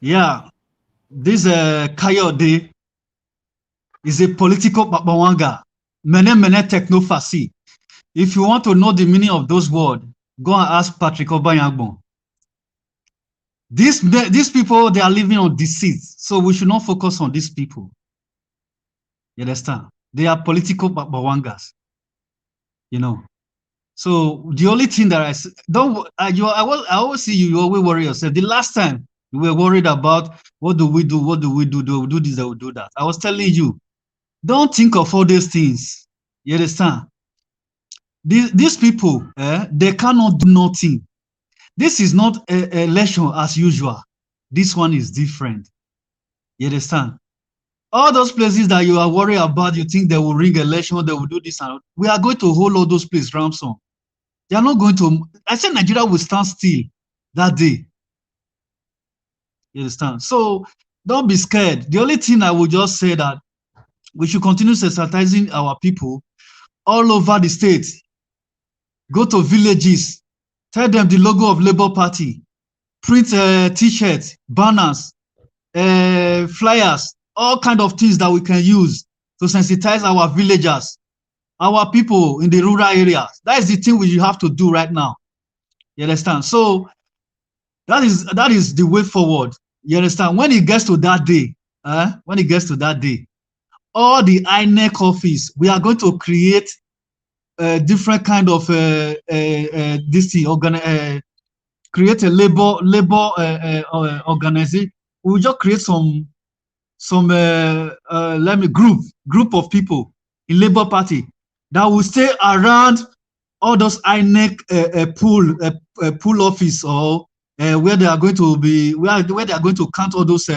Yeah, this Kayode is a political babawanga. Mene technophacy. If you want to know the meaning of those words, go and ask Patrick Obayangbon. These people, they are living on deceit. So we should not focus on these people. You understand? They are political bawangas. You know. So the only thing that I always see you always worry yourself. The last time you were worried about what do we do? What do we do? Do we do this? Do we do that? I was telling you, don't think of all these things. You understand? These people, they cannot do nothing. This is not an election as usual. This one is different. You understand? All those places that you are worried about, you think they will ring election, they will do this, and we are going to hold all those places ransom. They are not going to. I said Nigeria will stand still that day. You understand? So don't be scared. The only thing I would just say that we should continue sensitizing our people all over the state. Go to villages, tell them the logo of Labour Party, print t-shirts, banners, flyers, all kind of things that we can use to sensitize our villagers, our people in the rural areas. That is the thing we have to do right now. You understand? So that is the way forward. You understand? When it gets to that day, all the INEC office, we are going to create different kind of this thing, create a labor organization. We will just create some group of people in Labour Party that will stay around all those INEC pool office, or where they are going to be, where they are going to count all those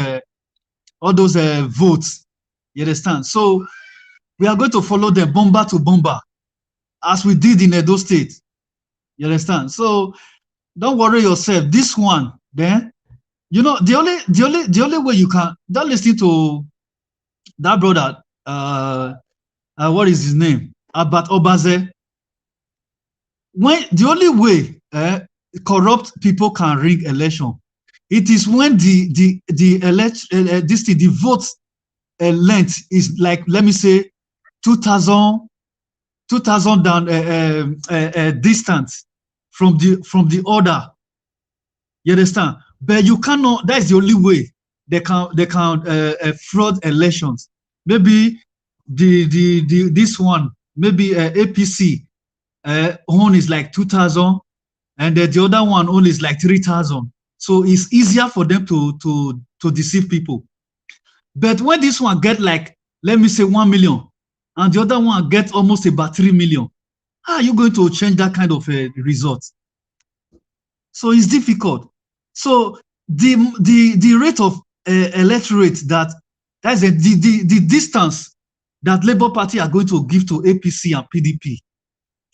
votes. You understand? So we are going to follow them bomber to bomber, as we did in Edo State. You understand? So don't worry yourself. This one, then, you know, the only way you can, don't listen to that brother. What is his name? Abat Obaze. When the only way corrupt people can rig election, it is when the vote length is like, let me say, 2,000 distance from the order. You understand? But you cannot. That is the only way they can fraud elections. Maybe this one, maybe APC own is like 2,000, and the other one own is like 3,000. So it's easier for them to deceive people. But when this one get like, let me say, 1 million, and the other one gets almost about 3 million, how are you going to change that kind of result? So it's difficult. So the rate of electorate that's the distance that Labour Party are going to give to APC and PDP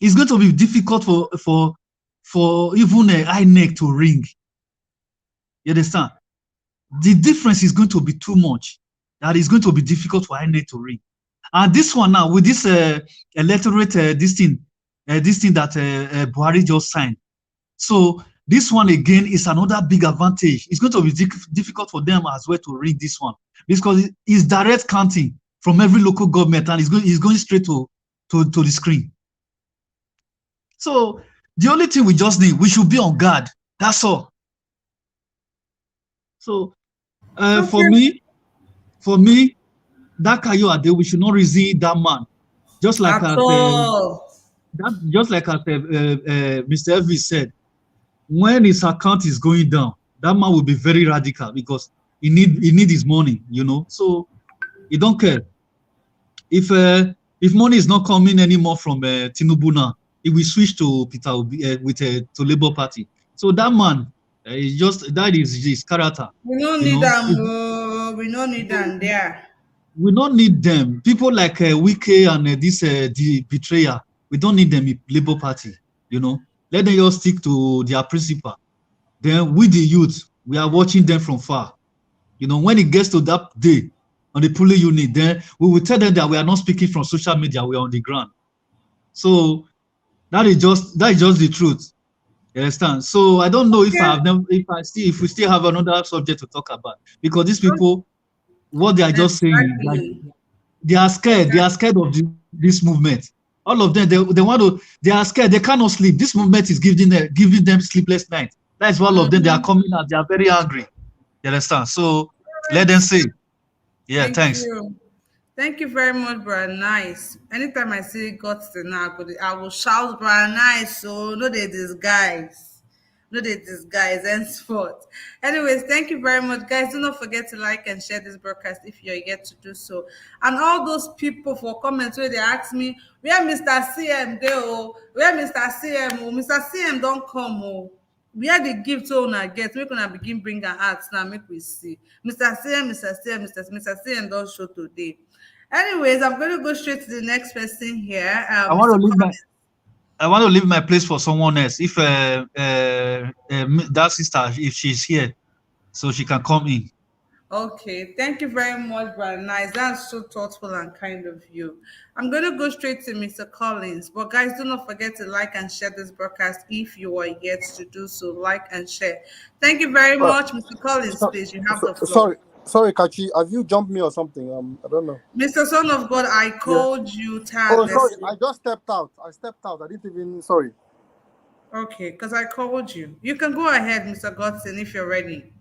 is going to be difficult for even INEC to ring. You understand? The difference is going to be too much. That is going to be difficult for INEC to ring. And this one now, with this electorate, this thing that Buhari just signed. So this one again is another big advantage. It's going to be difficult for them as well to rig this one, because it's direct counting from every local government, and it's going straight to the screen. So the only thing we just need, we should be on guard. That's all. So for me, that Kayode, we should not resist that man. Just like Mr. Elvis said, when his account is going down, that man will be very radical, because he need his money, you know. So he don't care if money is not coming anymore from Tinubu now. He will switch to Peter to Labour Party. So that man, that is his character. We don't need them. We don't need them there. We don't need them. People like Wike and the betrayer, we don't need them in Labour Party, you know. Let them all stick to their principle. Then with the youth, we are watching them from far. You know, when it gets to that day on the polling unit, then we will tell them that we are not speaking from social media, we are on the ground. So that is just the truth. You understand? So I don't know if I Okay. have never, if we still have another subject to talk about, because these people, what they are just saying is like Exactly. they are scared. They are Exactly. scared of this movement. All of them, they want to. They are scared. They cannot sleep. This movement is giving them sleepless nights. That's why all of them. They are Mm-hmm. coming out. They are very angry. You understand? So All let them right. say, yeah, Thank thanks. you. Thank you very much, brother. Nice. Anytime I see God's now, I will shout, brother. Nice. So no, they disguise. No, they disguise henceforth. Anyways, thank you very much, guys. Do not forget to like and share this broadcast if you're yet to do so. And all those people for comments where they ask me, where Mr. CM go? Where Mr. CM? Oh, Mr. CM don't come. Oh. Where the gift wey una get, make una begin bring am out now, make we see. Mr. CM, Mr. CM, Mr. CM don show today. Anyways, I'm going to go straight to the next person here, I want Mr. to leave my. Collins. I want to leave my place for someone else. If that sister, if she's here, so she can come in. Okay, thank you very much, Brother Nice. That's so thoughtful and kind of you. I'm going to go straight to Mr. Collins. But guys, do not forget to like and share this broadcast if you are yet to do so. Like and share. Thank you very Uh, much, Mr. Collins. Please, you have the floor. sorry, Kachi. Have you jumped me or something? I don't know. Mr. Son of God, I Yeah. called you Oh, sorry. tirelessly. I just stepped out. I stepped out. I didn't even. Sorry, Okay, because I called you. You can go ahead, Mr. Godson, if you're ready.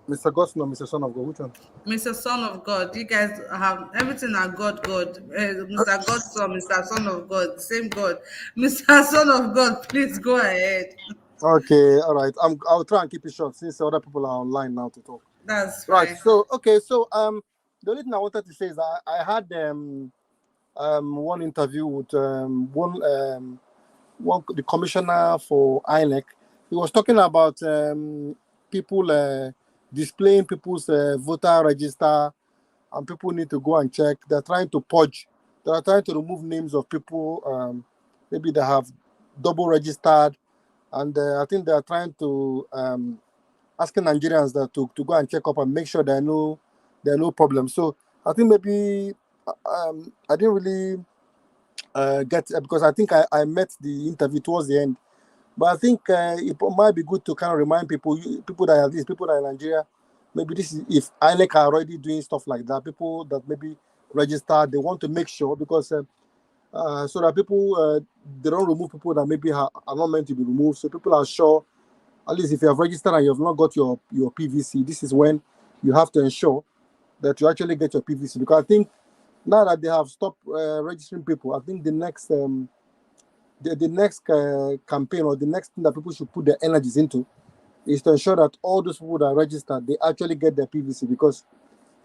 Mr. Gosno, Mr. Son of God. Which one? Mr. Son of God, you guys have everything are God, God. Mr. Godson, Mr. Son of God, same God. Mr. Son of God, please go ahead. Okay. All right. I'll try and keep it short since other people are online now to talk. That's Right. fine. So okay. So the only thing I wanted to say is I had one interview with one the commissioner for INEC. He was talking about people displaying people's voter register, and people need to go and check. They're trying to purge. They are trying to remove names of people. Maybe they have double registered, and I think they are trying to asking Nigerians that to go and check up and make sure there are no problems. So I think maybe I didn't really get because I think I met the interview towards the end. But I think it might be good to kind of remind people, people that are these people that are in Nigeria, maybe this is if INEC are already doing stuff like that, people that maybe register, they want to make sure because so that people they don't remove people that maybe are not meant to be removed. So people are sure, at least if you have registered and you have not got your PVC, this is when you have to ensure that you actually get your PVC. Because I think now that they have stopped registering people, I think the next campaign or the next thing that people should put their energies into is to ensure that all those people that are registered they actually get their PVC, because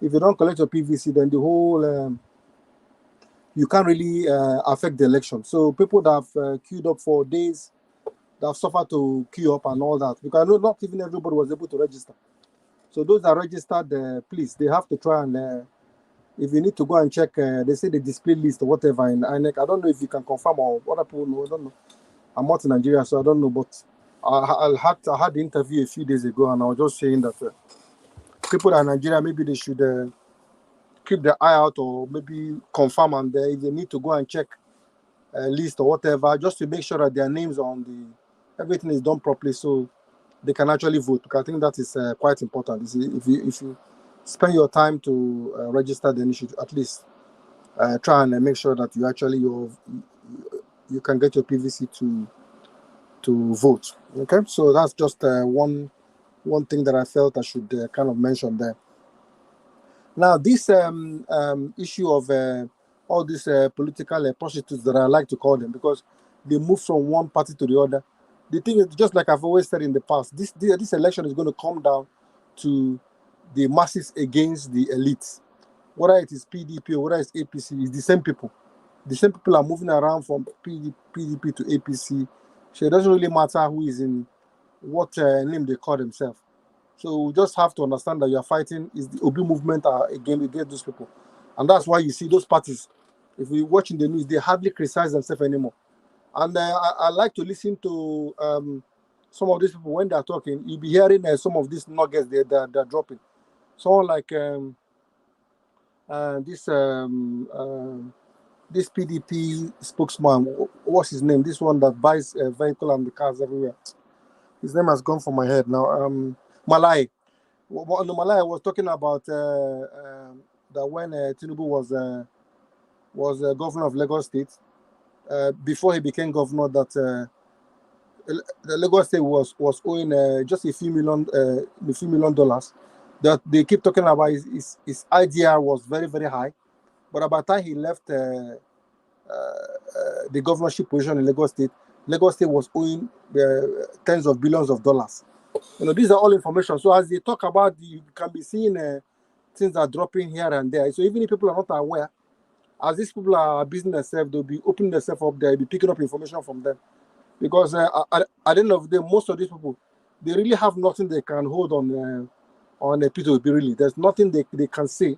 if you don't collect your PVC, then the whole you can't really affect the election. So people that have queued up for days, that have suffered to queue up and all that, because I know not even everybody was able to register. So those that registered, please, they have to try and if you need to go and check, they say the display list or whatever in INEC. I don't know if you can confirm or other people know. I don't know. I'm not in Nigeria, so I don't know. But I had the interview a few days ago, and I was just saying that people that are in Nigeria, maybe they should keep their eye out or maybe confirm, and if they need to go and check a list or whatever, just to make sure that their names on everything is done properly, so they can actually vote. Because I think that is quite important. If you spend your time to register, then you should at least try and make sure that you can get your PVC to vote. Okay, so that's just one thing that I felt I should kind of mention there. Now, this issue of all these political prostitutes that I like to call them, because they move from one party to the other. The thing is, just like I've always said in the past, this election is going to come down to the masses against the elites. Whether it is PDP or whether it's APC, it's the same people. The same people are moving around from PDP to APC. So it doesn't really matter who is in what name they call themselves. So we just have to understand that you are fighting is the Obi movement against those people. And that's why you see those parties, if we watch in the news, they hardly criticize themselves anymore. And I like to listen to some of these people when they're talking. You'll be hearing some of these nuggets they're dropping. Someone like this this PDP spokesman, what's his name? This one that buys a vehicle and the cars everywhere. His name has gone from my head now. Malai. No, Malai was talking about that when Tinubu was governor of Lagos State, before he became governor, that the Lagos State was owing just a few million dollars. That they keep talking about his IDR was very very high, but about the time he left the governorship position in Lagos State was owing tens of billions of dollars. These are all information. So as they talk about, you can be seeing things are dropping here and there. So even if people are not aware, as these people are abusing themselves, they'll be opening themselves up there, they'll be picking up information from them. Because at the end of the day, most of these people, they really have nothing they can hold on P2B, really. There's nothing they can say.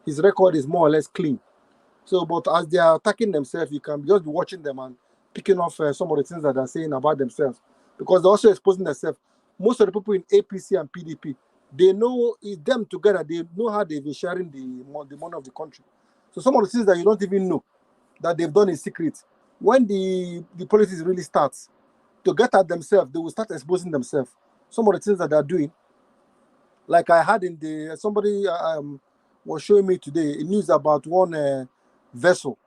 His record is more or less clean. So, but as they are attacking themselves, you can just be watching them and picking off some of the things that they're saying about themselves. Because they're also exposing themselves. Most of the people in APC and PDP, they know it's them together. They know how they've been sharing the money of the country. So some of the things that you don't even know that they've done in secret, when the politics really starts to get at themselves, they will start exposing themselves. Some of the things that they're doing, like I had in the somebody was showing me today news about one vessel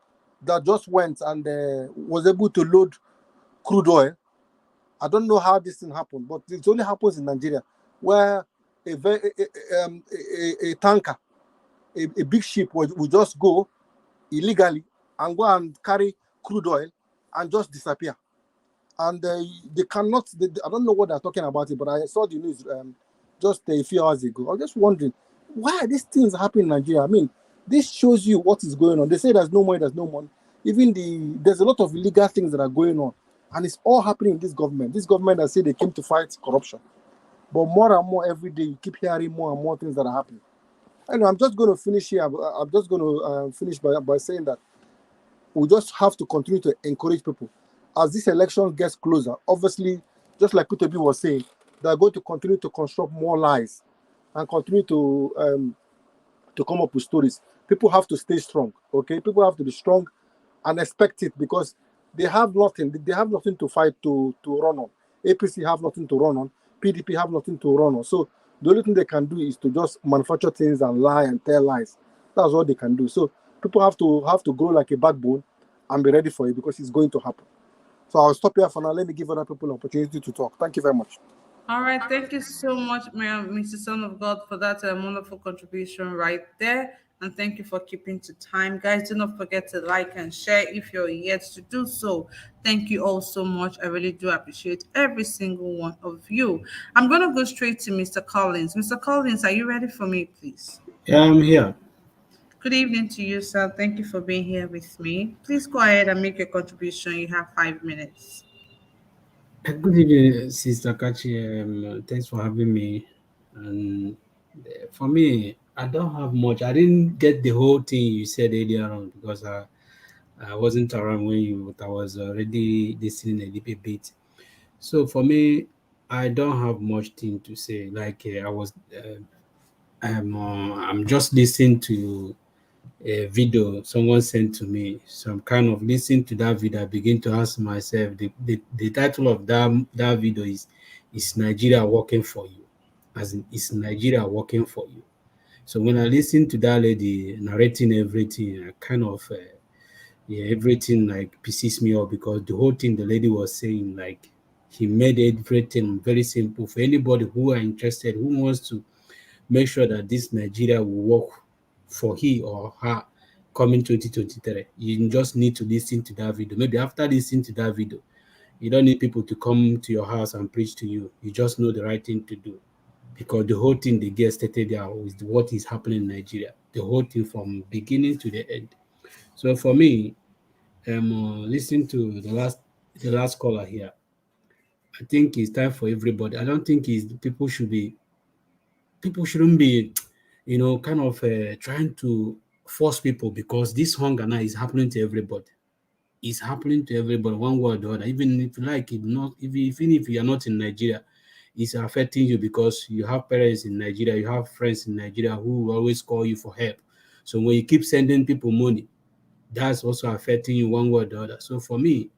that just went and was able to load crude oil. I don't know how this thing happened, but it only happens in Nigeria, where a tanker, a big ship will just go illegally and go and carry crude oil and just disappear. And they cannot, I don't know what they're talking about it, but I saw the news just a few hours ago. I was just wondering, why are these things happening in Nigeria? I mean, this shows you what is going on. They say there's no money, there's no money. There's a lot of illegal things that are going on. And it's all happening in this government. This government that say they came to fight corruption. But more and more every day, you keep hearing more and more things that are happening. Anyway, I'm just going to finish here. I'm just going to finish by saying that we just have to continue to encourage people. As this election gets closer, obviously, just like Kutobi was saying, they're going to continue to construct more lies and continue to come up with stories. People have to stay strong, okay? People have to be strong and expect it, because they have nothing. They have nothing to fight to run on. APC have nothing to run on. PDP have nothing to run on. So the only thing they can do is to just manufacture things and lie and tell lies. That's what they can do. So people have to grow like a backbone and be ready for it, because it's going to happen. So I'll stop here for now. Let me give other people an opportunity to talk. Thank you very much. All right, thank you so much, Mr. Son of God, for that wonderful contribution right there. And thank you for keeping to time. Guys, do not forget to like and share if you're yet to do so. Thank you all so much. I really do appreciate every single one of you. I'm going to go straight to Mr. Collins. Mr. Collins, are you ready for me, please? Yeah, I'm here. Good evening to you, sir. Thank you for being here with me. Please go ahead and make your contribution. You have 5 minutes. Good evening, Sister Kachi. Thanks for having me. And for me, I don't have much. I didn't get the whole thing you said earlier on because I wasn't around when but I was already listening a little bit. So for me, I don't have much thing to say. Like I'm just listening to a video someone sent to me. So I'm kind of listening to that video. I begin to ask myself, the title of that video is Nigeria working for you? As in, is Nigeria working for you? So when I listen to that lady narrating everything, I kind of, yeah, everything like pisses me off because the whole thing the lady was saying, like, he made everything very simple for anybody who are interested, who wants to make sure that this Nigeria will work for he or her coming 2023. You just need to listen to that video. Maybe after listening to that video, you don't need people to come to your house and preach to you. You just know the right thing to do. Because the whole thing they get stated there is what is happening in Nigeria. The whole thing from beginning to the end. So for me, listening to the last caller here, I think it's time for everybody. I don't think is people shouldn't be, kind of trying to force people because this hunger now is happening to everybody. It's happening to everybody, one way or the other. Even if you like it, not even if you are not in Nigeria, it's affecting you because you have parents in Nigeria, you have friends in Nigeria who will always call you for help. So when you keep sending people money, that's also affecting you one way or the other. So for me,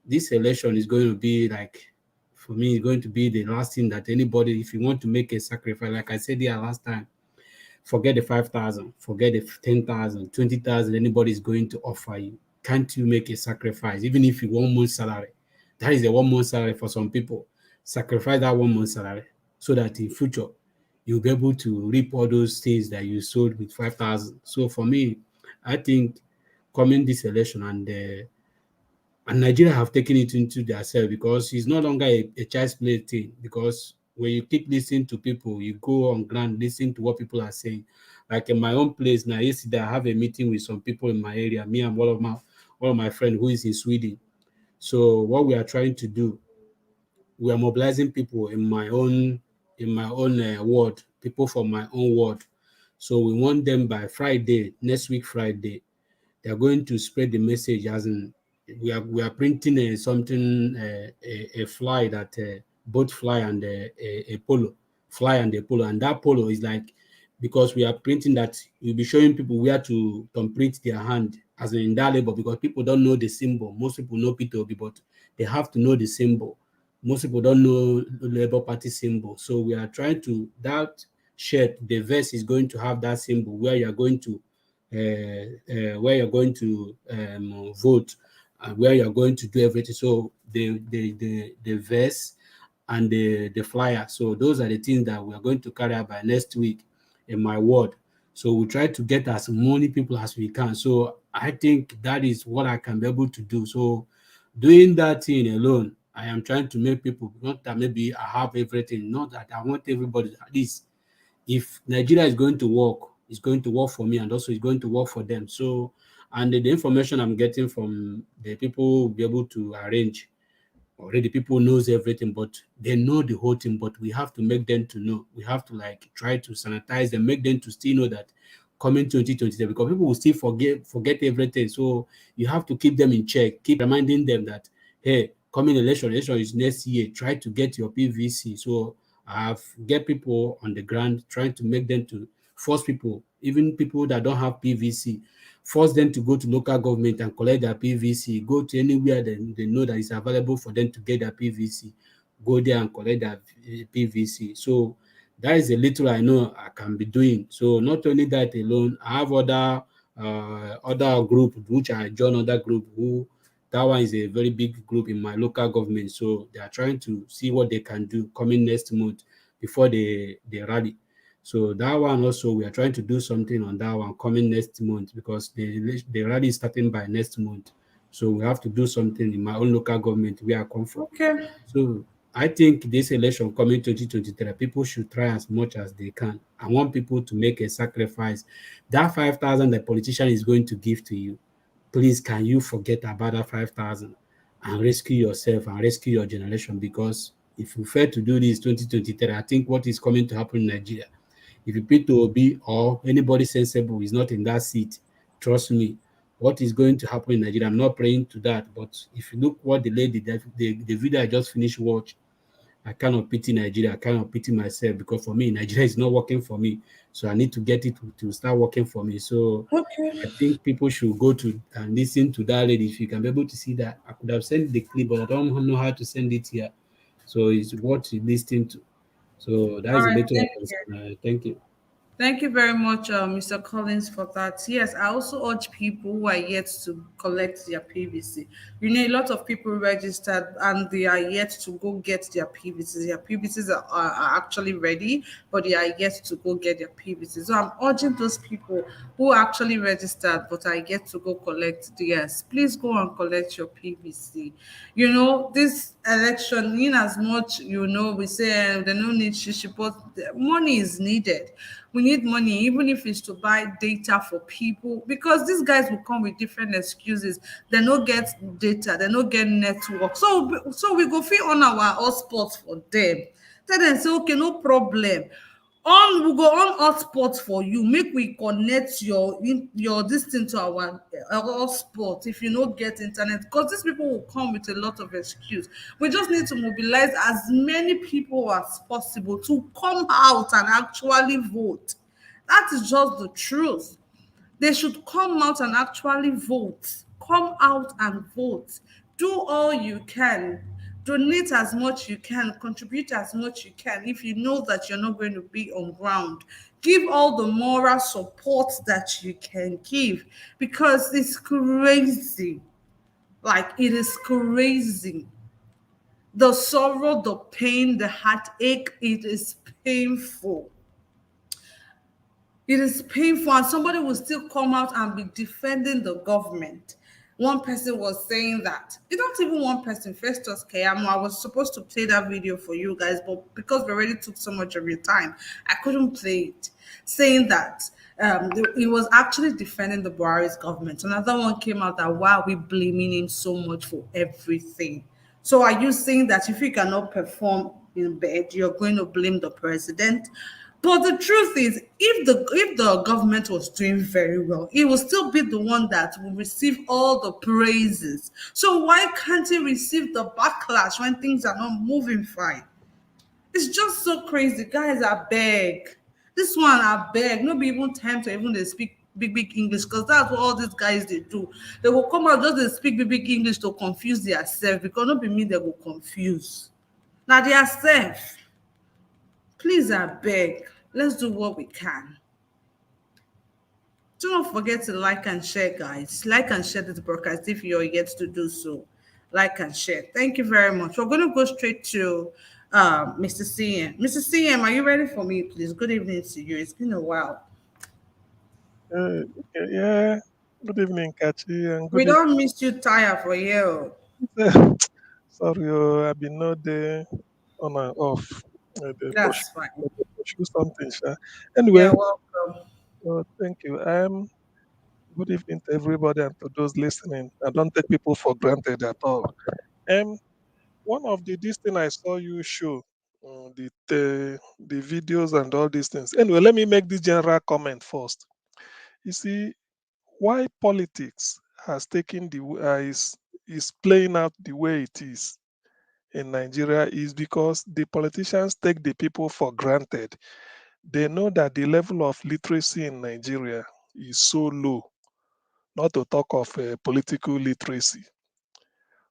this election is going to be like, for me, it's going to be the last thing that anybody, if you want to make a sacrifice, like I said here last time, forget the 5,000, forget the 10,000, 20,000 anybody is going to offer you. Can't you make a sacrifice, even if you want 1 month salary? That is a 1 month salary for some people. Sacrifice that 1 month salary so that in future you'll be able to reap all those things that you sold with 5,000. So for me, I think coming this election and Nigeria have taken it into themselves because it's no longer a child's play thing. Because when you keep listening to people, you go on ground, listen to what people are saying. Like in my own place now, yesterday I have a meeting with some people in my area, me and one of my friends who is in Sweden. So what we are trying to do, we are mobilizing people in my own ward, people from my own ward. So we want them by Friday, next week Friday, they are going to spread the message as in we are printing something a fly that both fly and a polo fly and a polo, and that polo is like, because we are printing that, we'll be showing people where to print their hand as in that label, because people don't know the symbol. Most people know P2B, but they have to know the symbol. Most people don't know the Labour Party symbol. So we are trying to, that shirt, the vest is going to have that symbol where you're going to vote, and where you're going to do everything. So the vest and the flyer. So those are the things that we are going to carry out by next week in my ward. So we try to get as many people as we can. So I think that is what I can be able to do. So doing that thing alone, I am trying to make people, not that maybe I have everything, not that I want everybody, at least if Nigeria is going to work, it's going to work for me, and also it's going to work for them. So, and the information I'm getting from the people will be able to arrange. Already people knows everything, but they know the whole thing, but we have to make them to know. We have to like try to sanitize them, make them to still know that coming 2023, because people will still forget everything. So you have to keep them in check, keep reminding them that, hey, coming election is next year, try to get your PVC. So I have get people on the ground trying to make them to force people, even people that don't have PVC, force them to go to local government and collect their PVC, go to anywhere they know that is available for them to get their PVC, go there and collect their PVC. So that is a little I know I can be doing. So not only that alone, I have other group which I join, other group who, that one is a very big group in my local government. So they are trying to see what they can do coming next month before the rally. So that one also, we are trying to do something on that one coming next month, because the rally is starting by next month. So we have to do something in my own local government where I come from. Okay. So I think this election coming 2023, people should try as much as they can. I want people to make a sacrifice. That 5,000 the politician is going to give to you, please can you forget about that 5,000 and rescue yourself and rescue your generation? Because if you fail to do this 2023, I think what is coming to happen in Nigeria, if you pick to Obi or anybody sensible is not in that seat, trust me, what is going to happen in Nigeria, I'm not praying to that. But if you look what the lady, the video I just finished watch, I cannot pity Nigeria. I cannot pity myself, because for me, Nigeria is not working for me. So I need to get it to start working for me. So Okay. I think people should go to and listen to that lady. If you can be able to see that, I could have sent the clip, but I don't know how to send it here. So it's what you listen to. So that All is a right. little Thank I can say. you. Thank you. Thank you very much, Mr. Collins, for that. Yes, I also urge people who are yet to collect their PVC. You know, a lot of people registered and they are yet to go get their PVCs. Their PVCs are actually ready, but they are yet to go get their PVCs. So I'm urging those people who actually registered but are yet to go collect theirs. Please go and collect your PVC. You know, this election, in as much, we say they no need shishi, but the money is needed. We need money, even if it's to buy data for people, because these guys will come with different excuses. They no get data, they no get network. So we go fit on our hotspots for them. Tell them say, okay, no problem. On we go on hotspot for you, make we connect your this thing to our hotspot if you no get internet, because these people will come with a lot of excuse. We just need to mobilize as many people as possible to come out and actually vote. That is just the truth. They should come out and actually vote. Come out and vote. Do all you can. Donate as much you can. Contribute as much you can. If you know that you're not going to be on ground, give all the moral support that you can give, because it's crazy. Like, it is crazy. The sorrow, the pain, the heartache, it is painful. It is painful, and somebody will still come out and be defending the government. One person was saying that, it's not even one person, Festus Kayamo. I was supposed to play that video for you guys, but because we already took so much of your time, I couldn't play it. Saying that he was actually defending the Buhari's government. Another one came out that, why are we blaming him so much for everything? So are you saying that if you cannot perform in bed, you're going to blame the president? But the truth is, if the government was doing very well, it will still be the one that will receive all the praises. So why can't he receive the backlash when things are not moving fine? It's just so crazy. Guys, I beg. This one, I beg. No be even time to even they speak big English, because that's what all these guys they do. They will come out just they speak big English to confuse themselves, because not be me they will confuse. Now they are safe. Please, I beg. Let's do what we can. Do not forget to like and share, guys. Like and share this broadcast if you're yet to do so. Like and share. Thank you very much. We're going to go straight to Mr. CM. Mr. CM, are you ready for me, please? Good evening to you. It's been a while. Okay, yeah. Good evening, Kachi, and We good don't miss you, tire for you. evening. Sorry, I've been no day on and off. They That's fine. pursue something, sha. Anyway, Yeah, welcome. thank you. Good evening to everybody and to those listening. I don't take people for granted at all. Um, one of this thing I saw you show, the videos and all these things. Anyway, let me make this general comment first. You see, why politics has taken is playing out the way it is in Nigeria is because the politicians take the people for granted. They know that the level of literacy in Nigeria is so low, not to talk of political literacy.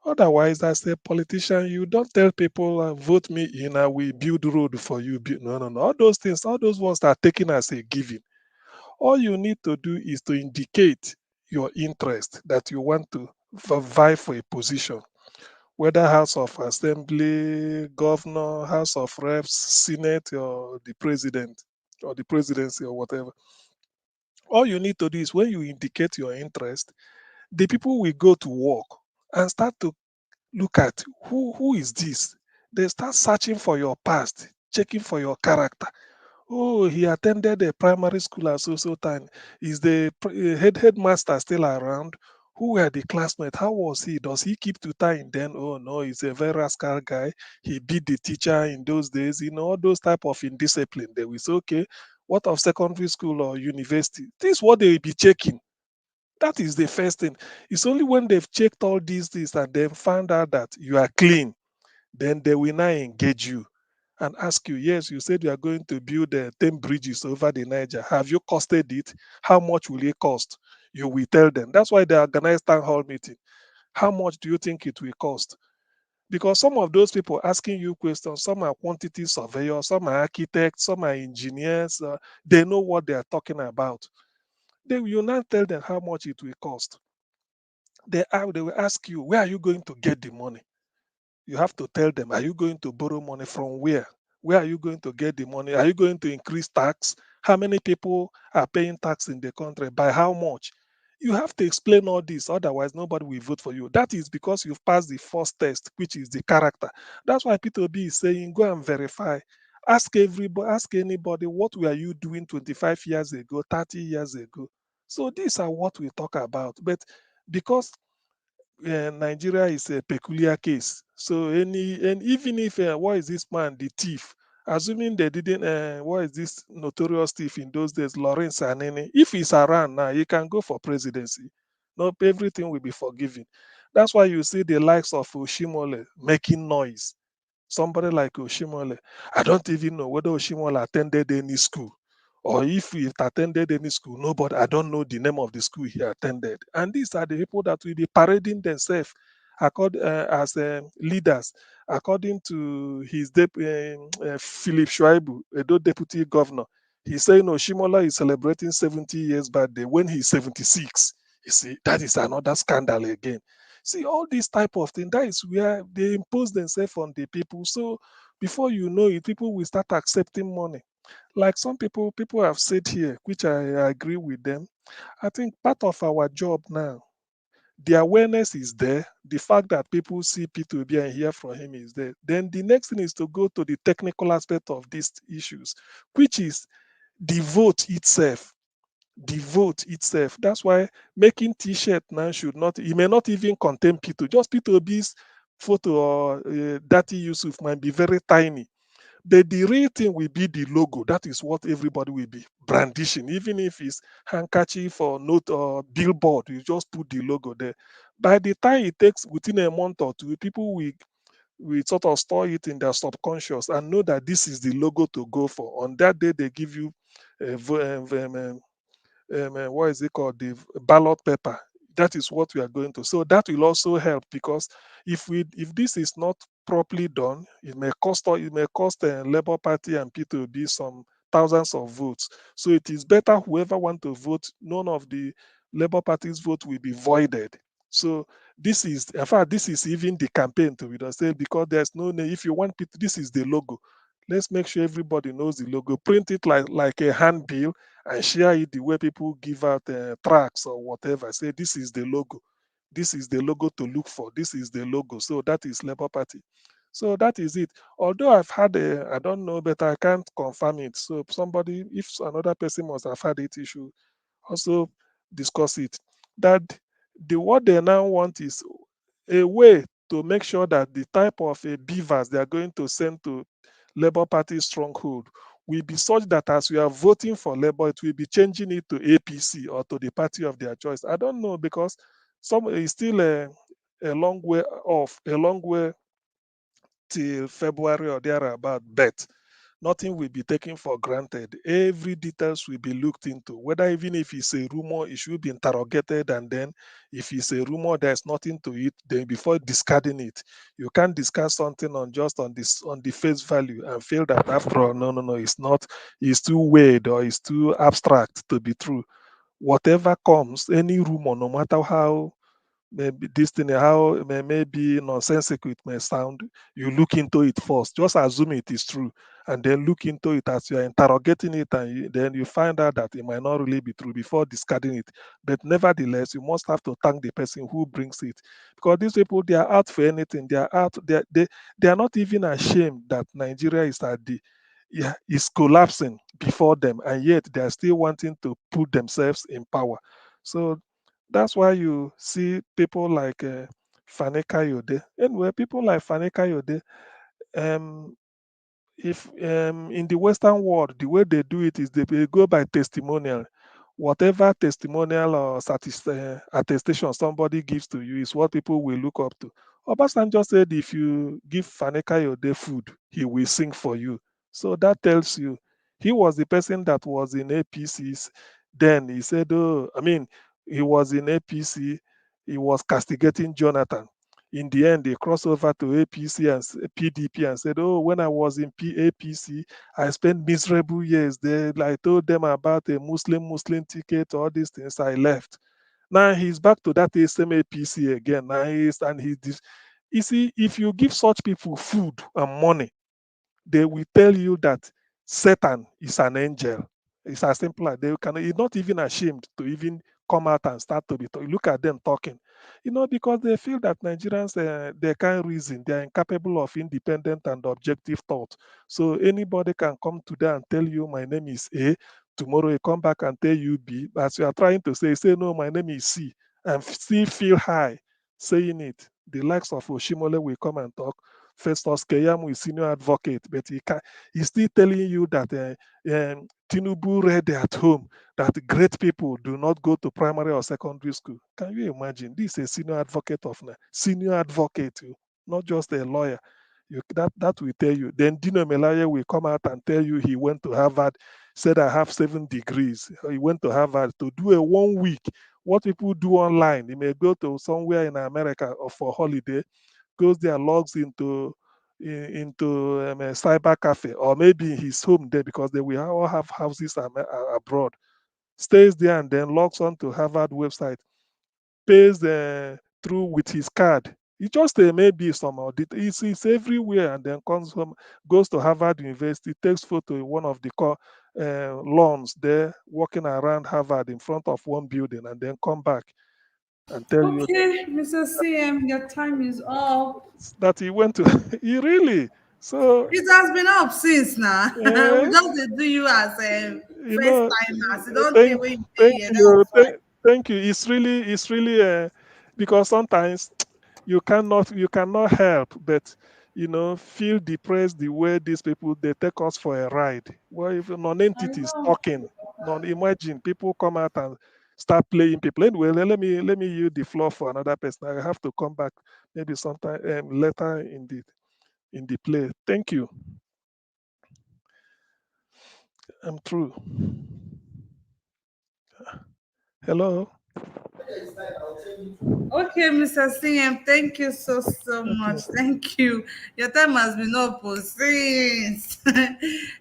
Otherwise, as a politician, you don't tell people, vote me in, I will build road for you. No, no, no. All those things, all those ones are taken as a given. All you need to do is to indicate your interest that you want to vie for a position, whether House of Assembly, Governor, House of Reps, Senate, or the President, or the presidency, or whatever. All you need to do is when you indicate your interest, the people will go to work and start to look at who is this. They start searching for your past, checking for your character. Oh, he attended a primary school at so time. Is the headmaster still around? Who were the classmates? How was he? Does he keep to time then? Oh no, he's a very rascal guy. He beat the teacher in those days. You know, all those type of indiscipline. They will say, okay, what of secondary school or university? This is what they will be checking. That is the first thing. It's only when they've checked all these things and then found out that you are clean, then they will now engage you and ask you, yes, you said you are going to build 10 bridges over the Niger. Have you costed it? How much will it cost? You will tell them. That's why they organize town hall meeting. How much do you think it will cost? Because some of those people asking you questions, some are quantity surveyors, some are architects, some are engineers. They know what they are talking about. They will not tell them how much it will cost. They will ask you, where are you going to get the money? You have to tell them, are you going to borrow money from where? Where are you going to get the money? Are you going to increase tax? How many people are paying tax in the country? By how much? You have to explain all this, otherwise nobody will vote for you. That is because you've passed the first test, which is the character. That's why Peter B is saying, go and verify. Ask everybody, ask anybody, what were you doing 25 years ago, 30 years ago? So these are what we talk about. But because Nigeria is a peculiar case. So and even if what is this man, the thief? Assuming they didn't, what is this notorious thief in those days, Lawrence Anene? If he's around now, he can go for presidency. Not everything will be forgiven. That's why you see the likes of Oshimole making noise. Somebody like Oshimole, I don't even know whether Oshimole attended any school or if he attended any school, nobody, I don't know the name of the school he attended. And these are the people that will be parading themselves as leaders, according to his Philip Shuaibu, Edo deputy governor. He's saying, no, Shimola is celebrating 70 years birthday when he's 76. You see, that is another scandal again. See, all this type of thing, that is where they impose themselves on the people. So before you know it, people will start accepting money. Like some people have said here, which I agree with them. I think part of our job now, the awareness is there. The fact that people see P2B and hear from him is there. Then the next thing is to go to the technical aspect of these issues, which is the vote itself. The vote itself. That's why making T-shirt now should not. It may not even contain P2. Just P2B's photo or Dati Yusuf might be very tiny. But the real thing will be the logo. That is what everybody will be brandishing. Even if it's handkerchief or note or billboard, you just put the logo there. By the time it takes within a month or two, people will sort of store it in their subconscious and know that this is the logo to go for. On that day, they give you a, what is it called, the ballot paper. That is what we are going to. So that will also help, because if this is not properly done, it may cost Labour Party and P2B some thousands of votes. So it is better whoever want to vote, none of the Labour Party's vote will be voided. So this is, in fact, this is even the campaign to be say, because there's no name. If you want people, this is the logo. Let's make sure everybody knows the logo. Print it like a handbill and share it the way people give out tracks or whatever. Say this is the logo. This is the logo to look for. This is the logo. So that is Labour Party. So that is it. Although I've had I don't know, but I can't confirm it. So somebody, if another person must have had it, you should also discuss it. That what they now want is a way to make sure that the type of beavers they are going to send to Labour Party stronghold will be such that as we are voting for Labour, it will be changing it to APC or to the party of their choice. I don't know, because some is still a long way off, a long way till February or thereabout, but nothing will be taken for granted. Every details will be looked into. Whether even if it's a rumor, it should be interrogated, and then if it's a rumor, there's nothing to it. Then before discarding it, you can't discuss something on just on the face value and feel that after all, no, it's not. It's too weird or it's too abstract to be true. Whatever comes, any rumor, no matter how maybe this thing how it may be nonsensical it may sound, you look into it first, just assume it is true, and then look into it as you are interrogating it, and then you find out that it might not really be true before discarding it. But nevertheless, you must have to thank the person who brings it, because these people, they are out for anything. They are out, they are not even ashamed that Nigeria is at the, yeah, is collapsing before them, and yet they are still wanting to put themselves in power. So that's why you see people like Fane Kayode. Anyway, people like Fane Kayode, um, if in the Western world, the way they do it is they go by testimonial. Whatever testimonial or attestation somebody gives to you is what people will look up to. Obasanjo said, if you give Fane Kayode food, he will sing for you. So that tells you he was the person that was in APCs. Then he said, oh, I mean, he was in APC, he was castigating Jonathan. In the end, they crossed over to APC and PDP and said, oh, when I was in APC, I spent miserable years there. I told them about a Muslim ticket, all these things. I left. Now he's back to that same APC again. Now you see, if you give such people food and money, they will tell you that Satan is an angel. It's as simple as they can. He's not even ashamed to even come out and start to be. Look at them talking, because they feel that Nigerians they can't reason. They are incapable of independent and objective thought. So anybody can come to them and tell you, "My name is A." Tomorrow you come back and tell you B. As you are trying to say no, my name is C, and still feel high saying it. The likes of Oshimole will come and talk. Festus Keyamo is senior advocate, but he's still telling you that Tinubu read at home that great people do not go to primary or secondary school. Can you imagine? This is a senior advocate, not just a lawyer. That will tell you. Then Dino Melaye will come out and tell you he went to Harvard, said I have 7 degrees. He went to Harvard to do a 1 week. What people do online, he may go to somewhere in America or for holiday, goes there, logs into a cyber cafe, or maybe his home there, because they will all have houses abroad. Stays there and then logs on to Harvard website, pays through with his card. He just maybe some audit. It's everywhere, and then comes home, goes to Harvard University, takes photo in one of the lawns there, walking around Harvard in front of one building, and then come back and tell you Okay, Mr. CM, your time is up. that he went to. He really. So It has been up since now. uh, We just dey do you as a you first know, timers. You don't thank think when you dey thank here, you, that's fine. thank you. It's really because sometimes you cannot help but feel depressed the way these people they take us for a ride. Well, if I non-entity is know. talking, imagine people come out and start playing people. Anyway, let me use the floor for another person. I have to come back maybe sometime later in the play. Thank you. I'm through. Hello. Okay, Mr. CM, thank you so Okay. much. Thank you. Your time has been up since.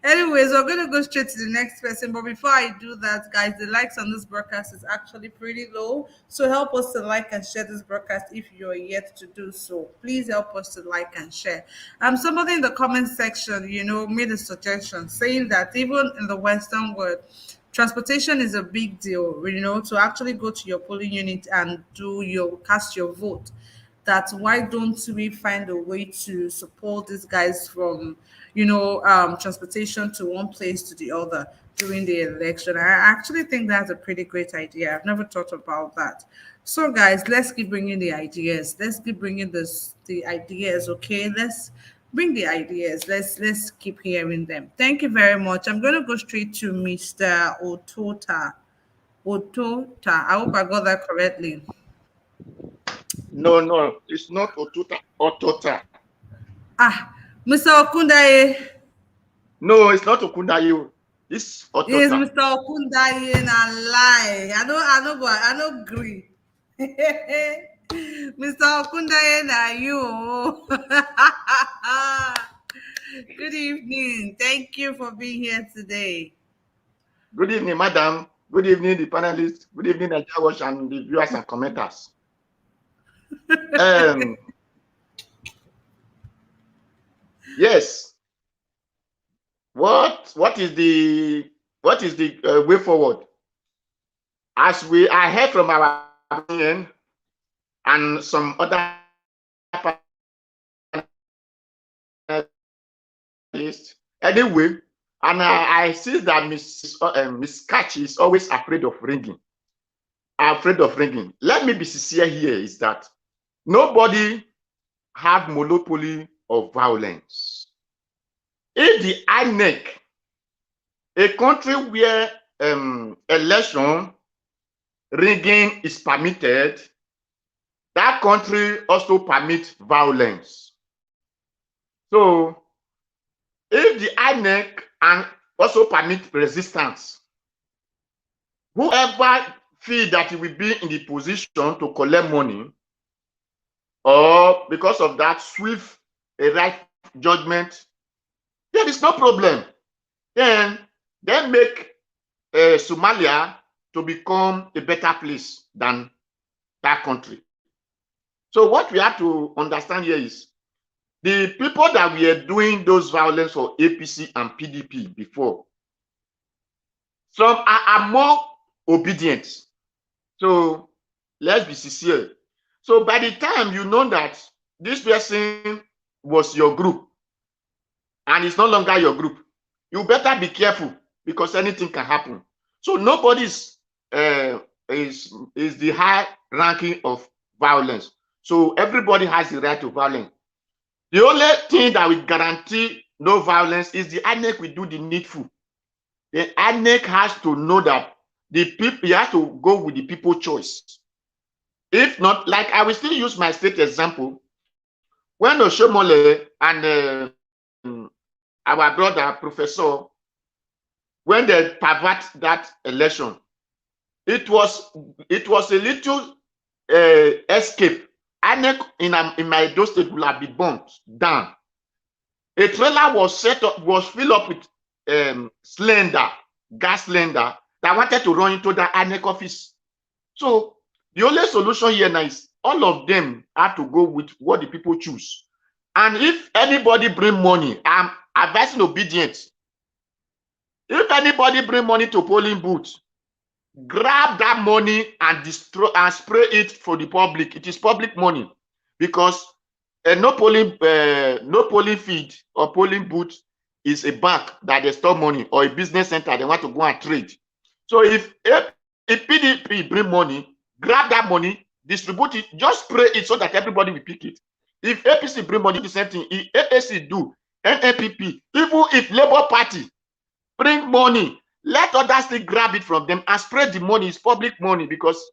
Anyways, we're going to go straight to the next person. But before I do that, guys, the likes on this broadcast is actually pretty low. So help us to like and share this broadcast if you're yet to do so. Please help us to like and share. Somebody in the comment section, made a suggestion saying that even in the Western world, transportation is a big deal, to actually go to your polling unit and cast your vote. That why don't we find a way to support these guys from, transportation to one place to the other during the election? I actually think that's a pretty great idea. I've never thought about that. So, guys, let's keep bringing the ideas. Let's keep bringing the ideas. Okay, let's bring the ideas. Let's keep hearing them. Thank you very much. I'm going to go straight to Mr. Otota. I hope I got that correctly. No, it's not Otuta. Otota. Ah, Mr. Okundaye. No, it's not Okundayu. It's Is Otota. Mr. Okundaye na lie? I don't agree. Mr. Okundaye na you. Good evening. Thank you for being here today. Good evening, madam. Good evening, the panelists. Good evening, the watch and the viewers and commenters. Yes. What is the way forward? As I heard from our opinion and some other panelists, anyway, and I see that Miss Catch is always afraid of ringing. Afraid of ringing. Let me be sincere here is that nobody have monopoly of violence. If the INEC, a country where election rigging is permitted, that country also permits violence. So if the INEC and also permit resistance, whoever feel that he will be in the position to collect money, or because of that swift a right judgment, there is no problem. Then make Somalia to become a better place than that country. So what we have to understand here is the people that were doing those violence for APC and PDP before, some are more obedient. So let's be sincere. So by the time you know that this person was your group and it's no longer your group, you better be careful because anything can happen. So nobody's is the high ranking of violence. So everybody has the right to violence. The only thing that will guarantee no violence is the INEC will do the needful. The INEC has to know that the people, you have to go with the people choice. If not, like I will still use my state example. When Oshomole and our brother, Professor, when they pervert that election, it was a little escape. INEC in my state will have been burnt down. A trailer was filled up with gas cylinder that wanted to run into the INEC office. So the only solution here now is all of them have to go with what the people choose. And if anybody bring money, I'm advising obedience. If anybody bring money to polling booth, grab that money and destroy and spray it for the public. It is public money, because no polling feed or polling booth is a bank that they store money, or a business center they want to go and trade. So if PDP bring money, grab that money, distribute it, just spray it so that everybody will pick it. If APC bring money, the same thing. If AAC do, NNPP, even if Labour Party bring money, let others still grab it from them and spread the money. It's public money, because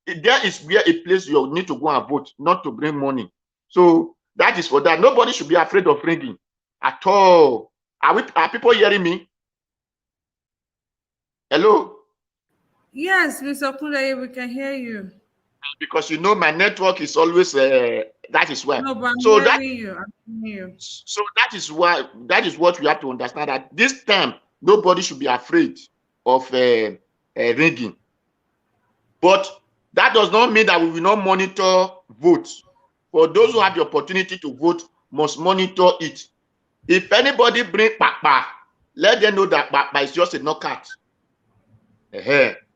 there is where a place you need to go and vote, not to bring money. So that is for that. Nobody should be afraid of ringing at all. Are people hearing me? Hello? Yes, Mr. Kunle, we can hear you. Because you know my network is always that is why. No, but I'm so hearing you. I'm hearing you. So that is why, that is what we have to understand, that this time nobody should be afraid of ringing. But that does not mean that we will not monitor votes. For those who have the opportunity to vote, must monitor it. If anybody bring Papa, let them know that Papa is just a knockout.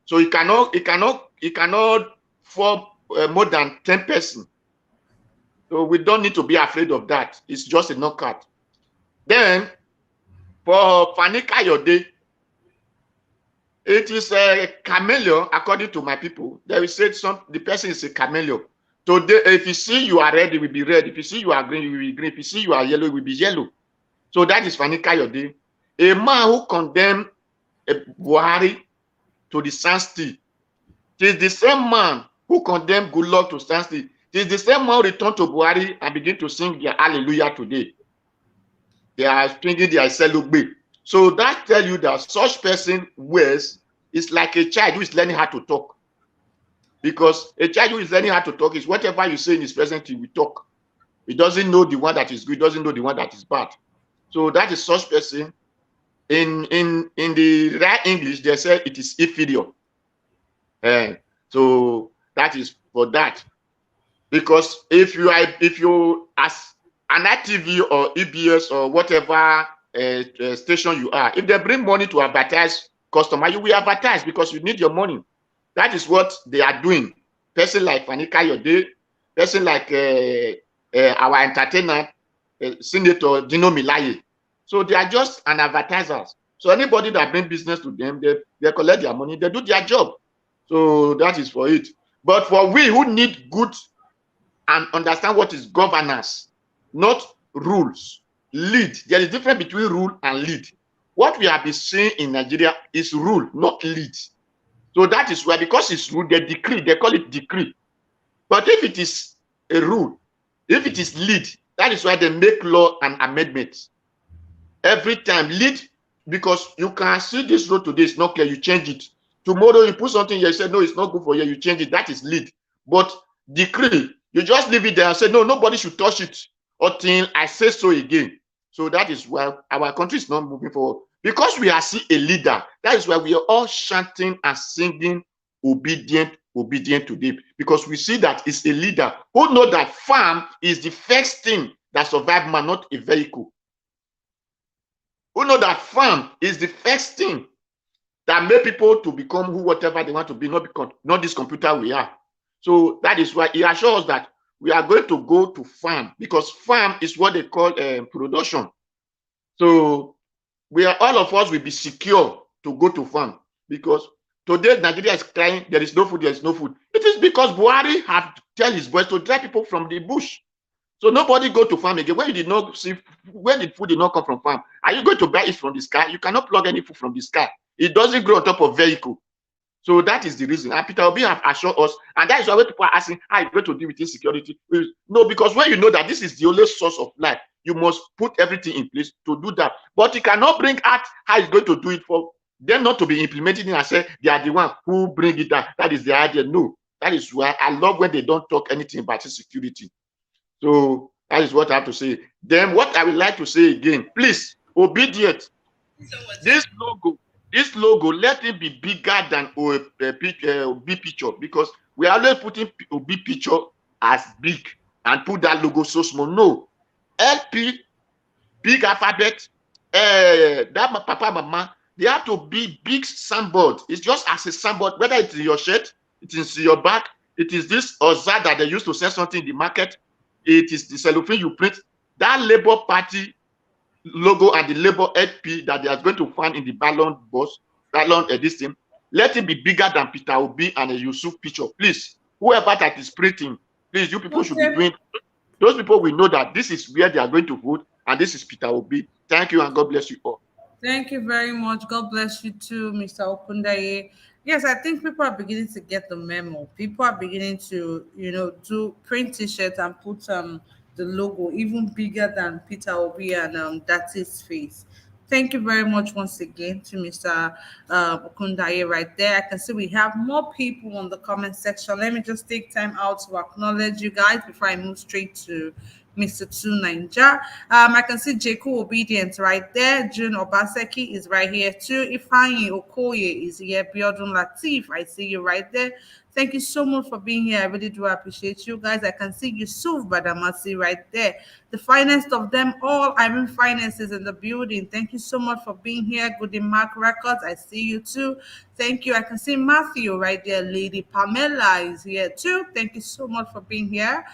So it cannot form more than 10 persons. So we don't need to be afraid of that. It's just a knockout. Then for Fani Kayode, it is a chameleon, according to my people. They will say the person is a chameleon. Today, if you see you are red, it will be red. If you see you are green, you will be green. If you see you are yellow, it will be yellow. So that is Fani Kayode, a man who condemned Buhari to the standstill. It is the same man who condemned Goodluck to standstill. It is the same man who returned to Buhari and begin to sing their hallelujah today. They are singing their celebrate. So that tells you that such person wears is like a child who is learning how to talk. Because a child who is learning how to talk is whatever you say in his presence, he will talk. He doesn't know the one that is good, doesn't know the one that is bad. So that is such person. In the right English, they say it is inferior. So that is for that. Because if you as an ITV or EBS or whatever station you are, if they bring money to advertise customer, you will advertise because you need your money. That is what they are doing. Person like Fani Kayode, person like our entertainer, Senator Dino Milaye. So they are just an advertisers. So anybody that bring business to them, they collect their money, they do their job. So that is for it. But for we who need good and understand what is governance, not rules, lead. There is a difference between rule and lead. What we have been seeing in Nigeria is rule, not lead. So that is why, because it's rule, they decree, they call it decree. But if it is a rule, if it is lead, that is why they make law and amendments. Every time lead, because you can see this road today is not clear, you change it. Tomorrow you put something here, you say, no, it's not good for you, you change it. That is lead. But decree, you just leave it there and say, no, nobody should touch it until I say so again. So that is why our country is not moving forward. Because we are still a leader, that is why we are all chanting and singing obedient today. Because we see that it's a leader who know that farm is the first thing that survives man, not a vehicle. Who know that farm is the first thing that make people to become who whatever they want to be, not this computer we are. So that is why he assures us that we are going to go to farm, because farm is what they call production. So all of us will be secure to go to farm, because today Nigeria is crying, there is no food, there is no food. It is because Buhari have tell his boys to drive people from the bush. So nobody go to farm again. When you did not see, when the food did not come from farm, are you going to buy it from the sky? You cannot plug any food from the sky. It doesn't grow on top of vehicle. So that is the reason. And Peter Obi have assured us, and that is why people are asking, how are you going to deal with insecurity? No, because when you know that this is the only source of life, You must put everything in place to do that. But you cannot bring out how he's going to do it for them not to be implementing it and say they are the one who bring it down. That is the idea. No, that is why I love when they don't talk anything about security. So that is what I have to say. Then what I would like to say again, please, obedient. This logo, let it be bigger than OB picture, because we are always putting OB picture as big and put that logo so small. No, LP, big alphabet, that papa, mama, they have to be big signboard. It's just as a signboard, whether it's in your shirt, it is in your back, it is this or that they used to sell something in the market, it is the cellophane you print. That Labour Party logo and the Labour LP that they are going to find in the ballon edition, let it be bigger than Peter Obi and a Yusuf picture. Please, whoever that is printing, please, you people should be doing. Those people will know that this is where they are going to vote, and this is Peter Obi. Thank you, and God bless you all. Thank you very much. God bless you too, Mr. Okundaye. Yes, I think people are beginning to get the memo. People are beginning to, do print t-shirts and put the logo even bigger than Peter Obi and that's his face. Thank you very much once again to Mr. Okundaye right there. I can see we have more people on the comment section. Let me just take time out to acknowledge you guys before I move straight to Mr. Two Ninja. I can see Jacob Obedience right there. June Obaseki is right here too. Ifeanyi Okoye is here. Biodun Latif, I see you right there. Thank you so much for being here. I really do appreciate you guys. I can see Yusuf Badamasi right there. The finest of them all, I mean finances in the building. Thank you so much for being here. Good in Mark Records, I see you too. Thank you. I can see Matthew right there. Lady Pamela is here too. Thank you so much for being here.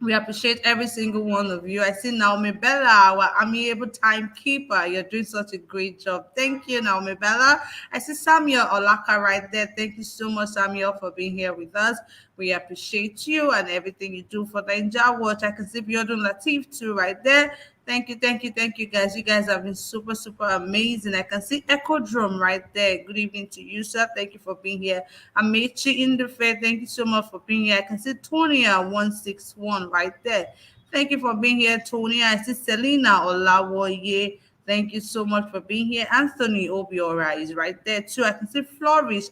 We appreciate every single one of you. I see Naomi Bella, our amiable timekeeper. You're doing such a great job. Thank you, Naomi Bella. I see Samuel Olaka right there. Thank you so much, Samuel, for being here with us. We appreciate you and everything you do for the Ninja Watch. I can see Biodun Latif too right there. Thank you, thank you, thank you, guys. You guys have been super, super amazing. I can see Echo Drum right there. Good evening to you, sir. Thank you for being here. Amechi in the fair. Thank you so much for being here. I can see Tonia161 right there. Thank you for being here, Tony. I see Selena Olawoye. Thank you so much for being here. Anthony Obiora is right there too. I can see Flourish.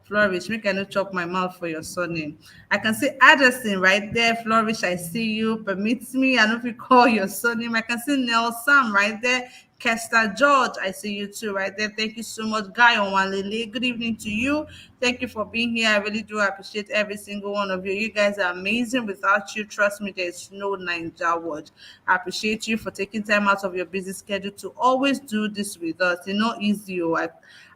Flourish, make I no chop my mouth for your surname. I can see Addison right there. Flourish, I see you. Permits me. I don't know if you call your surname. I can see Nelson right there. Kester George, I see you too right there. Thank you so much. Guy Onwalele, good evening to you. Thank you for being here. I really do appreciate every single one of you. You guys are amazing. Without you, trust me, there's no Ninja Watch. I appreciate you for taking time out of your busy schedule to always do this with us. It's not easy.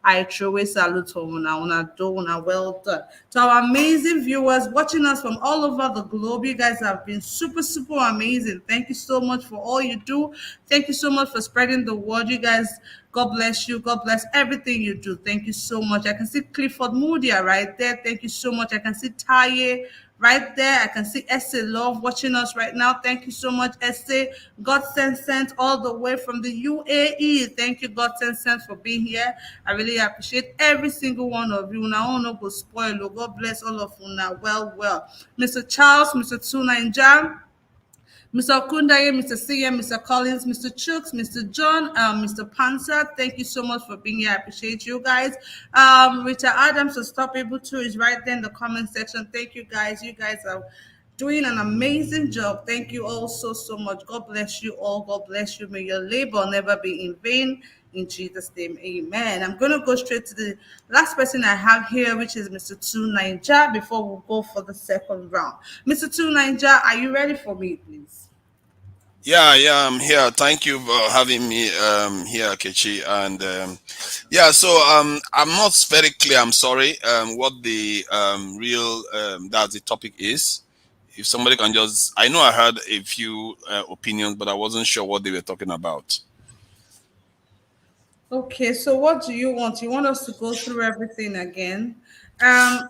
I truly salute una do una well done. To our amazing viewers watching us from all over the globe, you guys have been super, super amazing. Thank you so much for all you do. Thank you so much for spreading the word. You guys, God bless you. God bless everything you do. Thank you so much. I can see Clifford Moody right there. Thank you so much. I can see Taye right there. I can see Essay Love watching us right now. Thank you so much, Essay. God sent all the way from the UAE. Thank you, God sent for being here. I really appreciate every single one of you. Now, no go spoil. God bless all of you now. Well. Mr. Charles, Mr. Tuna and Jam. Mr. Okundaye, Mr. CM, Mr. Collins, Mr. Chooks, Mr. John, Mr. Panzer, thank you so much for being here. I appreciate you guys. Richard Adams, Unstoppable too, is right there in the comment section. Thank you guys. You guys are doing an amazing job. Thank you all so much. God bless you all. God bless you. May your labor never be in vain. In Jesus' name, amen. I'm going to go straight to the last person I have here, which is Mr. Two Ninja, before we go for the second round. Mr. Two Ninja, are you ready for me, please? Yeah, I'm here. Thank you for having me here, Kechi. And I'm not very clear. I'm sorry. What the real that's the topic is. If somebody can just, I know I heard a few opinions, but I wasn't sure what they were talking about. Okay, so what do you want? You want us to go through everything again? Um,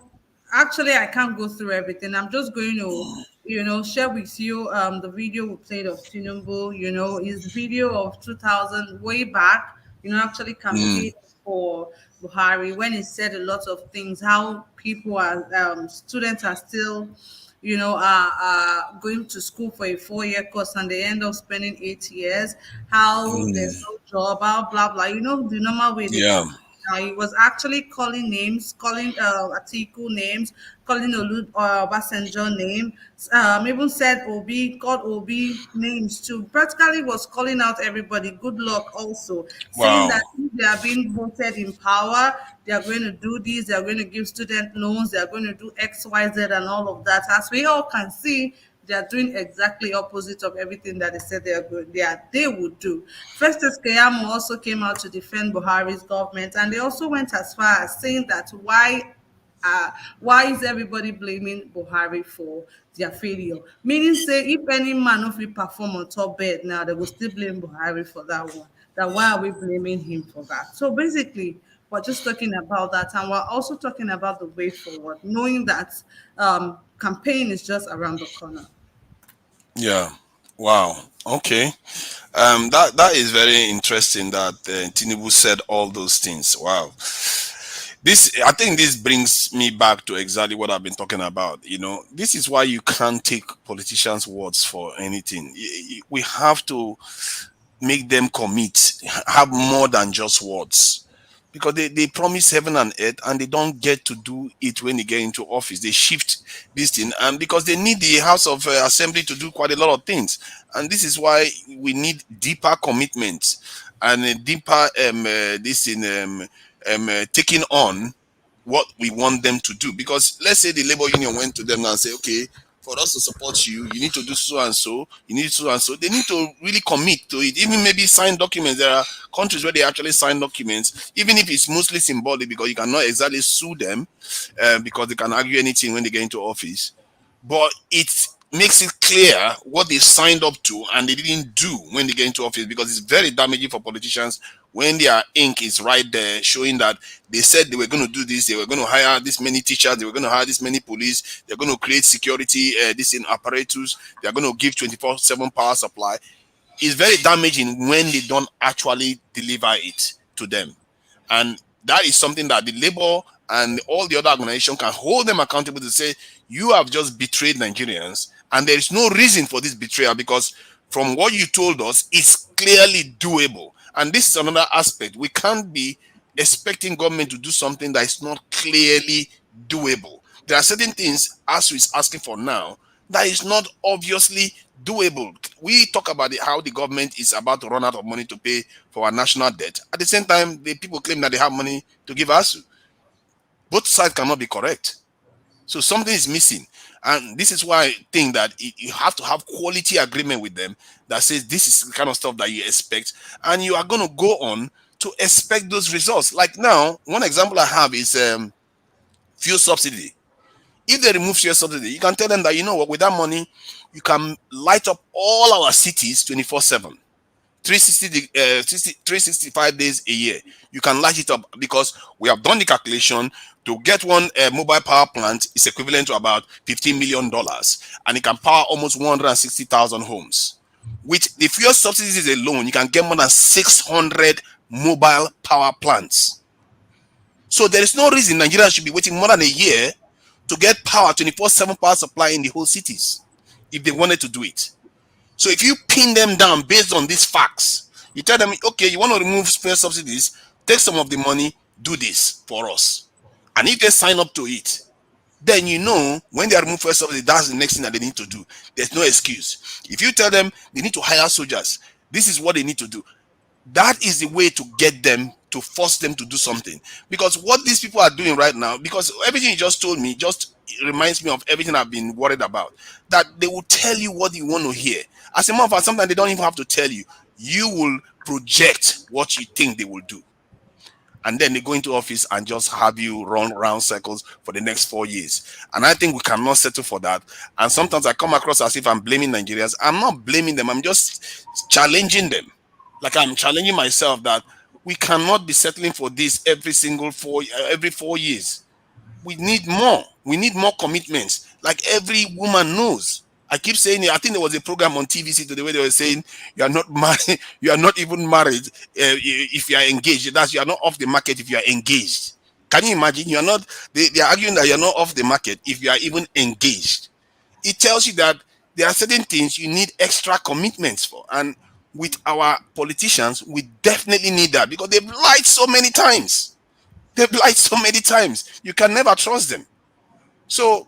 Actually, I can't go through everything. I'm just going to, share with you the video we played of Tinubu. His video of 2000 way back. Actually campaigned for Buhari when he said a lot of things. How people are, students are still going to school for a 4-year course and they end up spending 8 years, how there's Mm, no job, how blah blah, the normal way they yeah. talk. Now he was actually calling names, calling Atiku names, calling Obasanjo name, even said Obi, called Obi names too. Practically was calling out everybody. Good luck also, saying Wow. that if they are being voted in power, they are going to do this, they are going to give student loans, they are going to do X, Y, Z, and all of that. As we all can see, they are doing exactly opposite of everything that they said they would do. Festus Keyamo also came out to defend Buhari's government, and they also went as far as saying that why is everybody blaming Buhari for their failure? Meaning, say if any man of it perform on top bed now, they will still blame Buhari for that one. That why are we blaming him for that? So basically, we're just talking about that, and we're also talking about the way forward, knowing that campaign is just around the corner. Yeah. Wow. Okay. That is very interesting that Tinubu said all those things. Wow. This, I think, this brings me back to exactly what I've been talking about. This is why you can't take politicians' words for anything. We have to make them commit, have more than just words, because they promise heaven and earth and they don't get to do it when they get into office. They shift this thing, and because they need the House of Assembly to do quite a lot of things, and this is why we need deeper commitment and a deeper this in taking on what we want them to do. Because let's say the labor union went to them and say, okay, for us to support you, you need to do so and so, you need so and so. They need to really commit to it, even maybe sign documents. There are countries where they actually sign documents, even if it's mostly symbolic, because you cannot exactly sue them because they can argue anything when they get into office. But it makes it clear what they signed up to and they didn't do when they get into office, because it's very damaging for politicians when their ink is right there showing that they said they were going to do this, they were going to hire this many teachers, they were going to hire this many police, they're going to create security this in apparatus, they're going to give 24/7 power supply. It's very damaging when they don't actually deliver it to them. And that is something that the labor and all the other organization can hold them accountable to say, you have just betrayed Nigerians, and there is no reason for this betrayal, because from what you told us, it's clearly doable. And this is another aspect. We can't be expecting government to do something that is not clearly doable. There are certain things ASU is asking for now that is not obviously doable. We talk about how the government is about to run out of money to pay for our national debt. At the same time, the people claim that they have money to give us. Both sides cannot be correct. So something is missing. And this is why I think that you have to have quality agreement with them that says this is the kind of stuff that you expect. And you are going to go on to expect those results. Like now, one example I have is fuel subsidy. If they remove fuel subsidy, you can tell them that, you know what, with that money, you can light up all our cities 24/7. 365 days a year. You can light it up, because we have done the calculation. To get one mobile power plant is equivalent to about $15 million, and it can power almost 160,000 homes. With the fuel subsidies alone, you can get more than 600 mobile power plants. So there is no reason Nigeria should be waiting more than a year to get power, 24/7 power supply in the whole cities, if they wanted to do it. So if you pin them down based on these facts, you tell them, okay, you want to remove fuel subsidies, take some of the money, do this for us. And if they sign up to it, then you know when they remove fuel subsidies, that's the next thing that they need to do. There's no excuse. If you tell them they need to hire soldiers, this is what they need to do. That is the way to get them, to force them to do something. Because what these people are doing right now, because everything you just told me just reminds me of everything I've been worried about, that they will tell you what you want to hear. As a matter of fact, sometimes they don't even have to tell you. You will project what you think they will do, and then they go into office and just have you run round circles for the next 4 years. And I think we cannot settle for that. And sometimes I come across as if I'm blaming Nigerians. I'm not blaming them, I'm just challenging them. Like I'm challenging myself that we cannot be settling for this every 4 years. We need more. We need more commitments. Like every woman knows. I keep saying it. I think there was a program on TVC today where they were saying you are not married, you are not even married if you are engaged. That's, you are not off the market if you are engaged. Can you imagine? You are not. They are arguing that you are not off the market if you are even engaged. It tells you that there are certain things you need extra commitments for. And with our politicians, we definitely need that because they've lied so many times. They've lied so many times. You can never trust them. So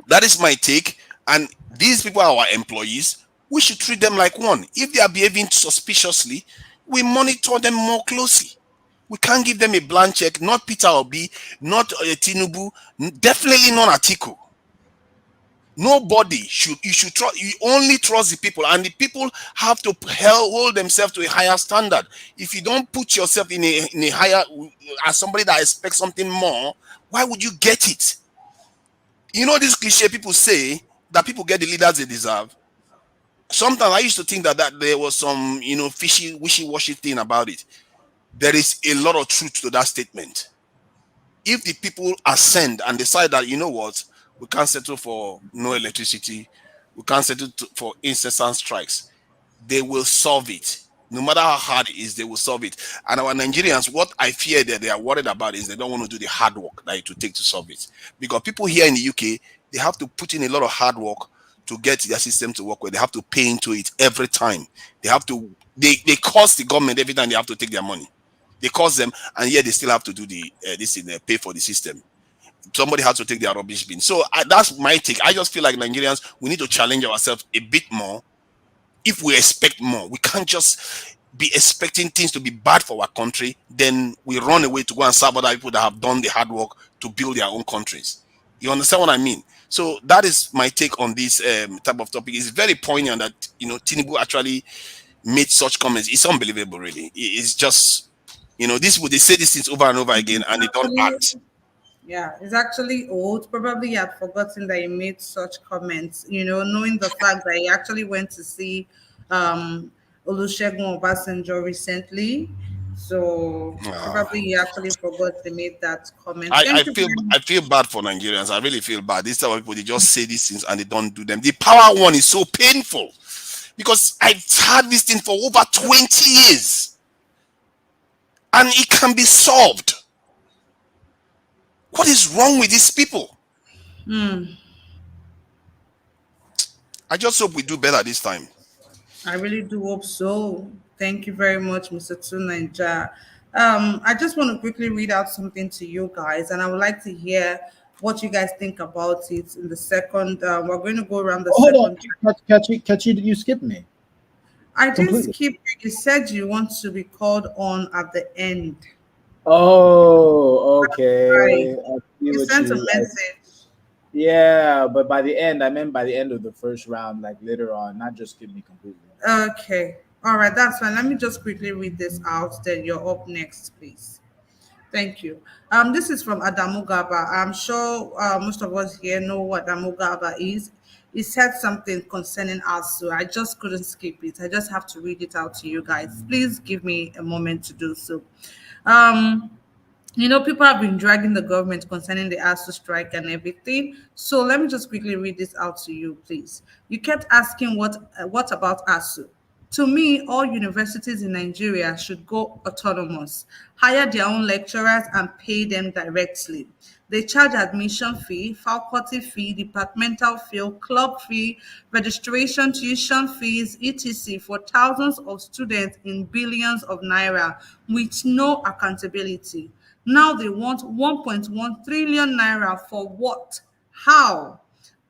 that is my take. And these people are our employees. We should treat them like one. If they are behaving suspiciously, we monitor them more closely. We can't give them a blank check. Not Peter Obi, not Tinubu, definitely not Atiku. Nobody should. You should trust. You only trust the people, and the people have to hold themselves to a higher standard. If you don't put yourself in a higher, as somebody that expects something more, why would you get it? You know this cliche people say that people get the leaders they deserve. Sometimes I used to think that there was some fishy wishy-washy thing about it. There is a lot of truth to that statement. If the people ascend and decide that, you know what, we can't settle for no electricity, we can't settle for incessant strikes, they will solve it. No matter how hard it is, they will solve it. And our Nigerians, what I fear that they are worried about is they don't want to do the hard work that it will take to solve it. Because people here in the UK, they have to put in a lot of hard work to get their system to work where they have to pay into it every time. They cost the government every time they have to take their money. They cost them, and yet they still have to do pay for the system. Somebody has to take their rubbish bin. So that's my take. I just feel like Nigerians, we need to challenge ourselves a bit more. If we expect more, we can't just be expecting things to be bad for our country, then we run away to go and serve other people that have done the hard work to build their own countries. You understand what I mean? So that is my take on this type of topic. It's very poignant that Tinubu actually made such comments. It's unbelievable, really. It's just this they say these things over and over again and they don't Actually, act. yeah, it's actually old. Probably he had forgotten that he made such comments, knowing the fact that he actually went to see Olusegun Obasanjo recently. So Ah. probably he actually forgot they made that comment. I, I Thank you feel very I much. feel bad for Nigerians. I really feel bad. These type of people, they just say these things and they don't do them. The power one is so painful because I've had this thing for over 20 years and it can be solved. What is wrong with these people? I just hope we do better this time. I really do hope so. Thank you very much, Mr. Tunaija. I just want to quickly read out something to you guys, and I would like to hear what you guys think about it in the second. We're going to go around the Hold on, second. Catchy, you skipped me I didn't completely. skip you. You said you want to be called on at the end. Oh, Right. okay. I see You what sent a you. message. Yeah, but by the end, I meant by the end of the first round, like later on, not just skip me completely. Okay. All right, that's fine. Let me just quickly read this out. Then you're up next, please. Thank you. This is from Adamu Gaba. I'm sure most of us here know what Adamu Gaba is. He said something concerning ASU. I just couldn't skip it. I just have to read it out to you guys. Please give me a moment to do so. Um, People have been dragging the government concerning the ASU strike and everything. So let me just quickly read this out to you, please. You kept asking what about ASU? To me, all universities in Nigeria should go autonomous, hire their own lecturers and pay them directly. They charge admission fee, faculty fee, departmental fee, club fee, registration, tuition fees, etc. for thousands of students in billions of naira with no accountability. Now they want 1.1 trillion naira for what? How?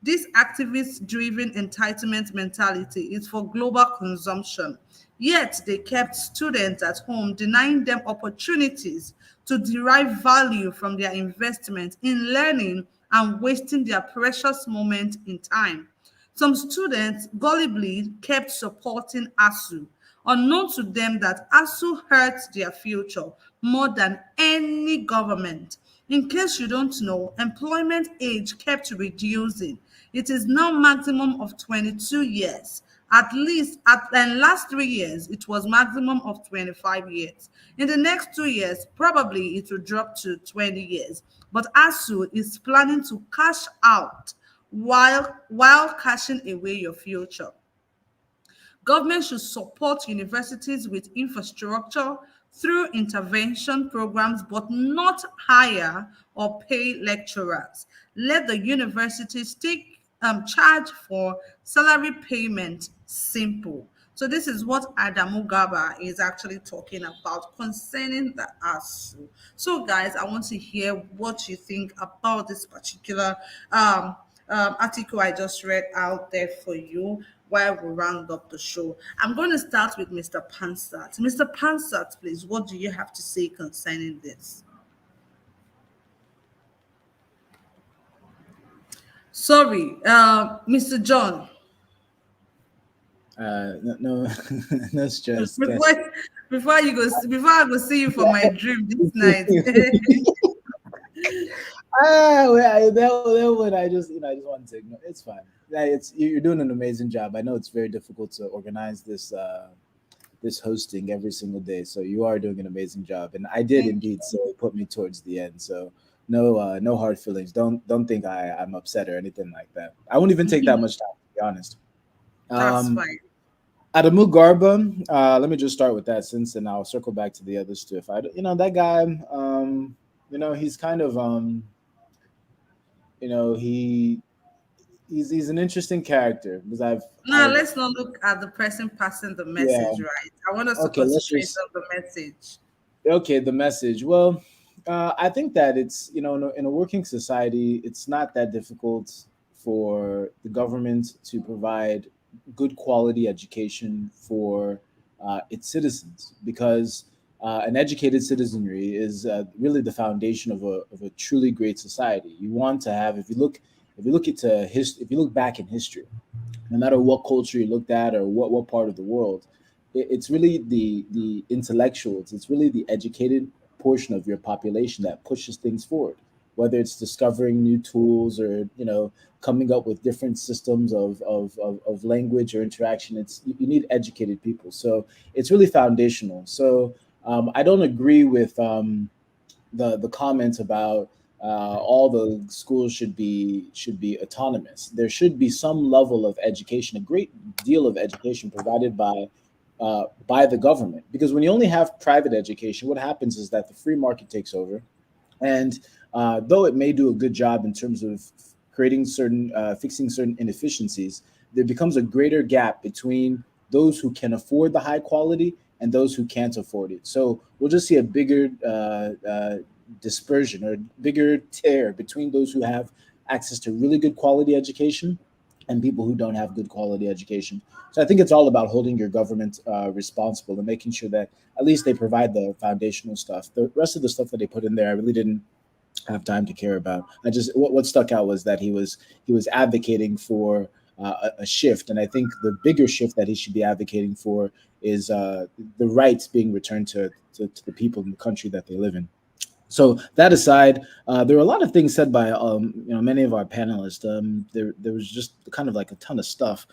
This activist driven entitlement mentality is for global consumption. Yet they kept students at home, denying them opportunities to derive value from their investment in learning and wasting their precious moment in time. Some students gullibly kept supporting ASU, unknown to them that ASU hurts their future more than any government. In case you don't know, employment age kept reducing. It is now maximum of 22 years. At least at the last 3 years, it was maximum of 25 years. In the next 2 years, probably it will drop to 20 years. But ASU is planning to cash out while cashing away your future. Government should support universities with infrastructure through intervention programs, but not hire or pay lecturers. Let the universities charge for salary payment simple. So this is what Adamu Gaba is actually talking about concerning the ASU. So guys, I want to hear what you think about this particular article I just read out there for you while we round up the show. I'm going to start with Mr. Pansat. Mr. Pansat, please, what do you have to say concerning this? Sorry, Mr. John. No, no, no stress, Cash. Before before I go see you for my dream this night. That one, I just want to ignore. It's fine. Yeah, you're doing an amazing job. I know it's very difficult to organize this hosting every single day, so you are doing an amazing job. And I did Thank you. indeed, so it put me towards the end. So no hard feelings. Don't think I'm upset or anything like that. I won't even take that much time, to be honest. That's Um, fine. Adamu Garba, let me just start with that since, and I'll circle back to the other stuff. That guy, he's kind of, you know, he's an interesting character because Now I've, let's not look at the person passing the yeah. message, right? I want us to Okay, let's concentrate just on the message. okay, the message. Well, I think that it's in a working society, it's not that difficult for the government to provide good quality education for its citizens because an educated citizenry is really the foundation of a truly great society. You want to have if you look into if you look back in history, no matter what culture you looked at or what part of the world, it's really the intellectuals, it's really the educated portion of your population that pushes things forward, whether it's discovering new tools or coming up with different systems of language or interaction. You need educated people, so it's really foundational. So I don't agree with the comments about all the schools should be autonomous. There should be some level of education, a great deal of education provided by the government. Because when you only have private education, what happens is that the free market takes over, and though it may do a good job in terms of creating fixing certain inefficiencies, there becomes a greater gap between those who can afford the high quality and those who can't afford it. So we'll just see a bigger dispersion or bigger tear between those who have access to really good quality education and people who don't have good quality education. So I think it's all about holding your government responsible and making sure that at least they provide the foundational stuff. The rest of the stuff that they put in there, I really didn't have time to care about. I just what stuck out was that he was advocating for a shift, and I think the bigger shift that he should be advocating for is the rights being returned to the people in the country that they live in. So that aside, there were a lot of things said by many of our panelists. There was just kind of like a ton of stuff.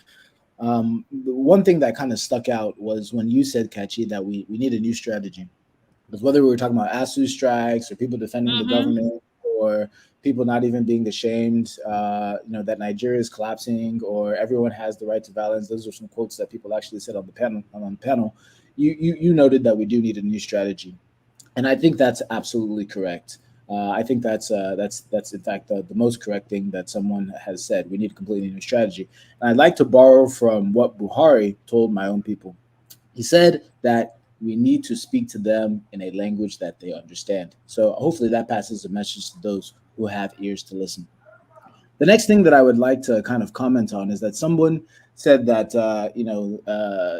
The one thing that kind of stuck out was when you said, Kachi, that we need a new strategy. Because whether we were talking about ASU strikes or people defending the Mm-hmm. government or people not even being ashamed, that Nigeria is collapsing or everyone has the right to violence. Those are some quotes that people actually said on the panel. You noted that we do need a new strategy, and I think that's absolutely correct. I think that's in fact the most correct thing that someone has said. We need a completely new strategy, and I'd like to borrow from what Buhari told my own people. He said that we need to speak to them in a language that they understand. So hopefully that passes a message to those who have ears to listen. The next thing that I would like to kind of comment on is that someone said that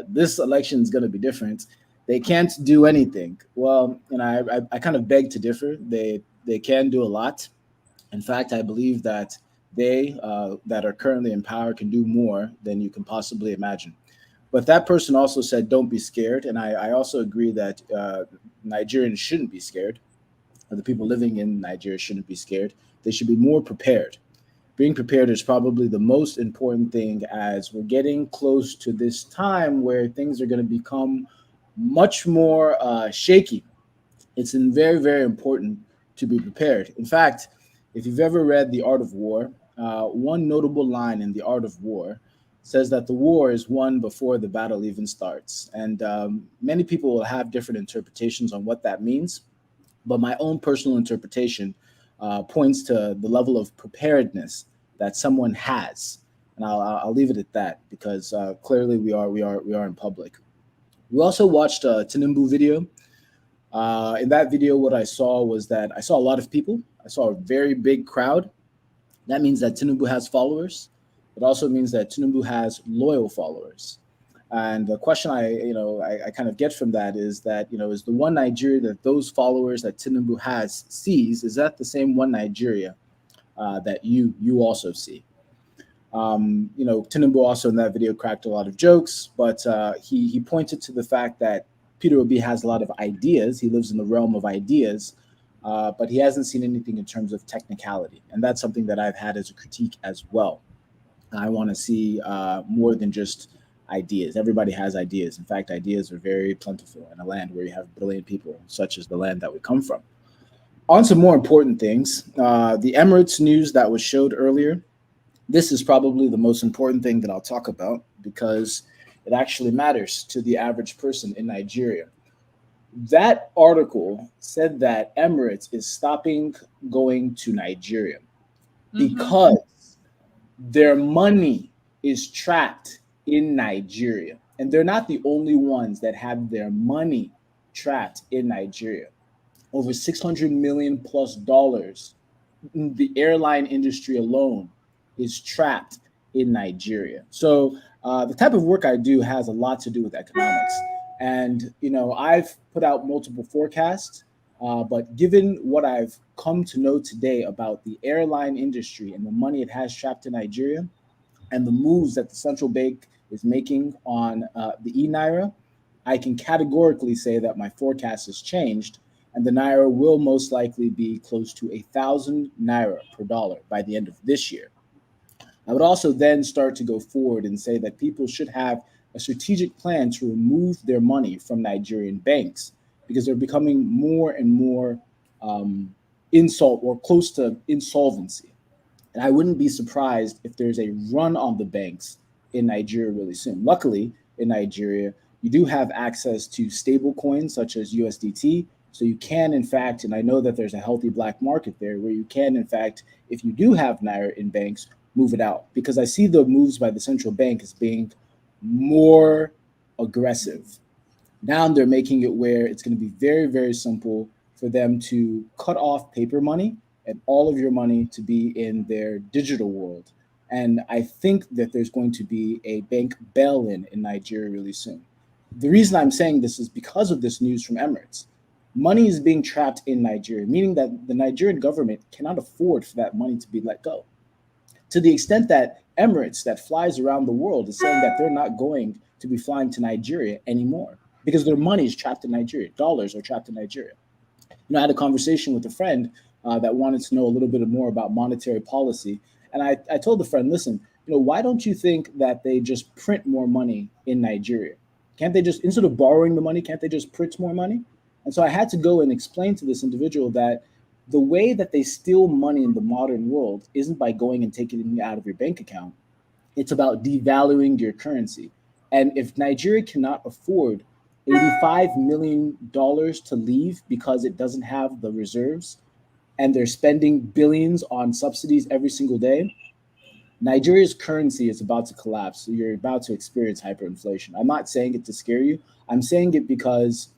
this election is going to be different. They can't do anything. Well, I kind of beg to differ. They can do a lot. In fact, I believe that they that are currently in power can do more than you can possibly imagine. But that person also said, "Don't be scared," and I also agree that Nigerians shouldn't be scared. The people living in Nigeria shouldn't be scared. They should be more prepared. Being prepared is probably the most important thing as we're getting close to this time where things are going to become much more shaky. It's very, very important to be prepared. In fact, if you've ever read The Art of War, one notable line in The Art of War says that the war is won before the battle even starts. And many people will have different interpretations on what that means. But my own personal interpretation points to the level of preparedness that someone has, and I'll leave it at that because clearly we are in public. We also watched a Tinubu video. In that video, what I saw was that I saw a lot of people. I saw a very big crowd. That means that Tinubu has followers. It also means that Tinubu has loyal followers. And the question I kind of get from that is that, is the one Nigeria that those followers that Tinubu has sees, is that the same one Nigeria that you also see? Tinubu also in that video cracked a lot of jokes, but he pointed to the fact that Peter Obi has a lot of ideas. He lives in the realm of ideas, but he hasn't seen anything in terms of technicality. And that's something that I've had as a critique as well. I want to see more than just ideas. Everybody has ideas. In fact, ideas are very plentiful in a land where you have brilliant people, such as the land that we come from. On to more important things. The Emirates news that was showed earlier. This is probably the most important thing that I'll talk about because it actually matters to the average person in Nigeria. That article said that Emirates is stopping going to Nigeria because their money is trapped in Nigeria. And they're not the only ones that have their money trapped in Nigeria. Over $600 million plus dollars in the airline industry alone is trapped in Nigeria. So the type of work I do has a lot to do with economics. And, I've put out multiple forecasts, but given what I've come to know today about the airline industry and the money it has trapped in Nigeria and the moves that the central bank is making on the e-Naira, I can categorically say that my forecast has changed and the Naira will most likely be close to 1,000 Naira per dollar by the end of this year. I would also then start to go forward and say that people should have a strategic plan to remove their money from Nigerian banks because they're becoming more and more insult or close to insolvency. And I wouldn't be surprised if there's a run on the banks in Nigeria really soon. Luckily, in Nigeria, you do have access to stable coins such as USDT. So you can, in fact, and I know that there's a healthy black market there where you can, in fact, if you do have Naira in banks, move it out. Because I see the moves by the central bank as being more aggressive. Now they're making it where it's going to be very, very simple for them to cut off paper money and all of your money to be in their digital world. And I think that there's going to be a bank bail-in Nigeria really soon. The reason I'm saying this is because of this news from Emirates. Money is being trapped in Nigeria, meaning that the Nigerian government cannot afford for that money to be let go. To the extent that Emirates, that flies around the world, is saying that they're not going to be flying to Nigeria anymore because their money is trapped in Nigeria. Dollars are trapped in Nigeria. I had a conversation with a friend that wanted to know a little bit more about monetary policy. And I told the friend, listen, why don't you think that they just print more money in Nigeria? Can't they just, instead of borrowing the money, can't they just print more money? And so I had to go and explain to this individual that the way that they steal money in the modern world isn't by going and taking it out of your bank account. It's about devaluing your currency. And if Nigeria cannot afford $85 million to leave because it doesn't have the reserves and they're spending billions on subsidies every single day, Nigeria's currency is about to collapse. So you're about to experience hyperinflation. I'm not saying it to scare you. I'm saying it because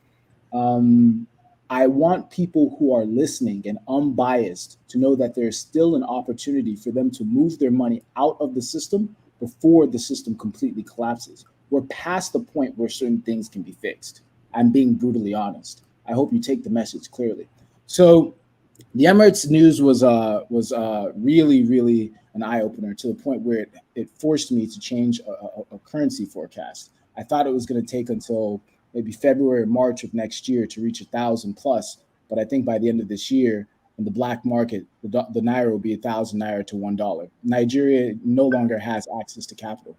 I want people who are listening and unbiased to know that there's still an opportunity for them to move their money out of the system before the system completely collapses. We're past the point where certain things can be fixed. I'm being brutally honest. I hope you take the message clearly. So the Emirates news was really, really an eye-opener to the point where it forced me to change a currency forecast. I thought it was going to take until maybe February or March of next year to reach 1,000 plus. But I think by the end of this year, in the black market, the Naira will be 1,000 Naira to $1. Nigeria no longer has access to capital.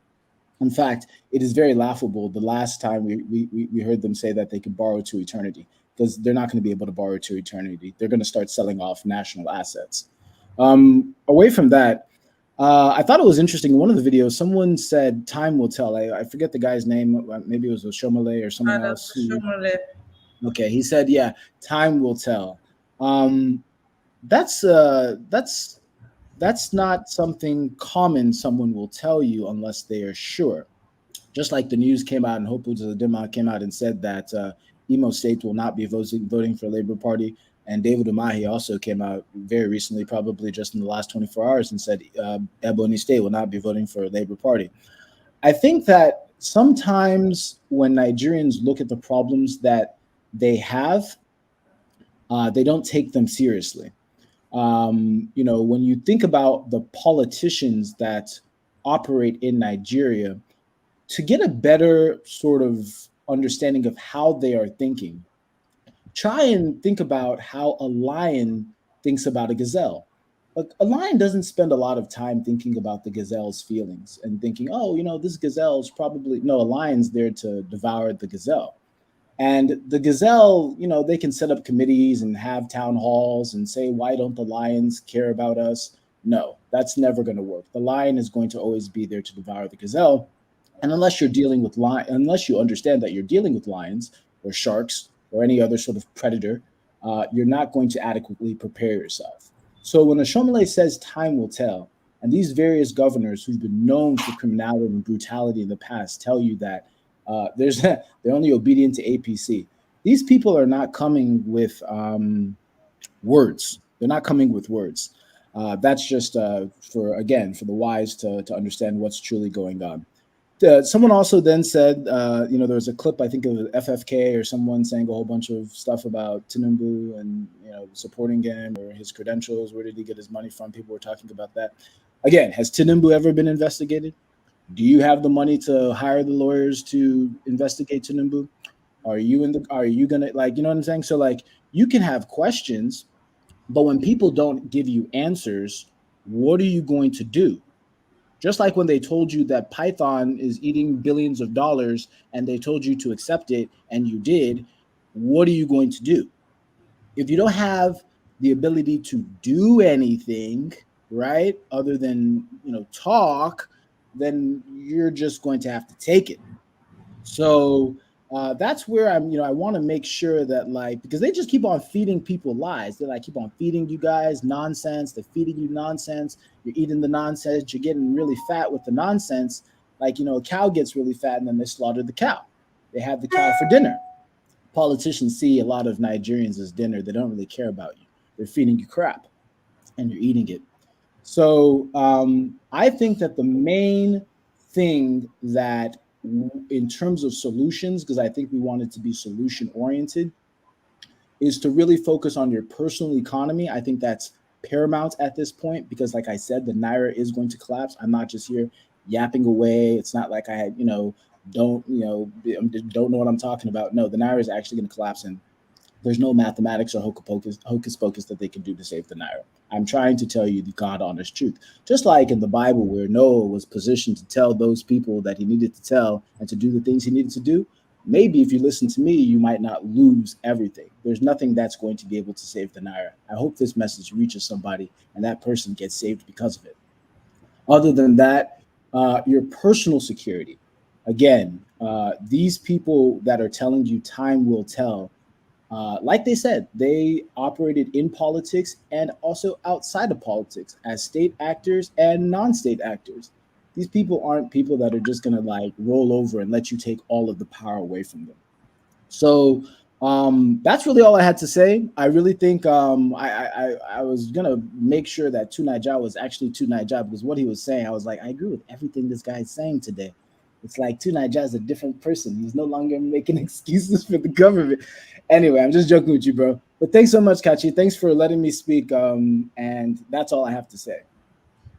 In fact, it is very laughable. The last time we heard them say that they could borrow to eternity, because they're not going to be able to borrow to eternity. They're going to start selling off national assets. Away from that, I thought it was interesting. In one of the videos, someone said, time will tell. I forget the guy's name. Maybe it was Oshomole or someone else. Okay, he said, yeah, time will tell. That's that's not something common someone will tell you unless they are sure. Just like the news came out and Hopu Uzodinma came out and said that Imo State will not be voting for Labour Party. And David Umahi also came out very recently, probably just in the last 24 hours, and said Ebony State will not be voting for Labour Party. I think that sometimes when Nigerians look at the problems that they have, they don't take them seriously. When you think about the politicians that operate in Nigeria, to get a better sort of understanding of how they are thinking, try and think about how a lion thinks about a gazelle. A lion doesn't spend a lot of time thinking about the gazelle's feelings and thinking, oh, this gazelle's probably, no, a lion's there to devour the gazelle. And the gazelle, they can set up committees and have town halls and say, why don't the lions care about us? No, that's never going to work. The lion is going to always be there to devour the gazelle. And unless unless you understand that you're dealing with lions or sharks or any other sort of predator, you're not going to adequately prepare yourself. So when Ashomole says time will tell, and these various governors who've been known for criminality and brutality in the past tell you that they're only obedient to APC. These people are not coming with words. They're not coming with words. That's just for the wise to understand what's truly going on. Someone also then said, there was a clip, I think of FFK or someone saying a whole bunch of stuff about Tinubu and, supporting him or his credentials. Where did he get his money from? People were talking about that. Again, has Tinubu ever been investigated? Do you have the money to hire the lawyers to investigate Tinubu? Are you gonna, you know what I'm saying? So you can have questions, but when people don't give you answers, what are you going to do? Just like when they told you that Python is eating billions of dollars and they told you to accept it and you did, what are you going to do? If you don't have the ability to do anything, right, other than, talk, then you're just going to have to take it. So that's where I want to make sure that because they just keep on feeding people lies. They keep on feeding you guys nonsense. They're feeding you nonsense. You're eating the nonsense. You're getting really fat with the nonsense. A cow gets really fat and then they slaughter the cow. They have the cow for dinner. Politicians see a lot of Nigerians as dinner. They don't really care about you. They're feeding you crap and you're eating it. So I think that the main thing that in terms of solutions, because I think we want it to be solution oriented, is to really focus on your personal economy. I think that's paramount at this point because, like I said, the Naira is going to collapse. I'm not just here yapping away. It's not like I don't know what I'm talking about. No, the Naira is actually going to collapse, and there's no mathematics or hocus pocus that they can do to save the Naira. I'm trying to tell you the God honest truth. Just like in the Bible where Noah was positioned to tell those people that he needed to tell and to do the things he needed to do, maybe if you listen to me, you might not lose everything. There's nothing that's going to be able to save the Naira. I hope this message reaches somebody and that person gets saved because of it. Other than that, your personal security. Again, these people that are telling you time will tell, like they said, they operated in politics and also outside of politics as state actors and non-state actors. These people aren't people that are just going to roll over and let you take all of the power away from them. So that's really all I had to say. I really think I was going to make sure that Tunaija was actually Tunaija because what he was saying, I was like, I agree with everything this guy is saying today. It's like Tunaija is a different person. He's no longer making excuses for the government. Anyway, I'm just joking with you, bro. But thanks so much, Kachi. Thanks for letting me speak. And that's all I have to say.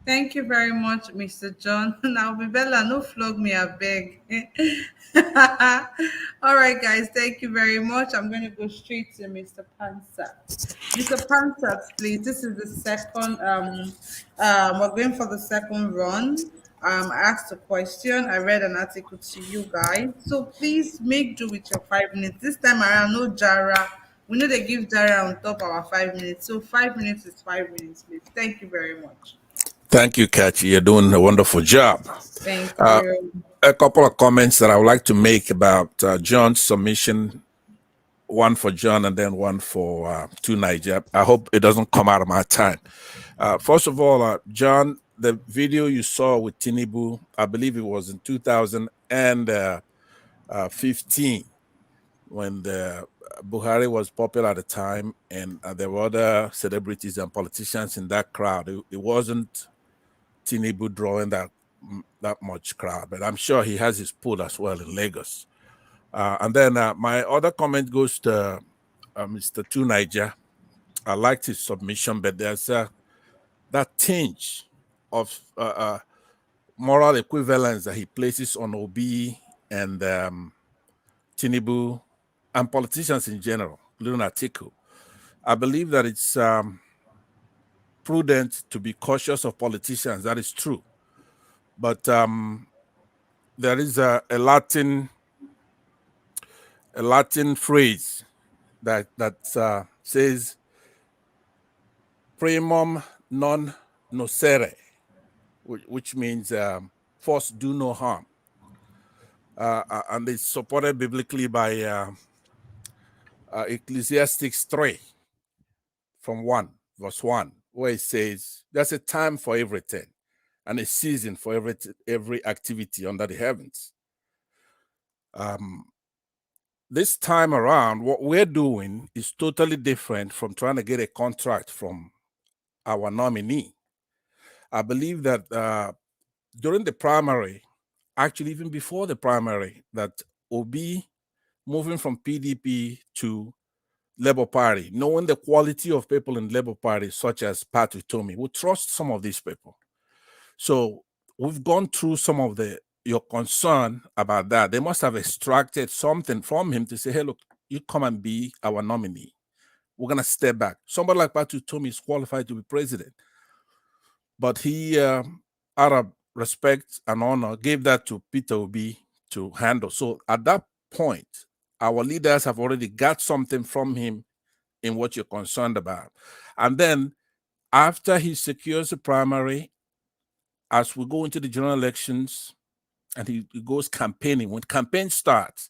Thank you very much, Mr. John. Now, Bella, no flog me, I beg. All right, guys, thank you very much. I'm going to go straight to Mr. Pansat. Mr. Pansat, please. This is the second. We're going for the second run. I asked a question. I read an article to you guys. So please make do with your 5 minutes. This time around, no Jara. We know they give Jara on top our 5 minutes. So 5 minutes is 5 minutes, please. Thank you very much. Thank you, Kachi. You're doing a wonderful job. Thank you. A couple of comments that I would like to make about John's submission one for John and then one for to Niger. I hope it doesn't come out of my time. First of all, John, the video you saw with Tinubu, I believe it was in 2015 when the Buhari was popular at the time, and there were other celebrities and politicians in that crowd. It wasn't Tinubu drawing that much crowd, but I'm sure he has his pull as well in Lagos. And then my other comment goes to Mr. Two Niger. I liked his submission, but there's that tinge of moral equivalence that he places on Obi and Tinubu and politicians in general, including Atiku. I believe that it's prudent to be cautious of politicians. That is true. But there is a Latin phrase that says primum non nocere, which means first do no harm. And it's supported biblically by Ecclesiastes 3 from 1, verse 1, where it says, there's a time for everything and a season for every activity under the heavens. This time around, what we're doing is totally different from trying to get a contract from our nominee. I believe that during the primary, actually even before the primary, that Obi moving from PDP to Labour Party, knowing the quality of people in Labour Party, such as Pat Utomi, we trust some of these people. So we've gone through some of your concern about that. They must have extracted something from him to say, hey, look, you come and be our nominee. We're going to step back. Somebody like Pat Utomi is qualified to be president. But he, out of respect and honor, gave that to Peter Obi to handle. So at that point, our leaders have already got something from him in what you're concerned about. And then after he secures the primary, as we go into the general elections and he goes campaigning, when campaign starts,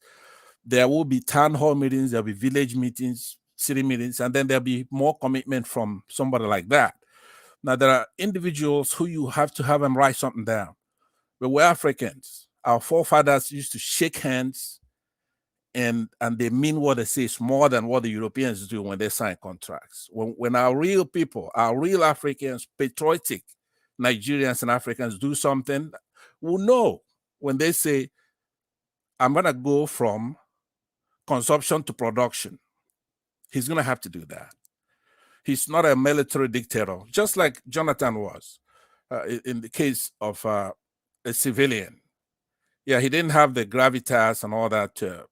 there will be town hall meetings, there'll be village meetings, city meetings, and then there'll be more commitment from somebody like that. Now, there are individuals who you have to have them write something down. But we're Africans. Our forefathers used to shake hands, and they mean what they say. It's more than what the Europeans do when they sign contracts. When our real people, our real Africans, patriotic Nigerians and Africans do something, we'll know when they say, I'm going to go from consumption to production. He's going to have to do that. He's not a military dictator, just like Jonathan was in the case of a civilian. Yeah, he didn't have the gravitas and all that to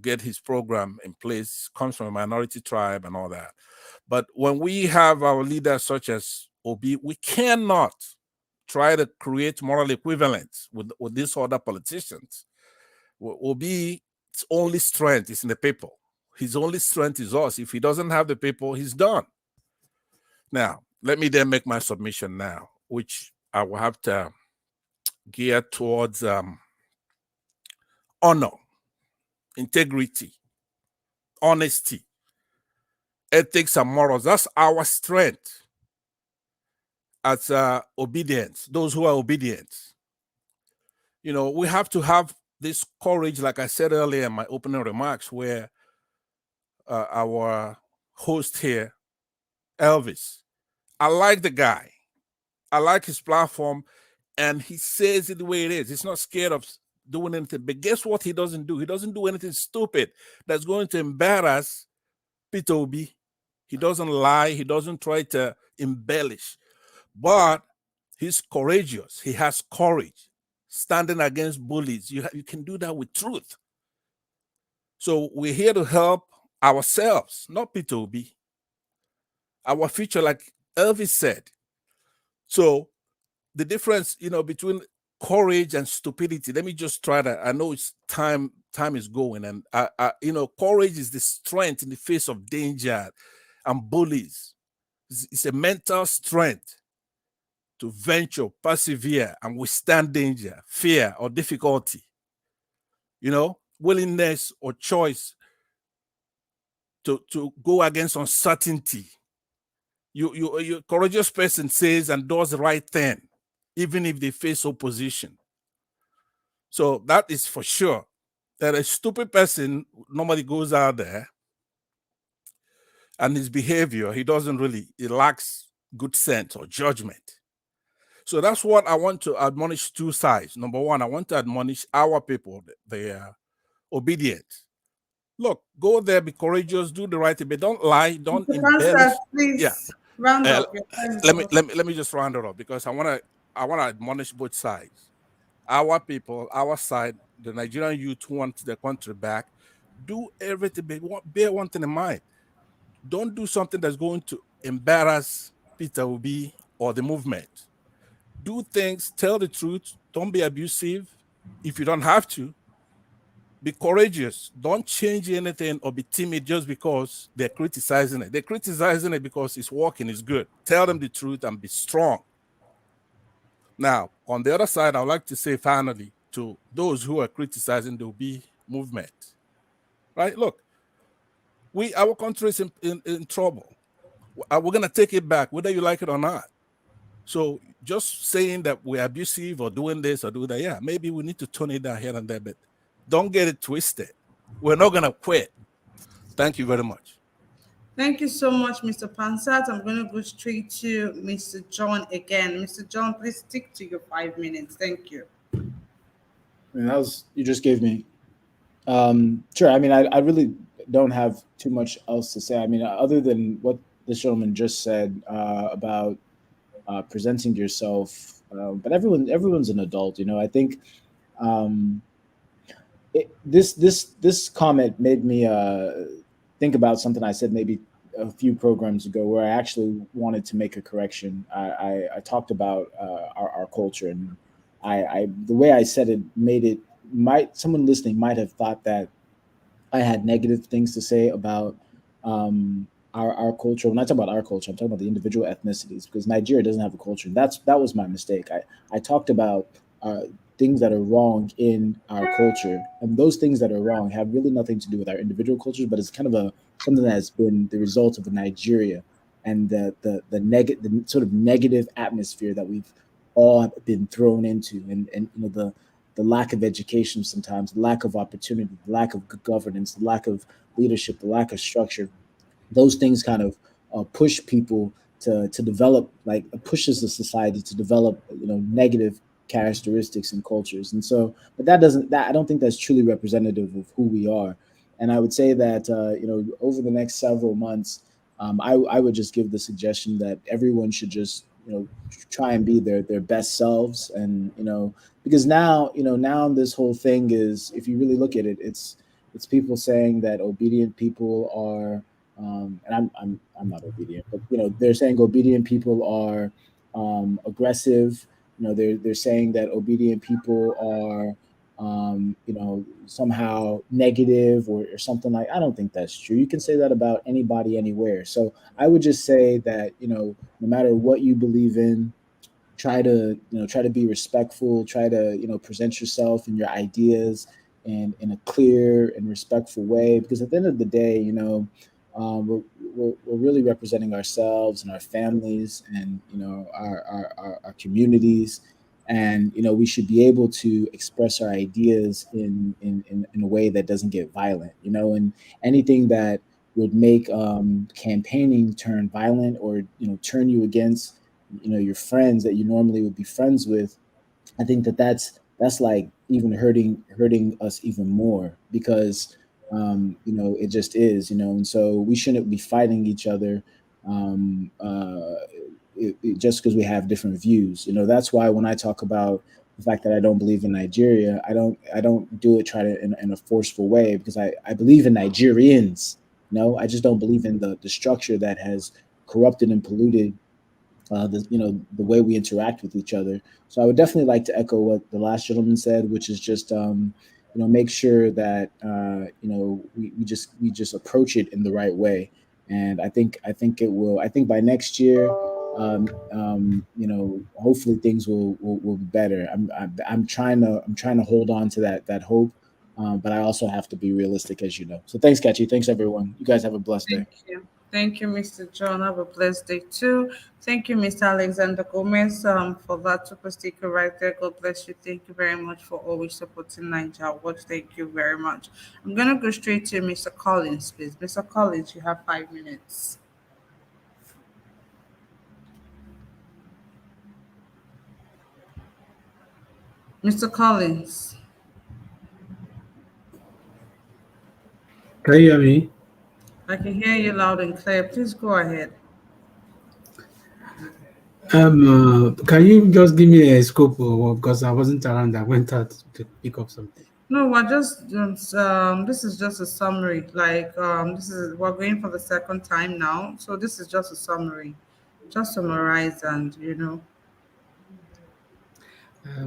get his program in place, comes from a minority tribe and all that. But when we have our leaders such as Obi, we cannot try to create moral equivalence with these other politicians. Obi's only strength is in the people. His only strength is us. If he doesn't have the people, he's done. Now, let me then make my submission now, which I will have to gear towards honor, integrity, honesty, ethics, and morals. That's our strength as obedience, those who are obedient. You know, we have to have this courage, like I said earlier in my opening remarks, where our host here, Elvis, I like the guy. I like his platform, and he says it the way it is. He's not scared of doing anything. But guess what he doesn't do? He doesn't do anything stupid that's going to embarrass Peter Obi. He doesn't lie. He doesn't try to embellish. But he's courageous. He has courage. Standing against bullies. You can do that with truth. So we're here to help ourselves, not Peter Obi. Our future, like Elvis said. So the difference, between courage and stupidity, let me just try that. I know it's time is going, and courage is the strength in the face of danger and bullies. It's a mental strength to venture, persevere, and withstand danger, fear, or difficulty. Willingness or choice to go against uncertainty. You courageous person says and does the right thing, even if they face opposition. So that is for sure. That a stupid person normally goes out there and his behavior, he lacks good sense or judgment. So that's what I want to admonish two sides. Number one, I want to admonish our people. They are obedient. Look, go there, be courageous, do the right thing, but don't lie, don't Mr. embellish. Pansat, Yeah. please round up. Your time is up. Let me just round it up because I wanna admonish both sides. Our people, our side, the Nigerian youth who want their country back, do everything, but bear one thing in mind. Don't do something that's going to embarrass Peter Obi or the movement. Do things, tell the truth, don't be abusive. If you don't have to, be courageous. Don't change anything or be timid just because they're criticizing it. They're criticizing it because it's working, it's good. Tell them the truth and be strong. Now, on the other side, I would like to say finally to those who are criticizing the Obi movement, right? Look, our country is in trouble. We're going to take it back, whether you like it or not. So just saying that we're abusive or doing this or doing that, yeah, maybe we need to tone it down here and there, but don't get it twisted. We're not going to quit. Thank you very much. Thank you so much, Mr. Pansat. I'm going to go straight to Mr. John again. Mr. John, please stick to your 5 minutes. Thank you. I mean, you just gave me. Sure. I mean, I really don't have too much else to say. I mean, other than what this gentleman just said about presenting yourself, but everyone's an adult. I think um, this comment made me think about something I said maybe a few programs ago, where I actually wanted to make a correction. I talked about our culture, and the way I said it made it someone listening might have thought that I had negative things to say about our culture. When I talk about our culture, I'm talking about the individual ethnicities, because Nigeria doesn't have a culture. And that was my mistake. I talked about things that are wrong in our culture, and those things that are wrong have really nothing to do with our individual cultures, but it's kind of something that has been the result of Nigeria and the sort of negative atmosphere that we've all been thrown into, and the lack of education sometimes, the lack of opportunity, the lack of good governance, the lack of leadership, the lack of structure. Those things kind of push people to develop, like pushes the society to develop, negative characteristics and cultures. And so, but that I don't think that's truly representative of who we are. And I would say that over the next several months, I would just give the suggestion that everyone should just try and be their best selves, and because now this whole thing is, if you really look at it, it's people saying that obedient people are and I'm not obedient, but they're saying obedient people are aggressive. They're saying that obedient people are somehow negative, or something. Like, I don't think that's true. You can say that about anybody anywhere. So I would just say that no matter what you believe in, try to be respectful, try to present yourself and your ideas in a clear and respectful way, because at the end of the day, we're really representing ourselves and our families, and our communities, and we should be able to express our ideas in a way that doesn't get violent, and anything that would make campaigning turn violent, or turn you against your friends that you normally would be friends with. I think that's like even hurting us even more, because it just is, and so we shouldn't be fighting each other just because we have different views. That's why when I talk about the fact that I don't believe in Nigeria, I don't do it in a forceful way, because I believe in Nigerians. I just don't believe in the structure that has corrupted and polluted the way we interact with each other. So I would definitely like to echo what the last gentleman said, which is just make sure that we just approach it in the right way. And I think it will. I think by next year, hopefully things will be better. I'm trying to hold on to that hope, But I also have to be realistic, as you know. So thanks, Catchy. Thanks, everyone. You guys have a blessed day. Thank you. Thank you, Mr. John. Have a blessed day too. Thank you, Mr. Alexander Gomez, for that super sticker right there. God bless you. Thank you very much for always supporting Niger Watch. Thank you very much. I'm gonna go straight to Mr. Collins, please. Mr. Collins, you have 5 minutes. Mr. Collins, Can you hear me? I can hear you loud and clear. Please go ahead. Can you just give me a scope of what, because I wasn't around. I went out to pick up something. No, we're just this is just a summary. Like this is we're going for the second time now, so this is just a summary. Just summarize and I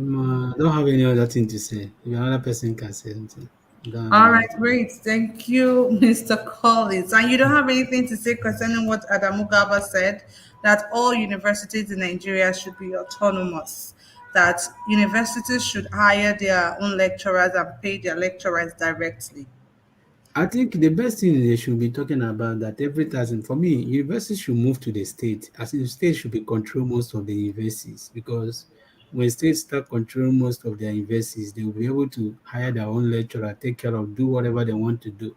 don't have any other thing to say. If another person can say something, I don't have All any right, other thing. great. Thank you, Mr. Collins. And you don't have anything to say concerning what Adamu Gaba said, that all universities in Nigeria should be autonomous, that universities should hire their own lecturers and pay their lecturers directly. I think the best thing they should be talking about that every time for me, universities should move to the state. As in the state should be control most of the universities because when states start controlling most of their universities, they will be able to hire their own lecturer, take care of, do whatever they want to do.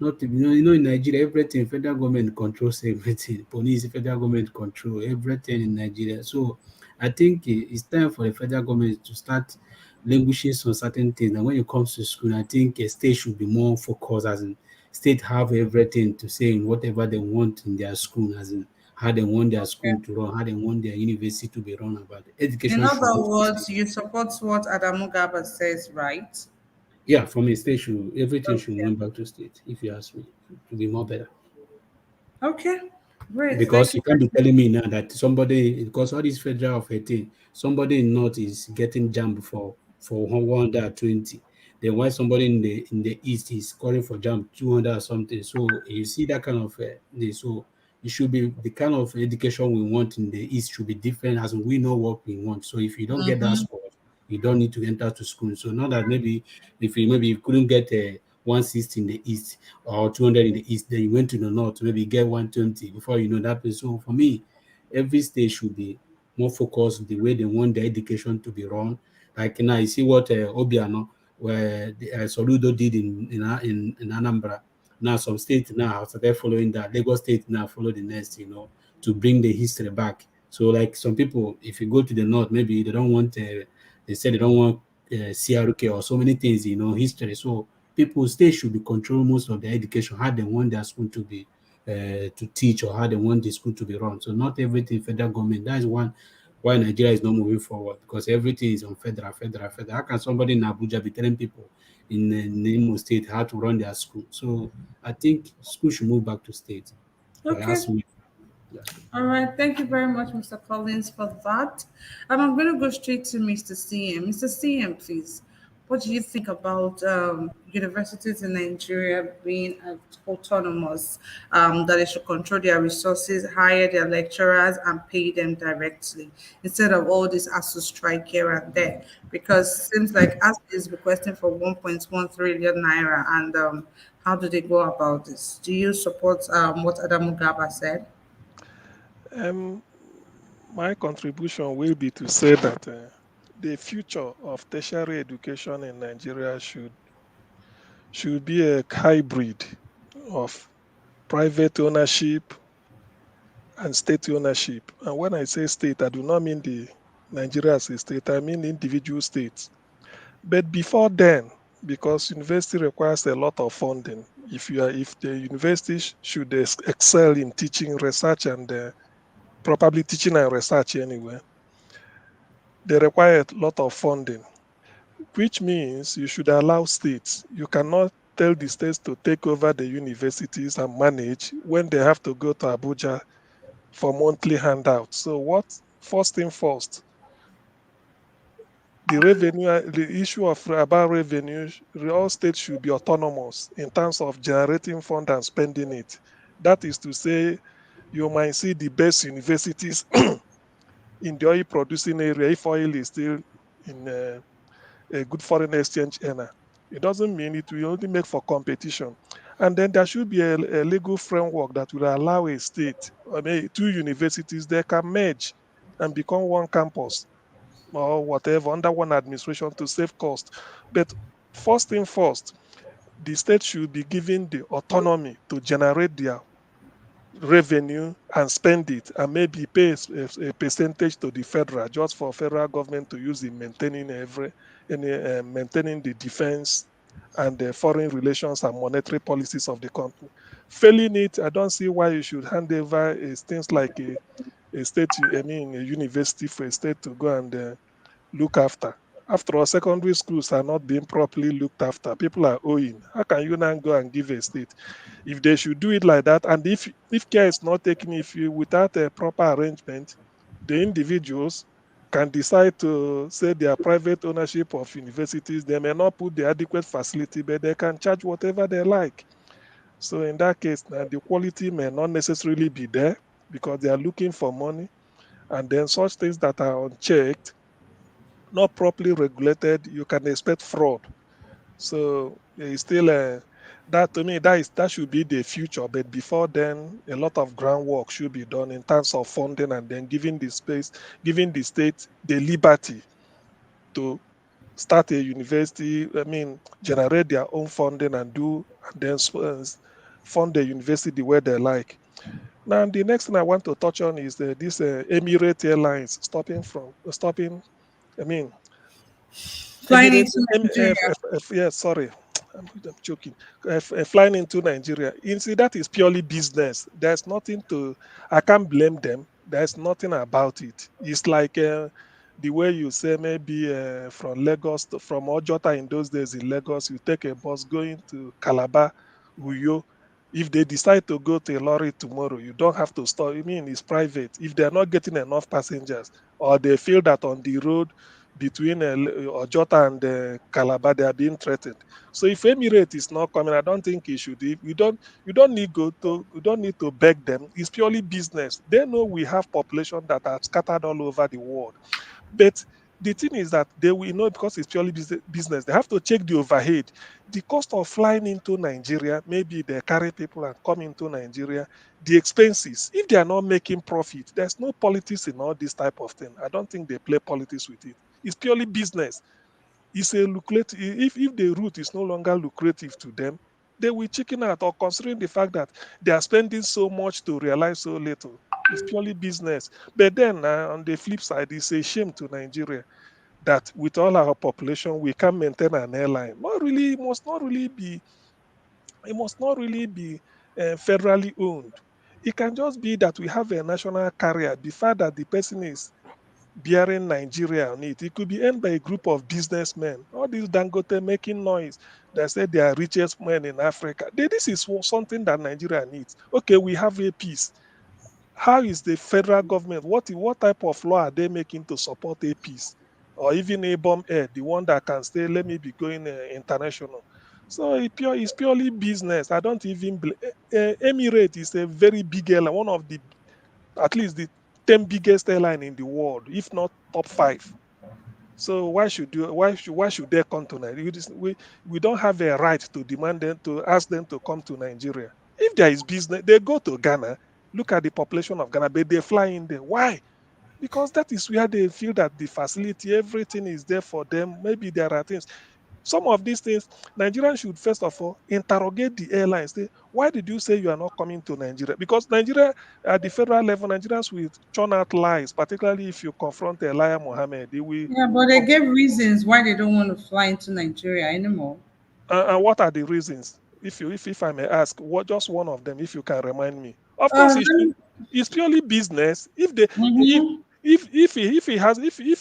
Not to, in Nigeria, everything federal government controls everything. Police, federal government control everything in Nigeria. So I think it's time for the federal government to start languishes on certain things. And when it comes to school, I think a state should be more focused, as in state have everything to say in whatever they want in their school, as in how they want their Okay. school to run, how they want their university to be run about. In Education should other go to the words, state. you support what Adamu Gaba says, right? Yeah, from a state should everything should Okay. move back to state, if you ask me, to be more better. Okay. Great. Because Thank you you can't be very telling me now that somebody, because all this federal of 18, somebody in north is getting jammed for 120. Then why somebody in the east is calling for jam 200 or something. So you see that kind of so it should be the kind of education we want in the east should be different as we know what we want. So if you don't get that much. score, you don't need to enter to school. So not that maybe if you maybe you couldn't get a 160 in the east or 200 in the east, then you went to the north to maybe get 120 before you know that place. So for me, every state should be more focused the way they want their education to be run. Like now, you see what Obiano, where Soludo did in Anambra. Now some states now have started following that. Lagos State now follow the next, to bring the history back. So like some people, if you go to the north, maybe they don't want. They say they don't want CRK or so many things, history. So people state should be control most of their education, how they want their school to be to teach or how they want the school to be run. So not everything federal government. That is one why Nigeria is not moving forward because everything is on federal. How can somebody in Abuja be telling people in Imo State how to run their school? So I think school should move back to state. If I Okay. ask me, yeah. All right, thank you very much, Mr. Collins, for that. I'm going to go straight to Mr. CM. Mr. CM, please. What do you think about universities in Nigeria being autonomous, that they should control their resources, hire their lecturers, and pay them directly instead of all this ASU strike here and there? Because it seems like ASU is requesting for 1.1 trillion naira, and how do they go about this? Do you support what Adam Mugabe said? Um, my contribution will be to say that the future of tertiary education in Nigeria should be a hybrid of private ownership and state ownership. And when I say state, I do not mean the Nigeria as a state, I mean individual states. But before then, because university requires a lot of funding, if the university should excel in teaching, research, and probably teaching and research anyway, they require a lot of funding, which means you should allow states. You cannot tell the states to take over the universities and manage when they have to go to Abuja for monthly handouts. So what first thing first, the issue of about revenue, all states should be autonomous in terms of generating fund and spending it. That is to say, you might see the best universities in the oil producing area if oil is still in a good foreign exchange earner. It doesn't mean it will only make for competition. And then there should be a legal framework that will allow a state, I mean, two universities, they can merge and become one campus or whatever under one administration to save cost. But first thing first, the state should be given the autonomy to generate their revenue and spend it, and maybe pay a percentage to the federal, just for federal government to use in maintaining maintaining the defense and the foreign relations and monetary policies of the country. Failing it, I don't see why you should hand over things like a state, I mean, a university for a state to go and look after. After all, secondary schools are not being properly looked after. People are owing. How can you now go and give a state? If they should do it like that, and if care is not taken, if you without a proper arrangement, the individuals can decide to say their private ownership of universities. They may not put the adequate facility, but they can charge whatever they like. So in that case, now the quality may not necessarily be there because they are looking for money, and then such things that are unchecked, not properly regulated, you can expect fraud. So it's still that, to me, that should be the future. But before then, a lot of groundwork should be done in terms of funding, and then giving the space, giving the state the liberty to start a university. I mean, generate their own funding and then fund the university the way they like. Now, the next thing I want to touch on is this Emirate Airlines stopping. I mean, Flying Emirates, into Nigeria. yeah, sorry, I'm joking. Flying into Nigeria, you see, that is purely business. There's nothing to, I can't blame them. There's nothing about it. It's like the way you say maybe from Lagos from Ojota in those days in Lagos, you take a bus going to Calabar, Uyo. If they decide to go to Lorry tomorrow, you don't have to stop. I mean, it's private. If they're not getting enough passengers, or they feel that on the road between Ojota and Calabar, they are being threatened. So if Emirates is not coming, I don't think it should. You don't need to beg them. It's purely business. They know we have population that are scattered all over the world. But the thing is that they will know, because it's purely business. They have to check the overhead, the cost of flying into Nigeria. Maybe they carry people and come into Nigeria. The expenses. If they are not making profit, there's no politics in all this type of thing. I don't think they play politics with it. It's purely business. It's a lucrative. If the route is no longer lucrative to them, they will chicken out, or considering the fact that they are spending so much to realize so little. It's purely business. But then on the flip side, it's a shame to Nigeria that with all our population, we can maintain an airline. Not really, it must not really be federally owned. It can just be that we have a national carrier. The fact that the person is bearing Nigeria on it. It could be owned by a group of businessmen. All these Dangote making noise that say they are richest men in Africa. This is something that Nigeria needs. Okay, we have a peace. How is the federal government? What type of law are they making to support a peace, or even a bomb air, the one that can say, "Let me be going international." So it's purely business. I don't even. Emirates is a very big airline, one of the, at least the 10 biggest airline in the world, if not top five. So why should they come to Nigeria? We don't have a right to demand them, to ask them to come to Nigeria. If there is business, they go to Ghana. Look at the population of Ghana, but they fly in there. Why? Because that is where they feel that the facility, everything is there for them. Maybe there are things. Some of these things, Nigerians should first of all interrogate the airlines. Say, why did you say you are not coming to Nigeria? Because Nigeria, at the federal level, Nigerians will churn out lies, particularly if you confront Elijah Mohammed. They will. Yeah, but they gave reasons why they don't want to fly into Nigeria anymore. And what are the reasons? If I may ask, what, just one of them, if you can remind me. Of course, it's purely business. Mm-hmm. If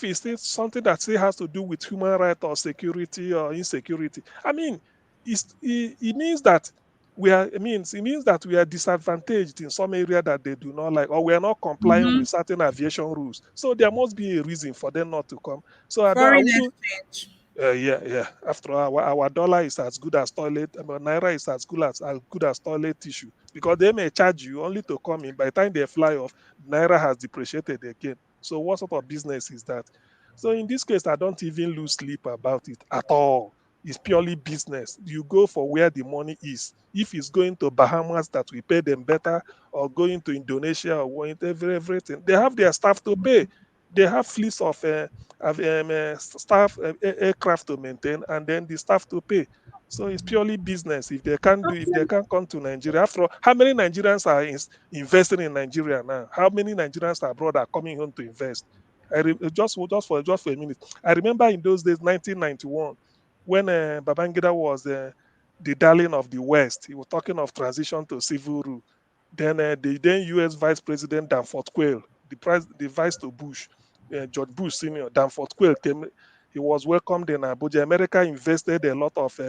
he says something that say has to do with human right or security or insecurity, I mean, it means that it means that we are disadvantaged in some area that they do not like, or we are not complying Mm-hmm. with certain aviation rules. So there must be a reason for them not to come. So I Foreign wouldn't. exchange. Yeah. After all, our dollar is as good as toilet. Naira is as good as toilet tissue, because they may charge you only to come in. By the time they fly off, naira has depreciated again. So what sort of business is that? So in this case, I don't even lose sleep about it at all. It's purely business. You go for where the money is. If it's going to Bahamas, that we pay them better, or going to Indonesia, or going to everything, they have their staff to pay. They have fleets of staff, aircraft to maintain, and then the staff to pay. So it's purely business. If they can't do, if they can't come to Nigeria, after all, how many Nigerians are investing in Nigeria now? How many Nigerians abroad are coming home to invest? Just for a minute, I remember in those days, 1991, when Babangida was the darling of the West. He was talking of transition to civil rule. Then the then U.S. Vice President Danforth Quayle, the vice to Bush, George Bush Senior, Danforth Quayle came. He was welcomed in Abuja. America invested a lot of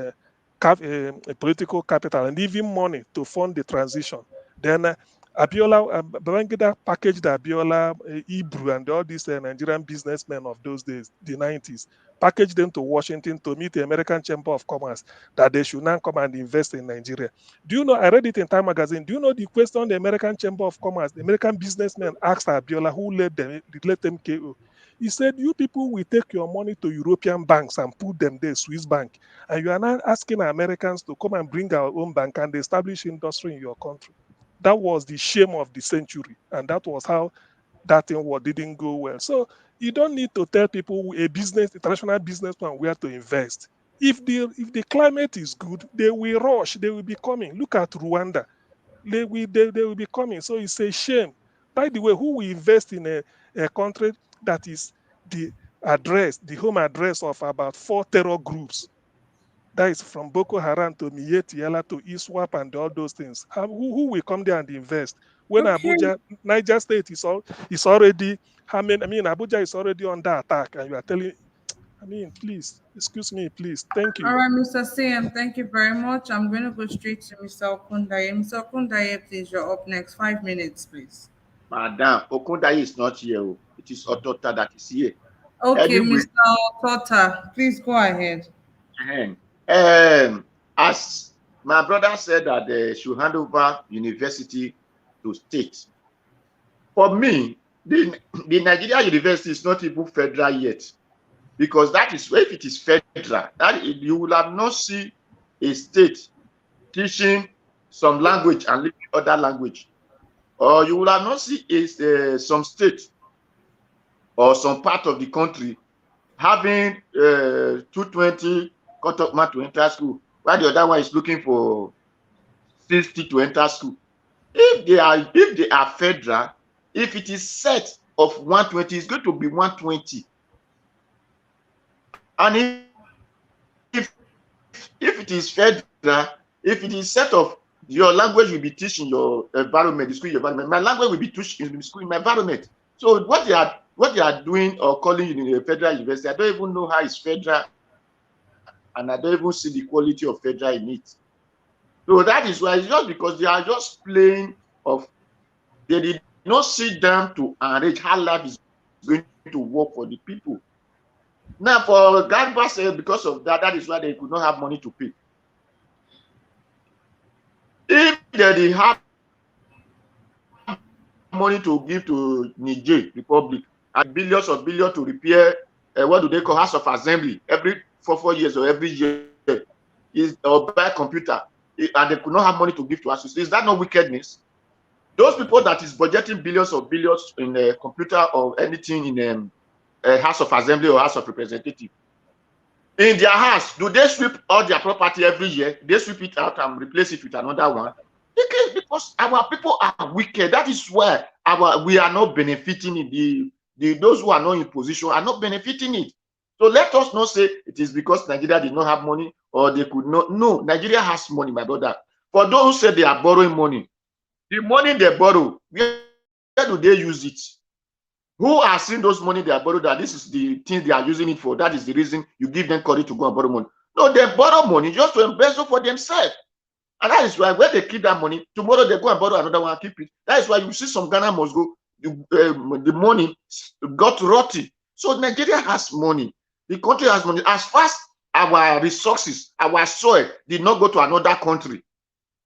political capital and even money to fund the transition. Then Abiola, Babangida packaged Abiola, Ibru, and all these Nigerian businessmen of those days, the 90s, packaged them to Washington to meet the American Chamber of Commerce that they should now come and invest in Nigeria. Do you know? I read it in Time Magazine. Do you know the question the American Chamber of Commerce, the American businessmen asked Abiola, who led them KO? He said, "You people will take your money to European banks and put them there, Swiss bank, and you are now asking Americans to come and bring our own bank and establish industry in your country." That was the shame of the century, and that was how that thing didn't go well. So you don't need to tell people international businessman where to invest. If the climate is good, they will rush. They will be coming. Look at Rwanda. They will be coming. So it's a shame. By the way, who will invest in a country that is the home address of about 4 terror groups? That is from Boko Haram to Miyetti Yala to ISWAP and all those things. Who will come there and invest? When Okay. Abuja, Niger State is already, Abuja is already under attack, and you are telling, please, excuse me, please. Thank All you. right, Mr. CM, thank you very much. I'm going to go straight to Mr. Okundaye. Mr. Okundaye, please, you're up next. 5 minutes, please. Madam, Okundayi is not here. Oh. It is Otota that is here. Okay, Anyway, Mr. Tota, please go ahead. as my brother said that they should hand over university to state. For me, the Nigeria university is not even federal yet, because that is if it is federal, that you will have not see a state teaching some language and leaving other language, or you will have not see some state or some part of the country having 220 cut-off mark to enter school, while the other one is looking for 60 to enter school. If they are federal, if it is set of 120, it's going to be 120. And if it is federal, if it is set of your language will be teaching your environment, the school environment, my language will be teaching in the school in my environment. So what they are doing or calling in a federal university, I don't even know how it's federal, and I don't even see the quality of federal in it. So that is why it's just because they are just playing of, they did not sit down to arrange how life is going to work for the people. Now, for Garba said, because of that, that is why they could not have money to pay. If they have money to give to Niger Republic and billions to repair, what do they call, House of Assembly every 4 years or every year, or buy computer, and they could not have money to give to us, is that not wickedness? Those people that is budgeting billions in a computer or anything in a House of Assembly or House of Representative, in their house, do they sweep all their property every year? They sweep it out and replace it with another one? Because our people are wicked. That is why we are not benefiting it. Those who are not in position are not benefiting it. So let us not say it is because Nigeria did not have money or they could not. No, Nigeria has money, my brother. For those who say they are borrowing money, the money they borrow, where do they use it? Who are seeing those money they are borrowed, that this is the thing they are using it for? That is the reason you give them courage to go and borrow money. No, they borrow money just to embezzle for themselves. And that is why when they keep that money, tomorrow they go and borrow another one and keep it. That is why you see some Ghana must go, the money got rotten. So Nigeria has money. The country has money. As fast our resources, our soil did not go to another country.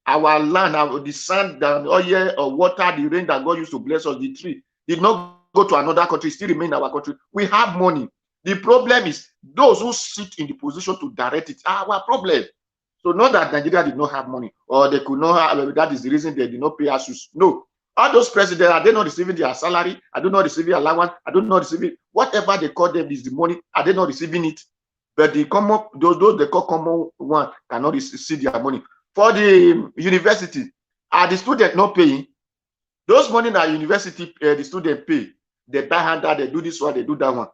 Our land, the sand, the oil or water, the rain that God used to bless us, the tree, did not go to another country, still remain in our country. We have money. The problem is those who sit in the position to direct it are our problem. So not that Nigeria did not have money or they could not have, that is the reason they did not pay us. No. All those presidents, are they not receiving their salary? Are they not receiving allowance? Are they not receiving whatever they call them is the money? Are they not receiving it? But the common, those they call common one cannot receive their money. For the university, are the students not paying? Those money that university, the student pay, they buy hand that, they do this one, they do that one.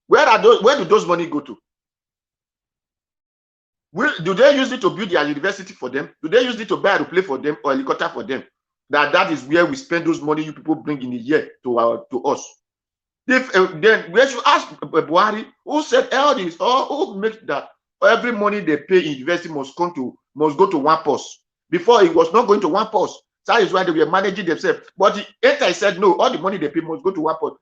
Where do those money go to? Do they use it to build their university for them? Do they use it to buy a aeroplane for them or a helicopter for them? That is where we spend those money you people bring in a year to us. Then we should ask Buhari, who said all this, or who makes that every money they pay in university must go to one post. Before it was not going to one post. That is why they were managing themselves. But the ETA said no, all the money they pay must go to one post.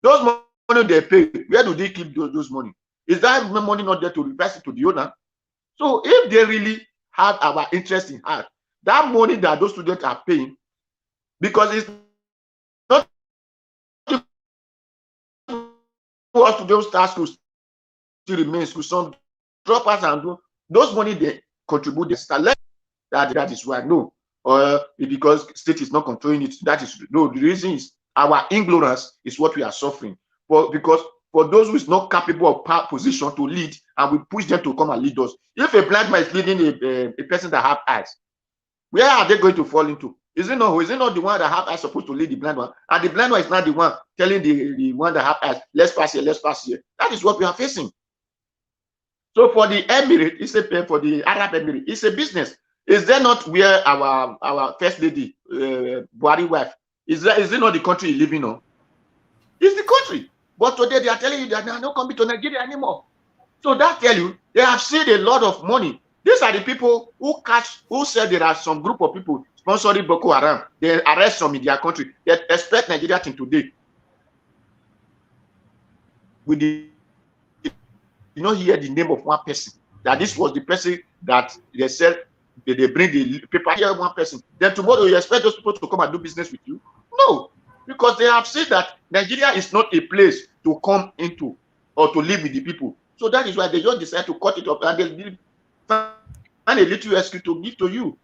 Those money they pay, where do they keep those money? Is that money not there to reverse it to the owner? So if they really have our interest in heart, that money that those students are paying, because it's not us to those start schools still remain school, some dropouts and do those money they contribute the start. That is why no, or because state is not controlling it. That is no. The reason is our ignorance is what we are suffering. Because for those who is not capable of power position to lead, and we push them to come and lead us. If a blind man is leading a person that have eyes, where are they going to fall into? Is it not the one that have eyes supposed to lead the blind one? And the blind one is not the one telling the one that have eyes, let's pass here, let's pass here. That is what we are facing. So for the Emirate, for the Arab Emirate, it's a business. Is there not where our first lady, Buhari wife, is it not the country you living on? It's the country. But today they are telling you that they are not coming to Nigeria anymore. So that tell you they have saved a lot of money. These are the people who said there are some group of people sponsoring Boko Haram. They arrest some in their country. They expect Nigeria till today. We did not hear the name of one person. That this was the person that they said they bring the paper here, one person. Then tomorrow you expect those people to come and do business with you? No, because they have said that Nigeria is not a place to come into or to live with the people. So that is why they just decide to cut it off and they find a little excuse to give to you.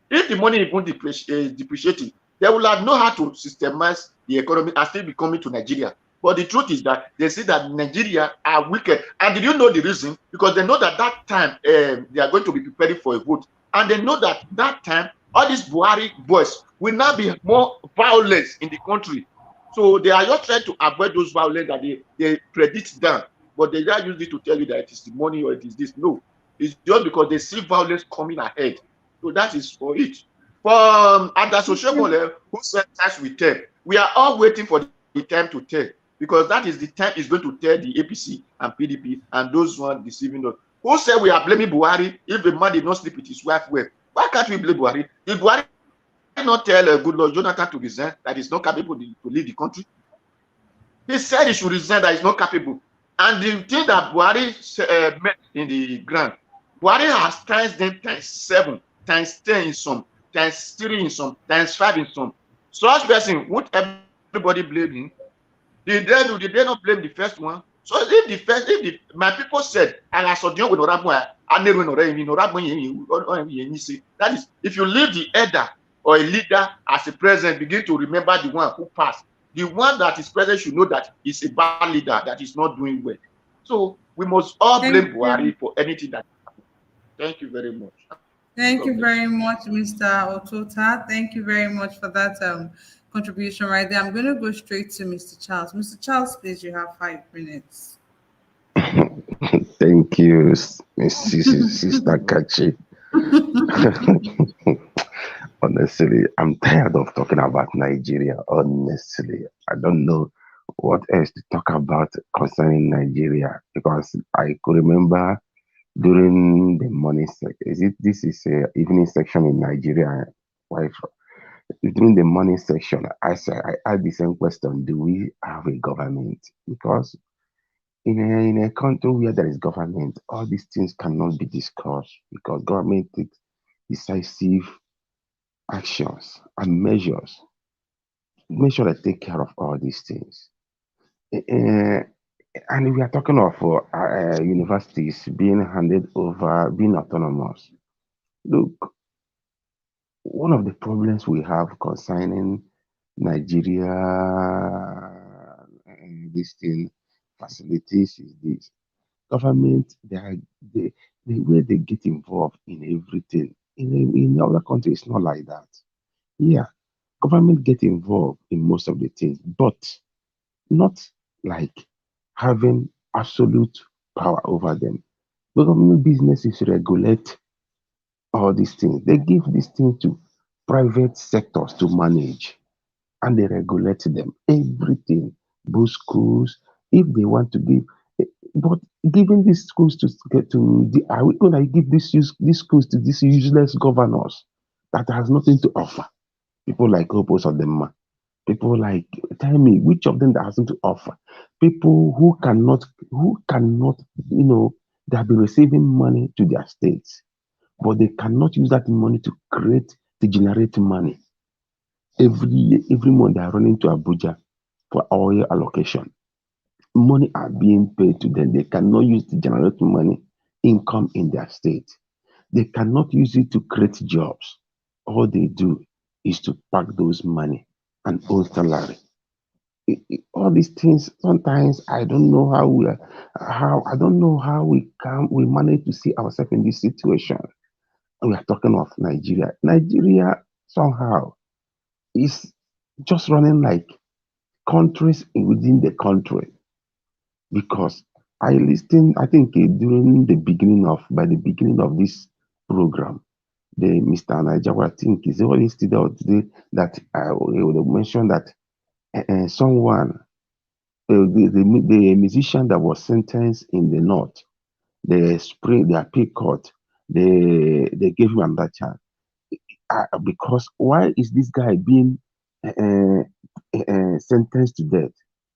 If the money even depreciating, they will have know how to systemize the economy and still be coming to Nigeria. But the truth is that they see that Nigeria are wicked. And did you know the reason? Because they know that time they are going to be preparing for a vote. And they know that time, all these Buhari boys will now be more violence in the country. So they are just trying to avoid those violence that they predict down. But they just use it to tell you that it is the money or it is this. No, it's just because they see violence coming ahead. So that is for it. For Adasoshegbole, who said tax we tell, we are all waiting for the time to tell. Because that is the time is going to tell the APC and PDP and those who are deceiving us. Who said we are blaming Buhari if the man did not sleep with his wife well? Why can't we blame Buhari? Did Buhari not tell Goodluck Jonathan to resign, that he's not capable to lead the country? He said he should resign, that he's not capable. And the thing that Buhari met in the ground, Buhari has times them times 7, times 10 in some, times 3 in some, times 5 in some. Such person, would everybody blame him? Did they not blame the first one? So if my people said, that is, if you leave the elder or a leader as a president, begin to remember the one who passed. The one that is present should know that he's a bad leader, that is not doing well. So we must all blame Buhari for anything that happened. Thank you very much. Thank you very much, Mr. Otota. Thank you very much for that contribution right there. I'm going to go straight to Mr. Charles. Mr. Charles, please, you have 5 minutes. Thank you, Sister Kachi. Honestly, I'm tired of talking about Nigeria. Honestly, I don't know what else to talk about concerning Nigeria, because I could remember during the morning this is a evening section in Nigeria. During the morning section, I asked the same question: do we have a government? Because in a country where there is government, all these things cannot be discussed, because government takes decisive actions and measures. Make sure they take care of all these things. And we are talking of universities being handed over, being autonomous. Look, one of the problems we have concerning Nigeria, this thing, facilities is this. Government, the way they get involved in everything. In other countries, it's not like that. Yeah, government get involved in most of the things, but not like having absolute power over them. The government businesses regulate all these things. They give these things to private sectors to manage and they regulate them. Everything, both schools, if they want to give, but giving these schools are we going to give these schools to these useless governors that has nothing to offer? People like Opos of them, people like, tell me which of them that has nothing to offer? People who cannot, they have been receiving money to their states, but they cannot use that money to generate money. Every month they are running to Abuja for oil allocation. Money are being paid to them. They cannot use to generate money, income in their state. They cannot use it to create jobs. All they do is to pack those money and own salary. All these things, sometimes I don't know how I don't know how we manage to see ourselves in this situation. We are talking of Nigeria. Nigeria somehow is just running like countries within the country because I think by the beginning of this program, the Mr. Nigeria, I think is always today that I would mention that someone, the musician that was sentenced in the north, the appeal court, they gave him another chance. Because why is this guy being uh, sentenced to death?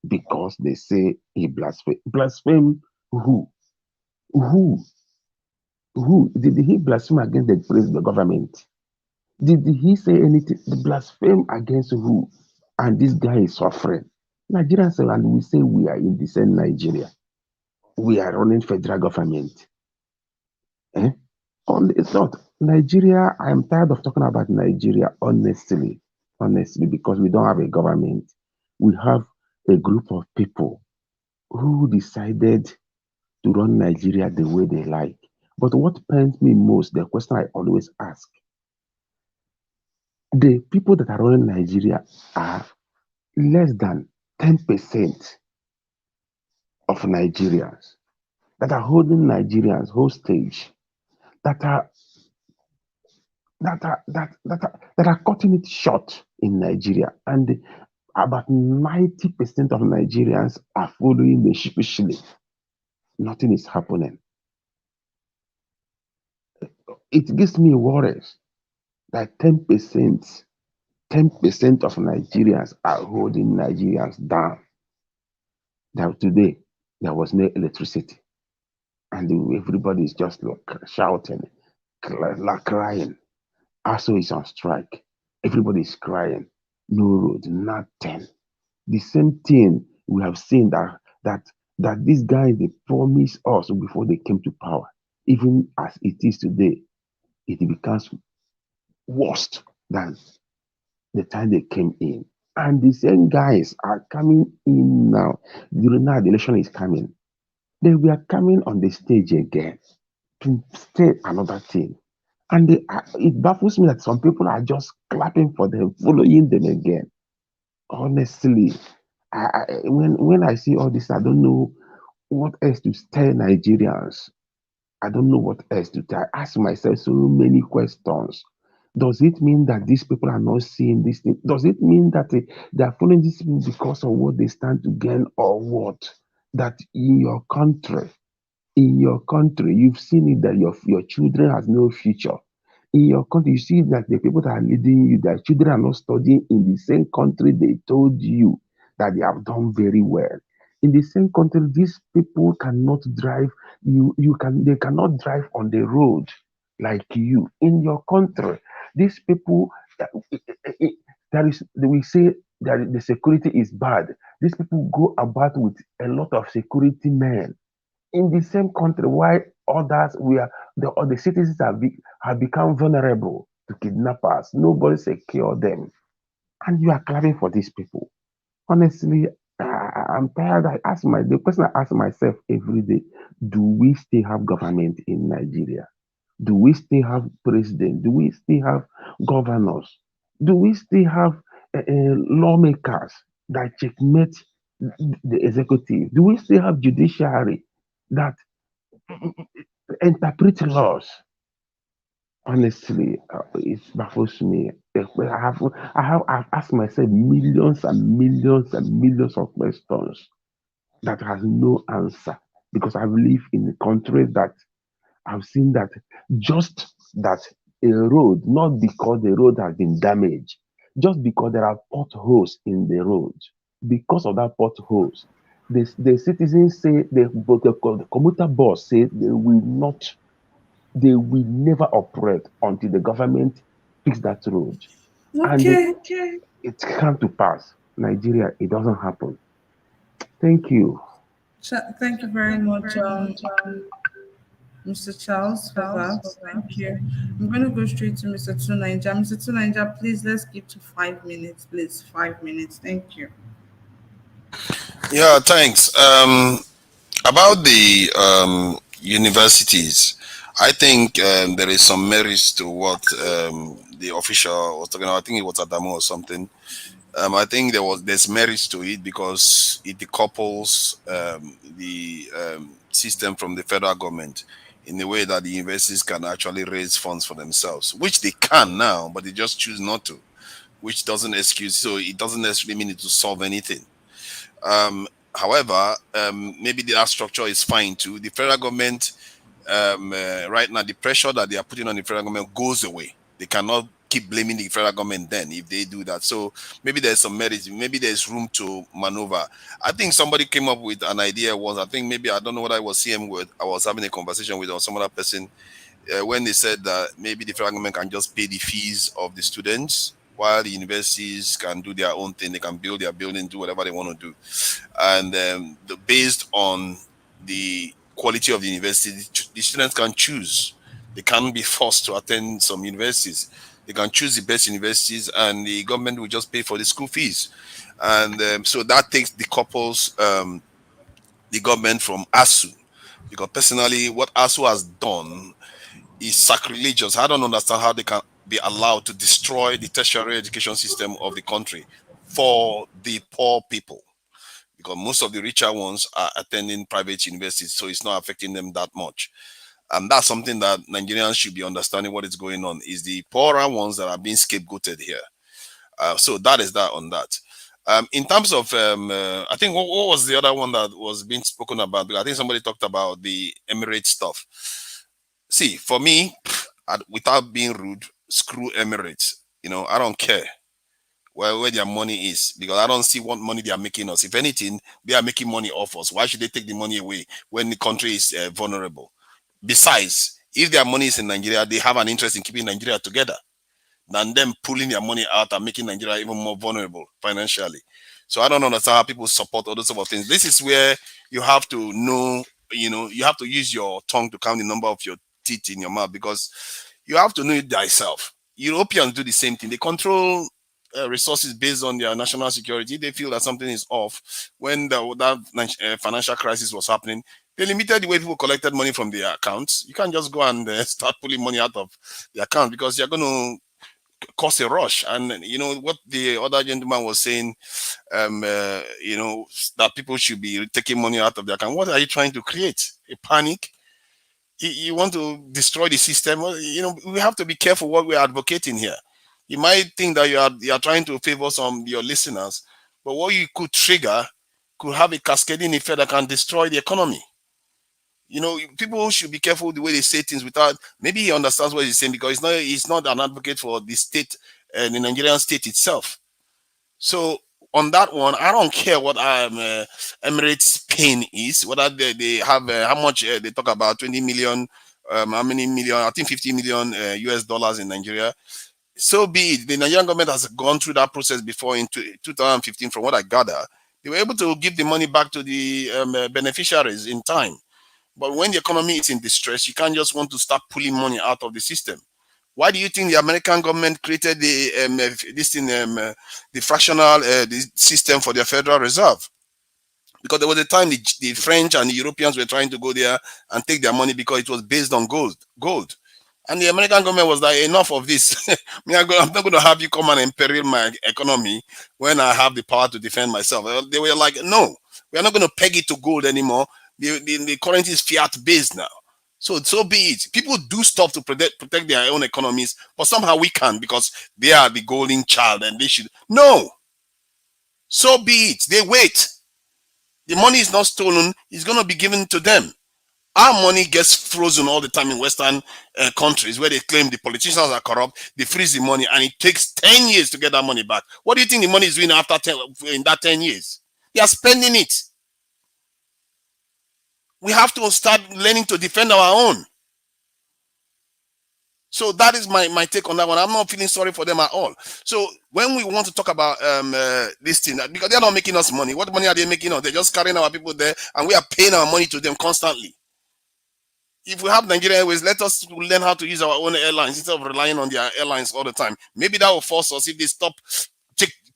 Because they say he blasphemed. Blaspheme who? Who? Who? Did he blaspheme against the government? Did he say anything? Blaspheme against who? And this guy is suffering. Nigerians, and we say we are in the same Nigeria. We are running federal government. Eh? It's not. Nigeria, I am tired of talking about Nigeria, honestly, because we don't have a government. We have a group of people who decided to run Nigeria the way they like. But what pains me most, the question I always ask, the people that are running Nigeria are less than 10% of Nigerians that are holding Nigerians hostage, that are that are cutting it short in Nigeria. And about 90% of Nigerians are following the sheepishly. Nothing is happening. It gives me worries that 10% of Nigerians are holding Nigerians down. That today there was no electricity, and everybody is just shouting, crying. ASO is on strike. Everybody is crying. No road, nothing. The same thing we have seen that these guys they promised us before they came to power. Even as it is today, it becomes worse than the time they came in. And the same guys are coming in now. During now the election is coming. They were coming on the stage again to say another thing. And it baffles me that some people are just clapping for them, following them again. Honestly, when I see all this, I don't know what else to tell Nigerians. I don't know what else to tell. I ask myself so many questions. Does it mean that these people are not seeing this thing? Does it mean that they are following these people because of what they stand to gain or what? That in your country, you've seen it that your children has no future. In your country, you see that the people that are leading you, their children are not studying in the same country they told you that they have done very well. In the same country, these people cannot drive. They cannot drive on the road like you. In your country, these people, there is we say that the security is bad. These people go about with a lot of security men in the same country, while others the citizens have become vulnerable to kidnappers. Nobody secure them, and you are clapping for these people. Honestly, I'm tired. The question I ask myself every day: do we still have government in Nigeria? Do we still have president? Do we still have governors? Do we still have lawmakers that checkmate the executive? Do we still have judiciary that interpret laws? Honestly, it baffles me. I've asked myself millions and millions and millions of questions that has no answer, because I've lived in a country that I've seen that just that a road, not because the road has been damaged, just because there are potholes in the road, because of that potholes, the citizens say the commuter boss say they will never operate until the government fix that road. And Okay. it come to pass. Nigeria, it doesn't happen. Thank you. Thank you very much, Mr. Charles, for that. Thank you. I'm going to go straight to Mr. Tunanja. Mr. Tunanja, please, let's keep to 5 minutes, please. 5 minutes. Thank you. Yeah, thanks. About the universities, I think there is some merits to what the official was talking about. I think it was Adamo or something. I think there's merits to it because it decouples the system from the federal government in a way that the universities can actually raise funds for themselves, which they can now, but they just choose not to, which doesn't excuse. So it doesn't necessarily mean it to solve anything. However, maybe that structure is fine too. The federal government, right now, the pressure that they are putting on the federal government goes away. They cannot keep blaming the federal government then if they do that. So maybe there's some merit, maybe there's room to maneuver. I think somebody came up with an idea I think maybe, I don't know what I was seeing with, I was having a conversation with or some other person when they said that maybe the federal government can just pay the fees of the students while the universities can do their own thing. They can build their building, do whatever they want to do. And based on the quality of the university, the students can choose. They can't be forced to attend some universities. They can choose the best universities, and the government will just pay for the school fees. And so that takes decouples the government from ASU, because personally, what ASU has done is sacrilegious. I don't understand how they can be allowed to destroy the tertiary education system of the country for the poor people, because most of the richer ones are attending private universities, so it's not affecting them that much. And that's something that Nigerians should be understanding what is going on, is the poorer ones that are being scapegoated here. So that is that on that. In terms of, I think what was the other one that was being spoken about? I think somebody talked about the Emirates stuff. See, for me, without being rude, screw Emirates. I don't care where their money is, because I don't see what money they are making us. If anything, they are making money off us. Why should they take the money away when the country is vulnerable? Besides, if their money is in Nigeria, they have an interest in keeping Nigeria together than them pulling their money out and making Nigeria even more vulnerable financially. So I don't understand how people support all those sort of things. This is where you have to know, you have to use your tongue to count the number of your teeth in your mouth, because you have to know it thyself. Europeans do the same thing. They control resources based on their national security. They feel that something is off. When that financial crisis was happening, they limited the way people collected money from their accounts. You can't just go and start pulling money out of the account, because you're going to cause a rush. And what the other gentleman was saying, that people should be taking money out of their account. What are you trying to create? A panic? You want to destroy the system? Well, we have to be careful what we're advocating here. You might think that you are trying to favor your listeners, but what you could trigger could have a cascading effect that can destroy the economy. People should be careful the way they say things without, maybe he understands what he's saying, because he's not an advocate for the state, the Nigerian state itself. So on that one, I don't care what Emirates pain is, whether they have how much they talk about 20 million, how many million? I think 50 million US dollars in Nigeria. So be it. The Nigerian government has gone through that process before in 2015, from what I gather. They were able to give the money back to the beneficiaries in time. But when the economy is in distress, you can't just want to start pulling money out of the system. Why do you think the American government created the the fractional the system for their Federal Reserve? Because there was a time the French and the Europeans were trying to go there and take their money because it was based on gold. And the American government was like, enough of this. I'm not going to have you come and imperil my economy when I have the power to defend myself. They were like, no, we are not going to peg it to gold anymore. The currency is fiat based now. So be it. People do stuff to protect their own economies, but somehow we can't because they are the golden child and they should. No. So be it. They wait. The money is not stolen. It's going to be given to them. Our money gets frozen all the time in Western countries where they claim the politicians are corrupt. They freeze the money and it takes 10 years to get that money back. What do you think the money is doing after in that 10 years? They are spending it. We have to start learning to defend our own. So that is my take on that one. I'm not feeling sorry for them at all. So when we want to talk about this thing, because they're not making us money, what money are they making us? They're just carrying our people there and we are paying our money to them constantly. If we have Nigerian Airways, let us learn how to use our own airlines instead of relying on their airlines all the time. Maybe that will force us if they stop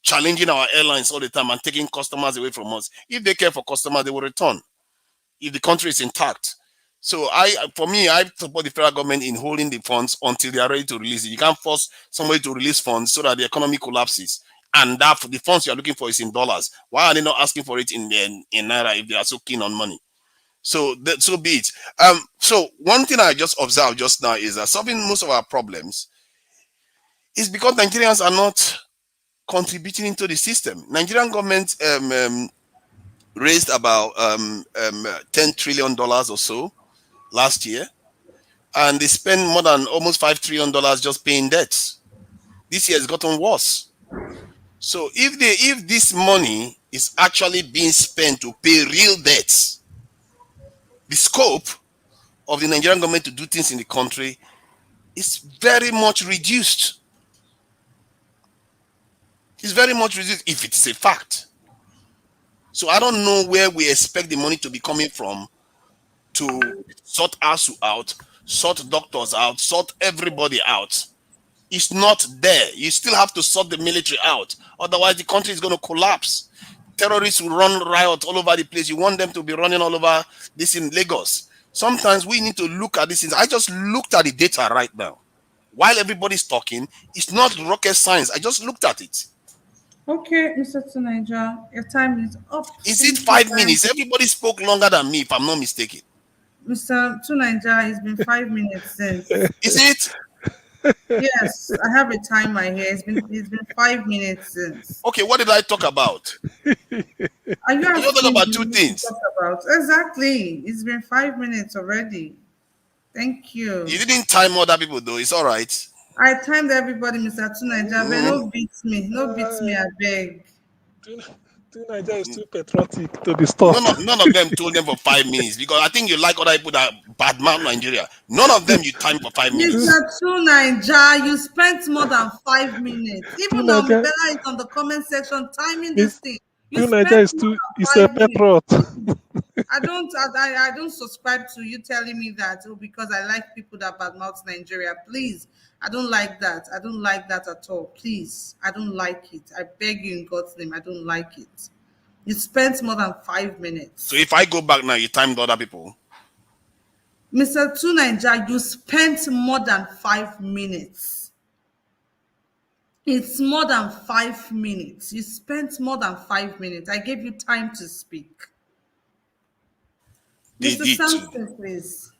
challenging our airlines all the time and taking customers away from us. If they care for customers, they will return if the country is intact. So for me, I support the federal government in holding the funds until they are ready to release it. You can't force somebody to release funds so that the economy collapses. And that the funds you are looking for is in dollars. Why are they not asking for it in naira if they are so keen on money? So be it. So one thing I just observed just now is that solving most of our problems is because Nigerians are not contributing into the system. Nigerian government raised about $10 trillion or so last year, and they spent more than almost $5 trillion just paying debts. This year has gotten worse. So if this money is actually being spent to pay real debts, the scope of the Nigerian government to do things in the country is very much reduced. It's very much reduced if it is a fact. So I don't know where we expect the money to be coming from to sort ASU out, sort doctors out, sort everybody out. It's not there. You still have to sort the military out. Otherwise, the country is going to collapse. Terrorists will run riot all over the place. You want them to be running all over this in Lagos. Sometimes we need to look at these things. I just looked at the data right now. While everybody's talking, it's not rocket science. I just looked at it. Okay, Mr. Tunaija, your time is up. Is it Thank you 5 minutes? Everybody spoke longer than me, if I'm not mistaken. Mr. Tunaija, it's been 5 minutes since. Is it? Yes, I have a timer here. It's been 5 minutes since. Okay, what did I talk about? Are you You talk asking about me two what to things. talk about? Exactly. It's been 5 minutes already. Thank you. You didn't time other people though. It's all right. I timed everybody, Mr. Tunaija, but no beats me. No beats me, I beg. Nigeria is too patriotic to be stopped. None of them told them for 5 minutes because I think you like other people that badmouth Nigeria. None of them you time for 5 minutes. Mr. Tunaija, you spent more than 5 minutes. Even now, Nigeria Bella is on the comment section timing is this thing. You Nigeria spent is more too than is a 5 minutes. patriot. I don't subscribe to you telling me that because I like people that badmouth Nigeria. Please, I don't like that. I don't like that at all. Please, I don't like it. I beg you in God's name, I don't like it. You spent more than 5 minutes. So if I go back now, you timed other people. Mr. Tunaija, you spent more than 5 minutes. It's more than 5 minutes. You spent more than 5 minutes. I gave you time to speak. They Mr. did too. Sampson, please.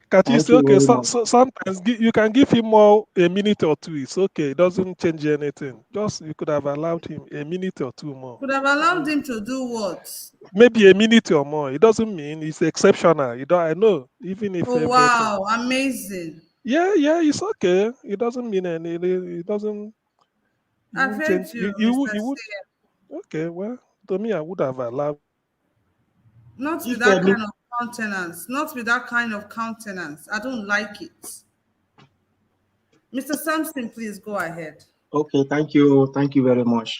Kachisi, okay, so sometimes you can give him more a minute or two. It's okay. It doesn't change anything. Just you could have allowed him a minute or two more. Could have allowed him to do what? Maybe a minute or more. It doesn't mean it's exceptional. You don't. I know. Even if Oh, wow, amazing. Yeah, it's okay. It doesn't mean any. It doesn't. I've heard you, Mr. would. Okay, well, to me, I would have allowed. Not with that kind of countenance. Not with that kind of countenance. I don't like it. Mr. Sampson, please go ahead. Okay, thank you. Thank you very much.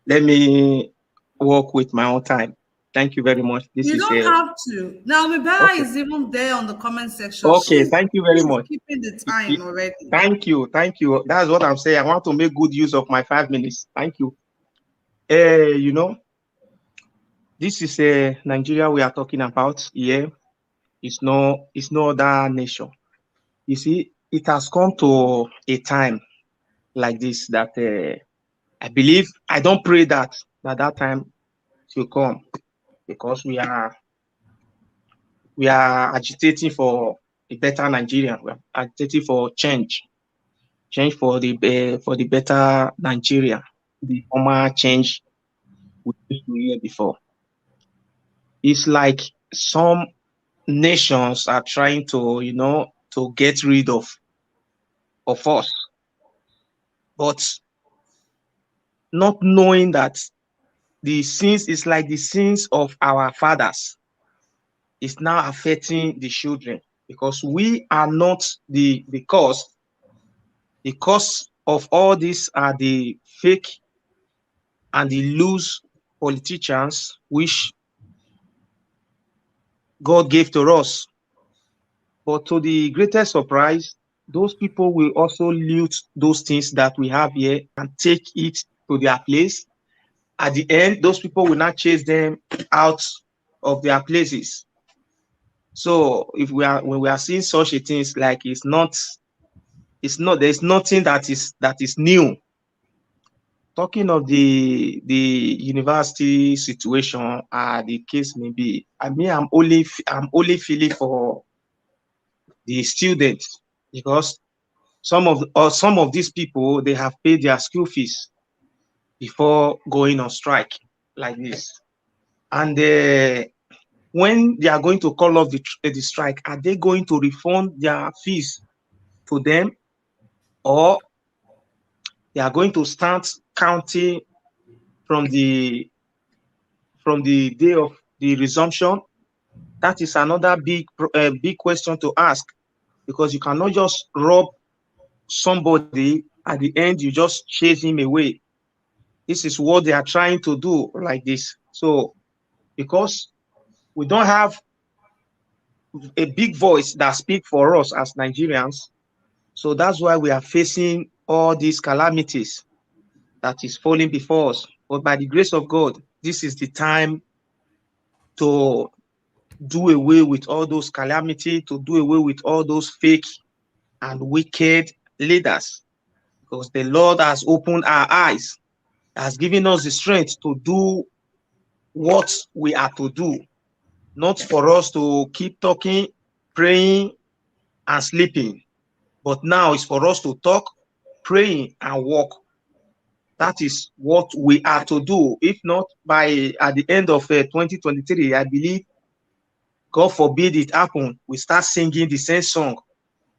let me work with my own time. Thank you very much. This You is don't a have to. Naomi Bella okay. is even there on the comment section. Okay, thank you very She's much. keeping the time already. Thank you, thank you. That's what I'm saying. I want to make good use of my 5 minutes. Thank you. You know, this is a Nigeria we are talking about here. It's no other nation. You see, it has come to a time like this that I believe I don't pray that time will come, because we are agitating for a better Nigeria. We are agitating for change for the better Nigeria, the former change we used to hear before. It's like some nations are trying to, to get rid of us, but not knowing that the sins is like the sins of our fathers is now affecting the children, because we are not the cause. The cause of all this are the fake and the loose politicians which God gave to us. But to the greatest surprise, those people will also loot those things that we have here and take it to their place. At the end, those people will not chase them out of their places. So if when we are seeing such a things, like there's nothing that is new. Talking of the university situation, the case may be, I mean, I'm only feeling for the students, because some of these people, they have paid their school fees before going on strike like this. And when they are going to call off the strike, are they going to refund their fees to them, or they are going to start counting from the day of the resumption? That is another big question to ask, because you cannot just rob somebody, at the end you just chase him away. This is what they are trying to do like this. So because we don't have a big voice that speak for us as Nigerians, so that's why we are facing all these calamities that is falling before us. But by the grace of God, this is the time to do away with all those calamity, to do away with all those fake and wicked leaders, because the Lord has opened our eyes, has given us the strength to do what we are to do, not for us to keep talking, praying, and sleeping, but now it's for us to talk, praying, and walk. That is what we are to do. If not, by at the end of 2023, I believe, God forbid it happen, we start singing the same song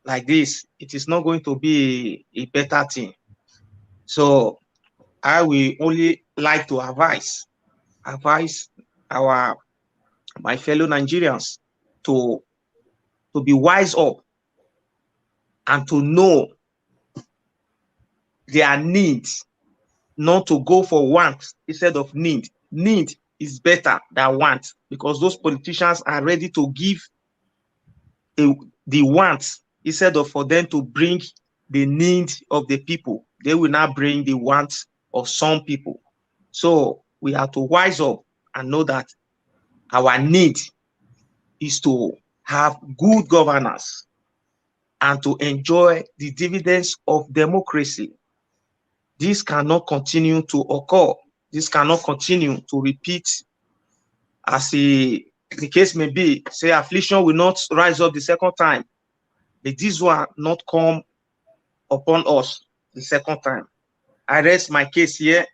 like this. It is not going to be a better thing. So I will only like to advise our my fellow Nigerians to be wise up and to know their needs, not to go for want instead of need. Need is better than want, because those politicians are ready to give the want instead of for them to bring the need of the people. They will not bring the want of some people. So we have to wise up and know that our need is to have good governance and to enjoy the dividends of democracy. This cannot continue to occur. This cannot continue to repeat as the case may be. Say affliction will not rise up the second time. But this one not come upon us the second time. I rest my case here.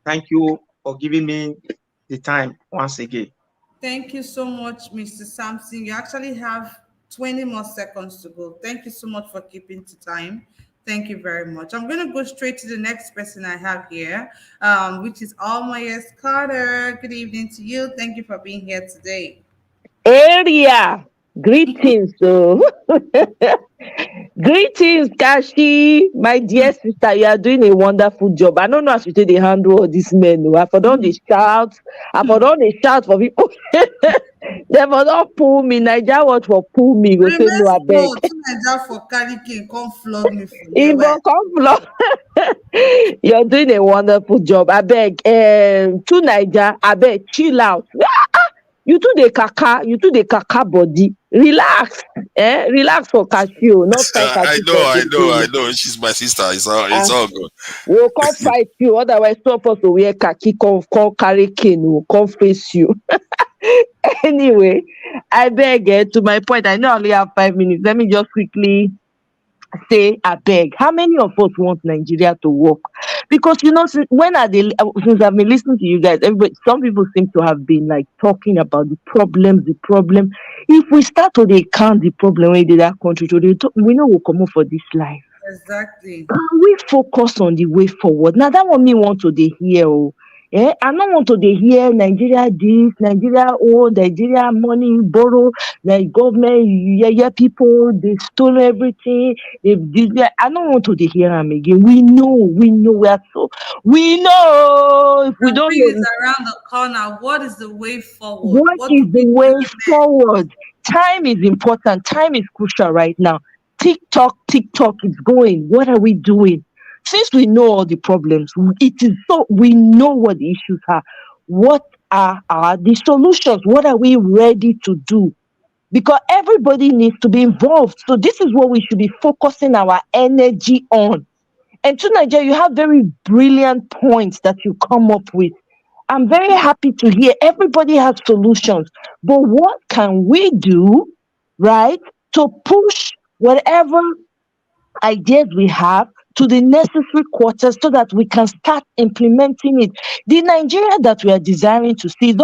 Thank you for giving me the time once again. Thank you so much, Mr. Sampson. You actually have 20 more seconds to go. Thank you so much for keeping to time. Thank you very much. I'm going to go straight to the next person I have here, which is Almayes Carter. Good evening to you. Thank you for being here today. Area. Greetings, so greetings, Kashi, my dear sister. You are doing a wonderful job. I don't know how to take the handle of this men. I for don dey shout. I for don dey shout for people. They for don pull me. Naija watch for pull me. Go say Remain no, I beg. small. Two Naija for carry cane, come flog me for He here. Why? go come flog. You're doing a wonderful job. I beg. To Naija, I beg. Chill out. You too dey kaka. You too dey kaka body. Relax. Relax for Cashew. Not fight I Cashew know, for I know, I today. know. She's my sister. It's Ah, all good. we'll come fight you. Otherwise, stop us to wear khaki. Come carry cane. We'll come face you. Anyway, I beg. To my point, I know I only have 5 minutes. Let me just quickly say abeg, how many of us want Nigeria to work? Because when since I've been listening to you guys, everybody, some people seem to have been like talking about the problem. If we start to dey count the problem wey dey that country today, we no go comot for this life. Exactly. Can we focus on the way forward? Now that one me want to dey hear I no want to dey hear Nigeria this, Nigeria Nigeria money borrow, like government yeye people they stole everything. They did that. I don't want to dey hear am again. We know we know if we don't Spring is know around the corner. What is the way forward? what What is do the we way do forward? Time is important. Time is crucial right now. TikTok is going. What are we doing? Since we know all the problems, we know what the issues are. What are the solutions? What are we ready to do? Because everybody needs to be involved. So this is what we should be focusing our energy on. And to Nigeria, you have very brilliant points that you come up with. I'm very happy to hear everybody has solutions. But what can we do, right, to push whatever ideas we have to the necessary quarters so that we can start implementing it? The Nigeria that we are desiring to see is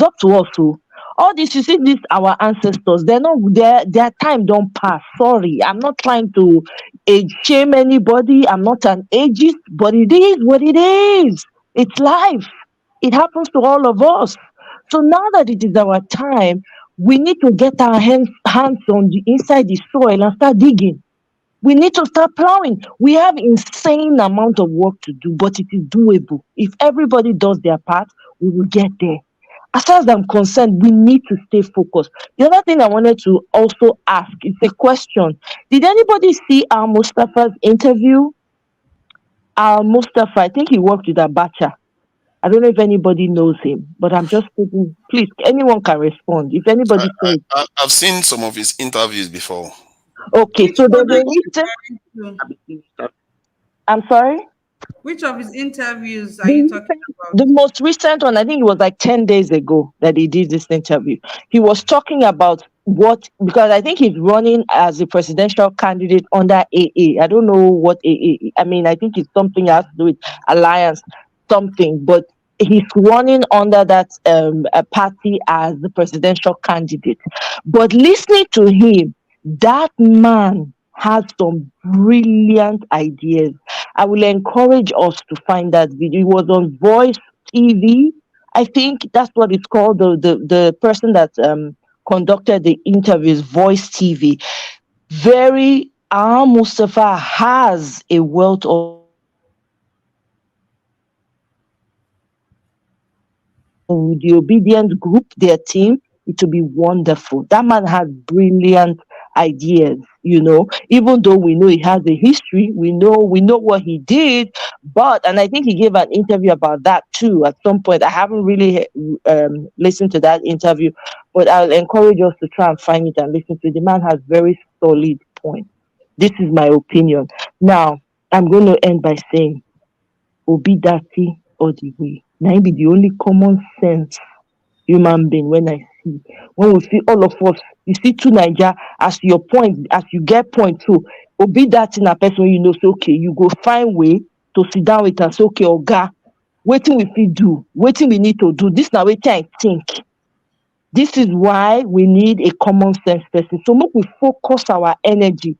up to us. So all this, you see, this our ancestors, they're not their time don't pass. Sorry, I'm not trying to age shame anybody. I'm not an ageist, but it is what it is. It's life. It happens to all of us. So now that it is our time, we need to get our hands on the inside the soil and start digging. We need to start plowing. We have insane amount of work to do, but it is doable. If everybody does their part, we will get there. As far as I'm concerned, we need to stay focused. The other thing I wanted to also ask is a question. Did anybody see Al Mustafa's interview? Al Mustafa, I think he worked with Abacha. I don't know if anybody knows him, but I'm just thinking, please, anyone can respond. If anybody says, I've seen some of his interviews before. okay, Which so one there's are a you recent, referring to? I'm sorry? Which of his interviews are The, you talking recent, about? the most recent one, I think it was like 10 days ago that he did this interview. He was talking about because I think he's running as a presidential candidate under AA. I don't know what AA, I mean, I think it's something has to do with alliance, something, but he's running under that a party as the presidential candidate. But listening to him, that man has some brilliant ideas. I will encourage us to find that video. It was on Voice TV. I think that's what it's called. The person that conducted the interviews, Voice TV. Very Mustafa has a wealth of with the obedient group, their team, it will be wonderful. That man has brilliant ideas, even though we know he has a history, we know what he did, and I think he gave an interview about that too at some point. I haven't really listened to that interview, but I'll encourage us to try and find it and listen to it. The man has very solid points. This is my opinion. Now, I'm going to end by saying, Obidati all the way. Now be the only common sense human being when we see all of us, you see to Niger as your point, as you get point too. Obidati na person say okay, you go find way to sit down with and say okay, Oga, wetin we fit do, wetin we need to do. This na wetin I think. This is why we need a common sense person. So make we focus our energy.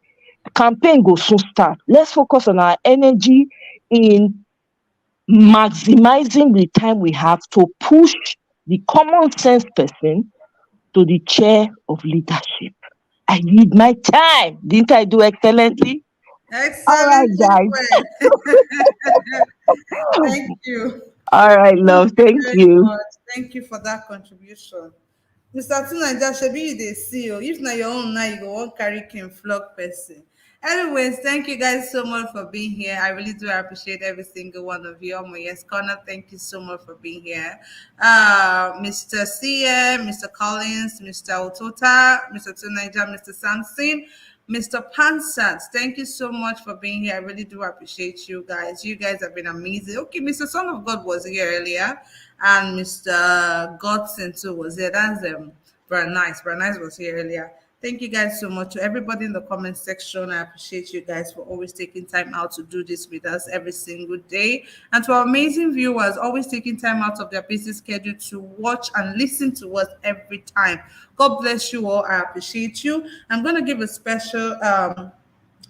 Campaign go soon start. Let's focus on our energy in maximizing the time we have to push the common sense person to the chair of leadership. I need my time. Didn't I do excellently? All right, Excellently guys. well. Thank you. All right, Thank love. you Thank very you. much. Thank you for that contribution. Mr. Tunaja, shebi you dey see o. If na your own now, you go wan carry king flog person. Anyways, thank you guys so much for being here. I really do appreciate every single one of you. Oh my yes, Connor, thank you so much for being here. Mr. CM, Mr. Collins, Mr. Otota, Mr. Tunaja, Mr. Samson, Mr. Pansat, thank you so much for being here. I really do appreciate you guys. You guys have been amazing. Okay, Mr. Son of God was here earlier, and Mr. Godson too was here. That's Brand Nice. Brand Nice was here earlier. Thank you guys so much to everybody in the comment section. I appreciate you guys for always taking time out to do this with us every single day. And to our amazing viewers, always taking time out of their busy schedule to watch and listen to us every time. God bless you all. I appreciate you. I'm going to give a special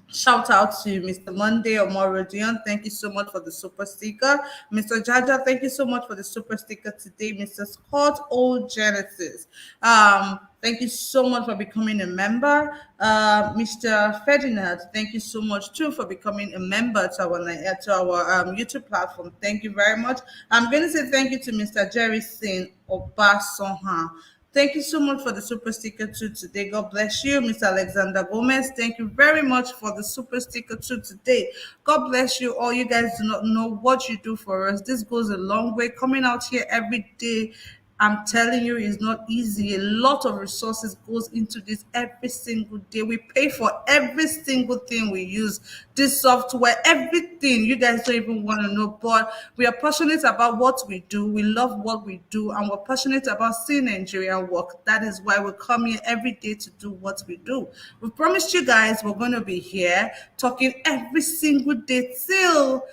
shout out to Mr. Monday Omorodion. Thank you so much for the super sticker. Mr. Jaja, thank you so much for the super sticker today. Mr. Scott Old Genesis. Thank you so much for becoming a member. Mr. Ferdinand, thank you so much too for becoming a member to our YouTube platform. Thank you very much. I'm going to say thank you to Mr. Jerry Sin Obasohan. Thank you so much for the super sticker too today. God bless you, Mr. Alexander Gomez. Thank you very much for the super sticker too today. God bless you all. You guys do not know what you do for us. This goes a long way. Coming out here every day, I'm telling you, it's not easy. A lot of resources goes into this every single day. We pay for every single thing we use. This software, everything. You guys don't even want to know, but we are passionate about what we do. We love what we do, and we're passionate about seeing Nigeria work. That is why we come here every day to do what we do. We promised you guys we're going to be here talking every single day till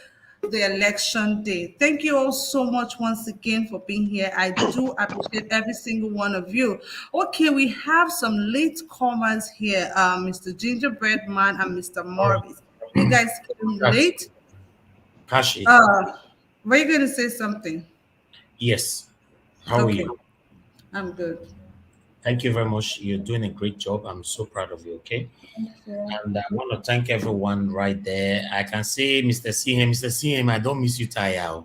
the election day. Thank you all so much once again for being here. I do appreciate every single one of you. Okay, we have some late comers here, Mr. Gingerbread Man and Mr. Morris. You guys came late. Kashi. Were you going to say something? Yes. How are you? I'm good. Thank you very much. You're doing a great job. I'm so proud of you. Okay. And I want to thank everyone right there. I can see Mr. CM. Mr. CM, I don't miss you, Taya.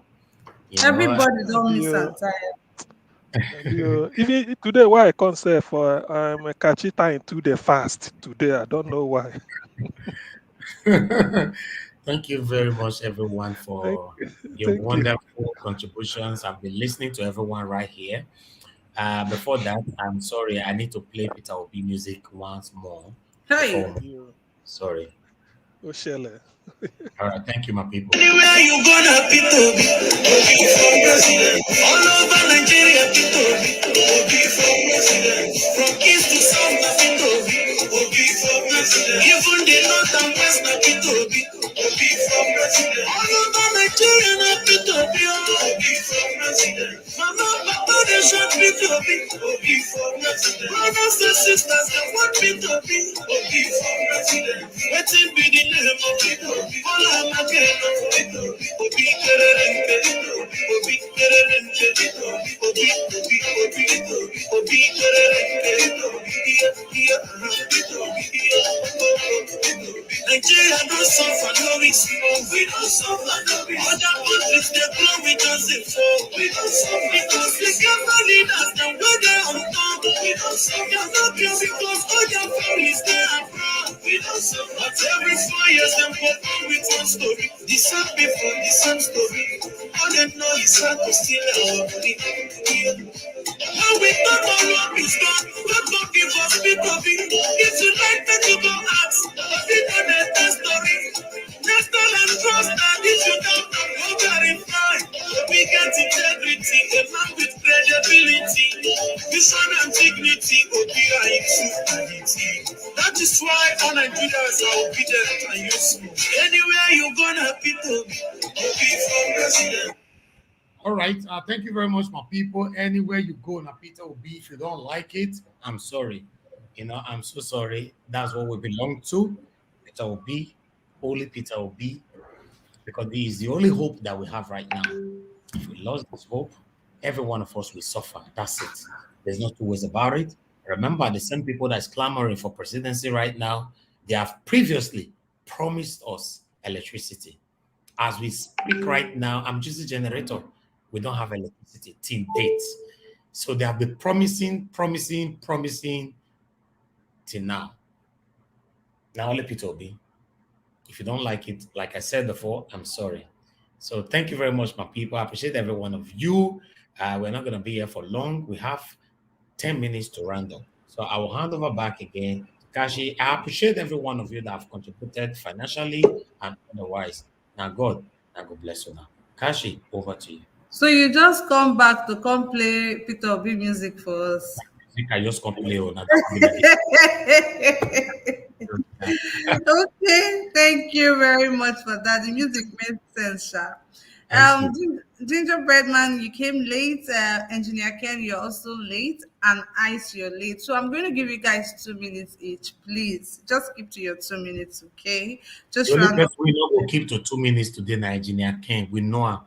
Everybody don't miss Taya. Even today, why I can't say for I'm a catchy time to the fast today. I don't know why. Thank you very much, everyone, for your wonderful contributions. I've been listening to everyone right here. Before that, I'm sorry, I need to play Peter Obi music once more. Hey. Sorry. Oh, Shelley. All right, thank you, my people. Anywhere you gonna be Obi for president. All over Nigeria, Obi for president. From east to south, Obi for president. Even the north and west, Obi for president. All over Nigeria, Obi for president. Mama, Papa, they should be Obi for president. Brothers and sisters, they want Obi for president. Waiting be the name of Obi. All I'm again, Obi Kerente, Obi Kerente, Obi Nigeria don't suffer, no risk. We don't suffer, no risk. Other countries, they blow, we don't say so. We don't suffer because the government leaders, they wear their own tongue. We don't suffer, they're not pure because all their families, they are proud. We don't suffer. But every 4 years, they go on with one story. The same people, the same story. All they know is how to steal our money. How we don't know what is done. Don't give us people. If you like, then you go ask. People, their story. Next time and trust that if you don't know, go verify. We get integrity, a man with credibility. Vision and dignity will be our humanity. That is why all Nigerians are obedient and useful. Anywhere you gonna be for president. All right. Thank you very much, my people. Anywhere you go, Peter Obi, if you don't like it, I'm sorry. I'm so sorry. That's what we belong to. Peter Obi, only Peter Obi, because he is the only hope that we have right now. If we lost this hope, every one of us will suffer. That's it. There's no two ways about it. Remember, the same people that's clamoring for presidency right now, they have previously promised us electricity. As we speak right now, I'm just a generator. We don't have electricity till date. So they have been promising till now. Now let it be. If you don't like it, like I said before, I'm sorry. So thank you very much, my people. I appreciate every one of you. We're not going to be here for long. We have 10 minutes to round up. So I will hand over back again to Kashi. I appreciate every one of you that have contributed financially and otherwise. Now God bless you now. Kashi, over to you. So you just come back to come play Peter Obi music for us. I just come play on. Okay, thank you very much for that. The music made sense, Sha. Gingerbread Man, you came late. Engineer Ken, you're also late, and Ice, you're late. So I'm going to give you guys 2 minutes each, please. Just keep to your 2 minutes, okay? Just the only round up. person we know will keep to 2 minutes today, now, Engineer Ken. We know her.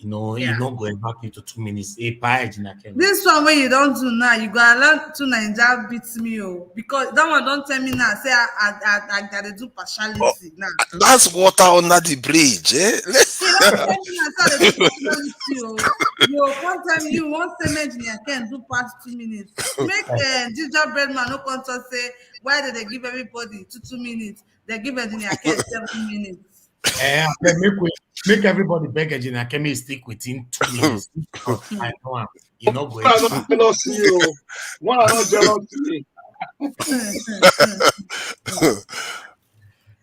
Yeah. You know, going back into 2 minutes. Engineer Ken. This one where you don't do now, you got learn to Naija beats me, because that one don't tell me now. Say I gotta do partiality now. That's water under the bridge, eh? See, don't tell me now. Say I do partiality, You one time you want to Engineer Ken do past 2 minutes. Make Gingerbread Man no come to say why did they give everybody 2 minutes? They give Engineer Ken 7 minutes. Make everybody beg Engineer Ken stick within 2 minutes. I know him. You know, One are not jealous to you. One are not jealous to me.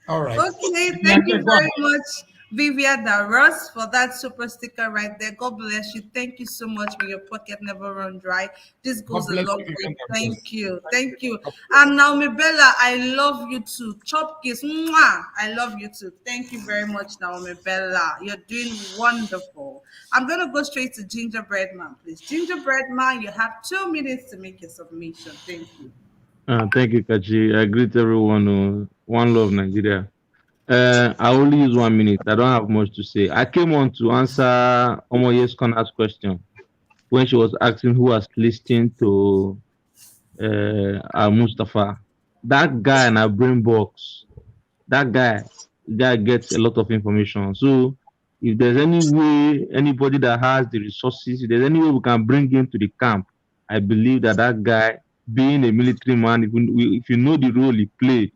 All right. Okay, thank you very much, Vivian Ross, for that super sticker right there. God bless you. Thank you so much. May your pocket never run dry. This goes a long way. Thank you. Thank you. And Naomi Bella, I love you too. Chop kiss. Mwah. I love you too. Thank you very much, Naomi Bella. You're doing wonderful. I'm going to go straight to Gingerbread Man, please. Gingerbread Man, you have 2 minutes to make your submission. Thank you. Thank you, Kachi. I greet everyone. One love, Nigeria. I only use 1 minute. I don't have much to say. I came on to answer Omoye's Corner's question when she was asking who was listening to Mustafa. That guy in our brain box, that guy gets a lot of information. So if there's any way, anybody that has the resources, if there's any way we can bring him to the camp, I believe that guy, being a military man, if you know the role he played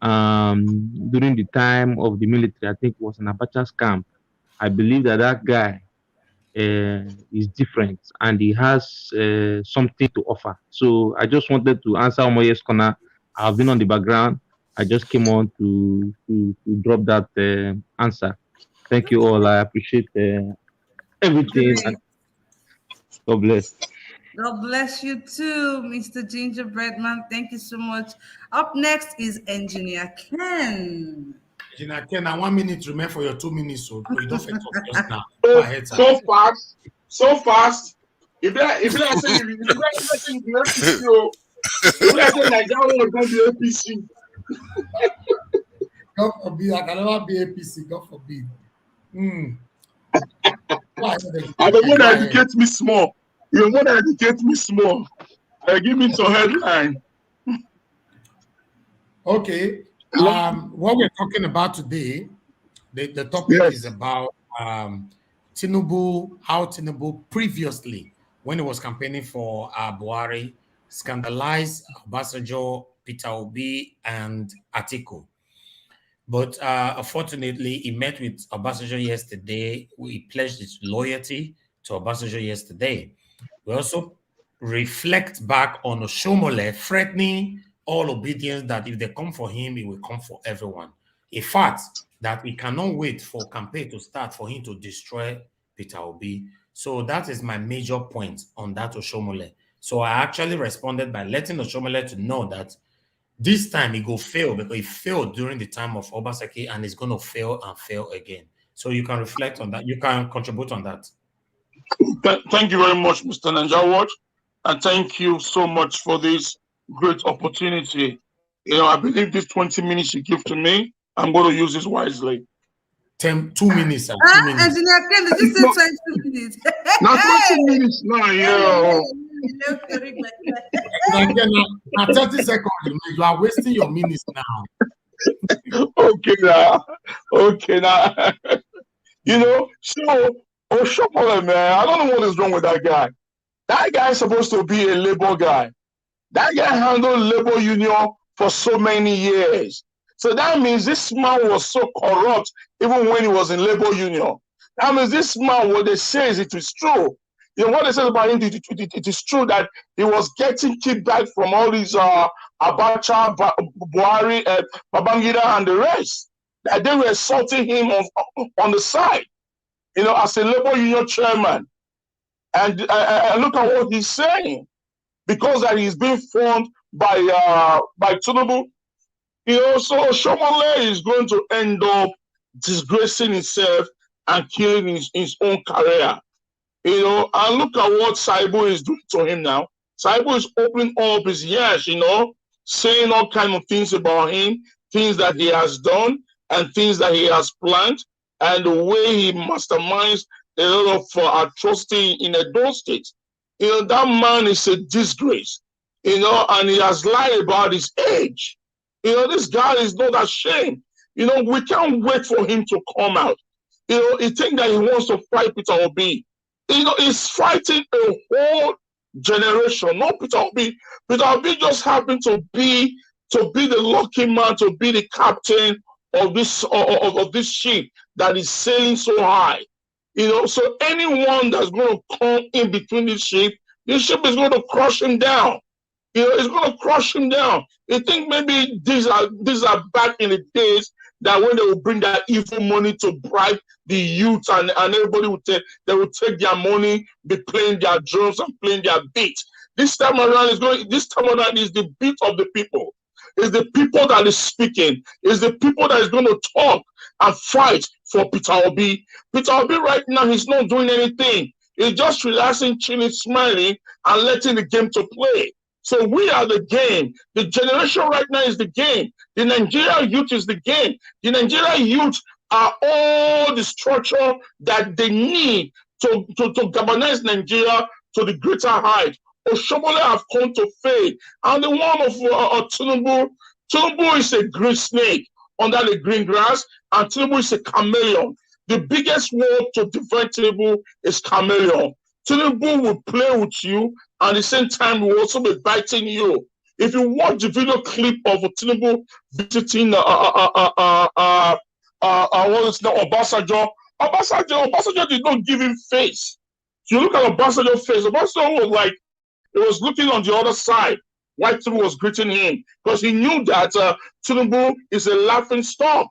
during the time of the military, I think it was in Abacha's camp. I believe that guy is different and he has something to offer. So I just wanted to answer Omoye's Corner. I've been on the background. I just came on to drop that answer. Thank you all. I appreciate everything. And God bless. God bless you too, Mr. Gingerbread Man. Thank you so much. Up next is Engineer Ken. Engineer Ken, now 1 minute remain for your 2 minutes, so you don't fit off just now. Go ahead, sir. So fast. If I say you be APC, if I say Nigeria is going to be APC. God forbid, I can never be APC. God forbid. I don't want to educate me small. You want to educate me small. Give me some headline. Okay. What we're talking about today, the topic is about Tinubu, how Tinubu previously, when he was campaigning for Buhari, scandalized Obasanjo, Peter Obi, and Atiku. But unfortunately, he met with Obasanjo yesterday. He pledged his loyalty to Obasanjo yesterday. We also reflect back on Oshomole threatening all obedience that if they come for him, he will come for everyone. A fact that we cannot wait for campaign to start for him to destroy Peter Obi. So that is my major point on that Oshomole. So I actually responded by letting Oshomole to know that this time he go fail because he failed during the time of Obaseki and he's going to fail and fail again. So you can reflect on that. You can contribute on that. Thank you very much, Mr. Nanjawad. And thank you so much for this great opportunity. I believe this 20 minutes you give to me, I'm going to use this wisely. 2 minutes. 2 minutes. Engineer Ken, did you say 20 minutes? Not 20 minutes. No, Now 30 seconds, you are wasting your minutes now. Okay now. Okay now. You know, so Oshopole, man, I don't know what is wrong with that guy. That guy is supposed to be a labor guy. That guy handled labor union for so many years. So that means this man was so corrupt even when he was in labor union. That means this man, what they say is it is true. You know what they said about him, it is true that he was getting kickback from all these Abacha, Buhari, Babangida, and the rest. That they were assaulting him on the side, you know, as a labor union chairman. And look at what he's saying. Because that he's being formed by Tinubu, you know, so Shomole is going to end up disgracing himself and killing his own career. You know, and look at what Saibu is doing to him now. Saibu is opening up his ears, you know, saying all kind of things about him, things that he has done and things that he has planned, and the way he masterminds a lot of atrocity in Edo State. You know, that man is a disgrace, you know, and he has lied about his age. You know, this guy is not ashamed. You know, we can't wait for him to come out. You know, he thinks that he wants to fight Peter Obi. You know, he's fighting a whole generation, not Peter Obi. Peter Obi just happened to be the lucky man, to be the captain of this ship that is sailing so high. You know, so anyone that's going to come in between this ship is going to crush him down. You know, it's going to crush him down. You think maybe these are back in the days that when they will bring that evil money to bribe the youth and everybody would take their money, be playing their drums and playing their beat. This time around is the beat of the people. It's the people that is speaking. It's the people that is going to talk and fight for Peter Obi. Peter Obi right now, he's not doing anything. He's just relaxing, chilling, smiling, and letting the game to play. So we are the game. The generation right now is the game. The Nigerian youth is the game. The Nigerian youth are all the structure that they need to galvanize Nigeria to the greater height. Oshomole have come to fade. And the one of Tinubu is a green snake under the green grass, and Tinubu is a chameleon. The biggest word to define Tinubu is chameleon. Tinubu will play with you, and at the same time will also be biting you. If you watch the video clip of Tinubu visiting what is now Obasanjo did not give him face. If you look at Obasanjo's face, Obasanjo was like, he was looking on the other side while Tinubu was greeting him, because he knew that Tinubu is a laughing stock.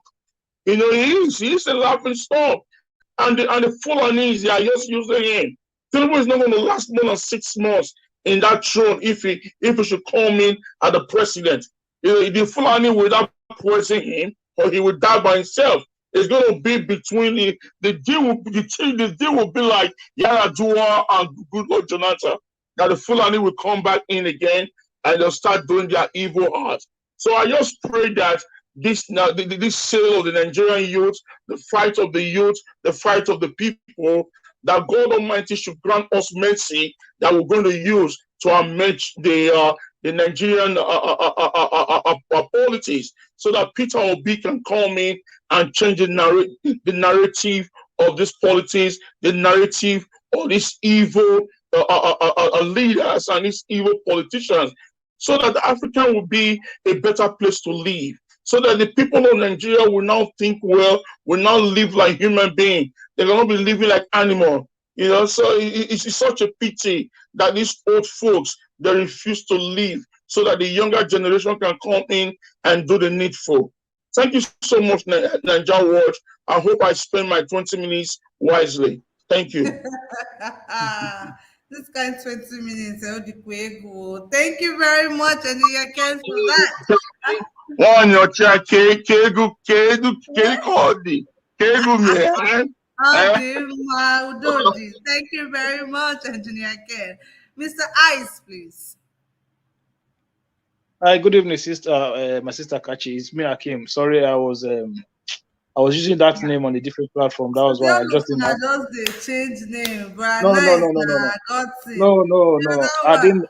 You know, he's a laughing stock. And the Fulanis, they are just using him. Tinubu is not going to last more than 6 months in that throne if he should come in as the president. You know, the Fulani will not poison him, or he will die by himself. It's going to be between the deal will be like Yaradua and Goodluck Jonathan, that the Fulani will come back in again and they'll start doing their evil art. So I just pray that this sale of the Nigerian youth, the fight of the youth, the fight of the people, that God Almighty should grant us mercy that we're going to use to amend the Nigerian politics, so that Peter Obi can come in and change the narrative of this politics, the narrative of these evil leaders and these evil politicians, so that Africa will be a better place to live. So that the people of Nigeria will now think well, will now live like human beings. They're going to be living like animals. You know, so it's such a pity that these old folks, they refuse to live so that the younger generation can come in and do the needful. Thank you so much, Nigeria Watch. I hope I spend my 20 minutes wisely. Thank you. This kind of 20 minutes. Thank you very much, Ken, for that. On your chair, Kegu, man. Thank you very much, Engineer Ken. Mr. Ice, please. Hi, good evening, sister. My sister Kachi. It's me, Akim. Sorry, I was I was using that name on a different platform. That was why I just didn't have. Just they change name, but No, no, nice, no, no, no, no, got it. no, no, Yeah, no. that one.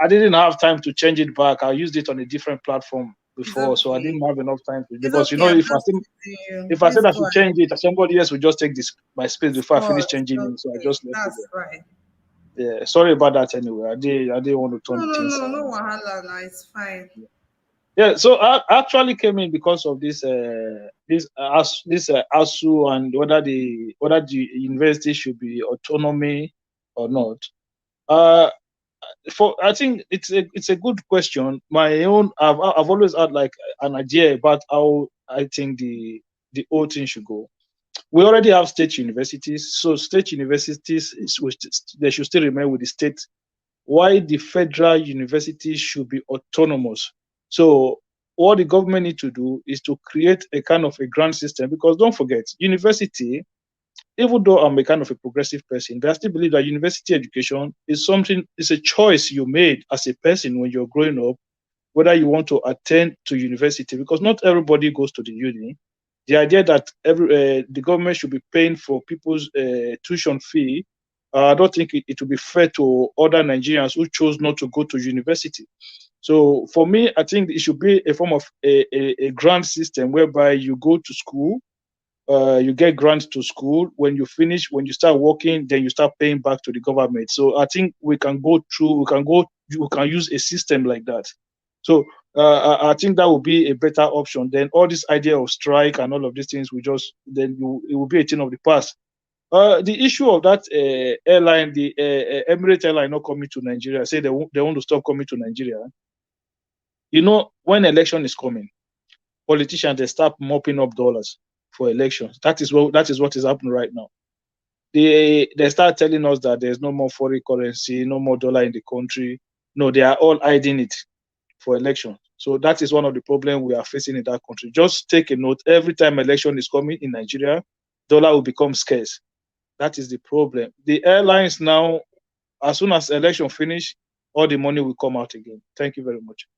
I didn't have time to change it back. I used it on a different platform before, It's so I okay. didn't have enough time to. It's Because okay. I'm if I just think teasing you. if I said Please I go should change ahead. it, somebody else would just take my space before I finish changing it. So I Okay, just left it that's right. there. Yeah, sorry about that. Anyway, I didn't want to turn No, the no, things. no, no wahala. No, it's fine. Yeah, so I actually came in because of this ASU and whether the university should be autonomy or not. I think it's a good question. My own, I've always had like an idea about how I think the whole thing should go. We already have state universities, so state universities they should still remain with the state. Why the federal universities should be autonomous? So what the government need to do is to create a kind of a grant system, because don't forget, university, even though I'm a kind of a progressive person, but I still believe that university education is a choice you made as a person when you're growing up, whether you want to attend to university, because not everybody goes to the uni. The idea that the government should be paying for people's tuition fee, I don't think it will be fair to other Nigerians who chose not to go to university. So for me, I think it should be a form of a grant system whereby you go to school, you get grants to school. When you finish, when you start working, then you start paying back to the government. So I think we can use a system like that. So I think that would be a better option. Then all this idea of strike and all of these things, it will be a thing of the past. The issue of that airline, the Emirates airline not coming to Nigeria, say they want to stop coming to Nigeria. When election is coming, politicians they start mopping up dollars for elections. That is what is happening right now. They start telling us that there's no more foreign currency, no more dollar in the country. No, they are all hiding it for election. So that is one of the problems we are facing in that country. Just take a note. Every time election is coming in Nigeria, dollar will become scarce. That is the problem. The airlines now, as soon as election finish, all the money will come out again. Thank you very much.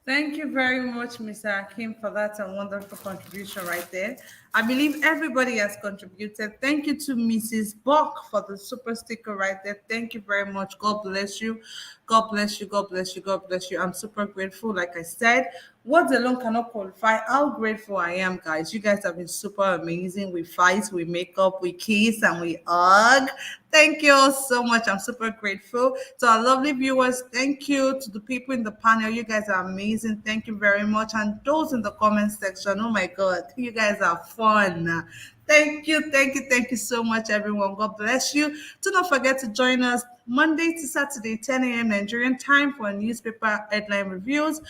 Thank you very much, Mr. Akim, for that wonderful contribution right there. I believe everybody has contributed. Thank you to Mrs. Buck for the super sticker right there. Thank you very much. God bless you. God bless you. God bless you. God bless you. I'm super grateful. Like I said, words alone cannot qualify how grateful I am, guys. You guys have been super amazing. We fight, we make up, we kiss, and we hug. Thank you all so much. I'm super grateful. To our lovely viewers, thank you. To the people in the panel, you guys are amazing. Thank you very much. And those in the comment section, oh my God, you guys are fun. Thank you, thank you so much, everyone. God bless you. Do not forget to join us Monday to Saturday, 10 a.m. Nigerian time for newspaper headline reviews.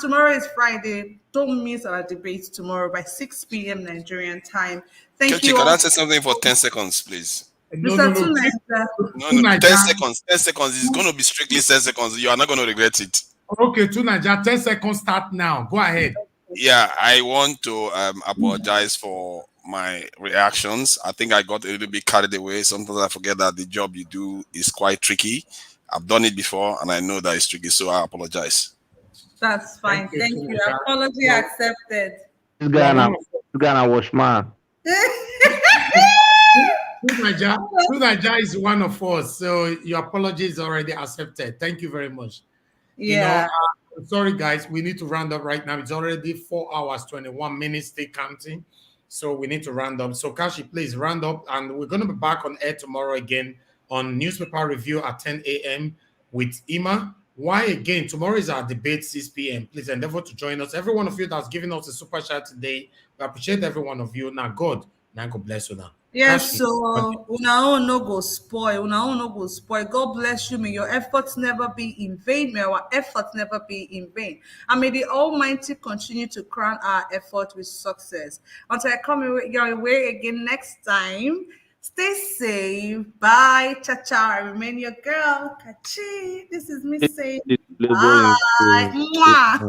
Tomorrow is Friday. Don't miss our debate tomorrow by 6 p.m. Nigerian time. Thank you Can I all. say something for 10 seconds, please? No, No, no, no. No, 10 seconds. 10 seconds. It's going to be strictly 10 seconds. You are not going to regret it. Okay, to Nigeria, 10 seconds start now. Go ahead. Yeah, I want to apologize for my reactions. I think I got a little bit carried away. Sometimes I forget that the job you do is quite tricky. I've done it before and I know that it's tricky, so I apologize. That's fine. Thank you. Apology accepted. This guy na washman. Naija is one of us, so your apology is already accepted. Thank you very much. Yeah. Sorry guys, we need to round up right now. It's already 4 hours, 21 minutes, still counting. So we need to round up. So Kashi, please round up, and we're going to be back on air tomorrow again on newspaper review at 10 a.m. with Ima. Why again? Tomorrow is our debate 6 p.m. Please endeavor to join us. Every one of you that's given us a super chat today, we appreciate every one of you. Now God bless you now. Yes, so una own no go spoil. God bless you. May your efforts never be in vain. May our efforts never be in vain. And may the Almighty continue to crown our effort with success. Until I come your way again next time, stay safe. Bye. Cha-cha. I remain your girl. Kachi. This is me saying bye. Mwah.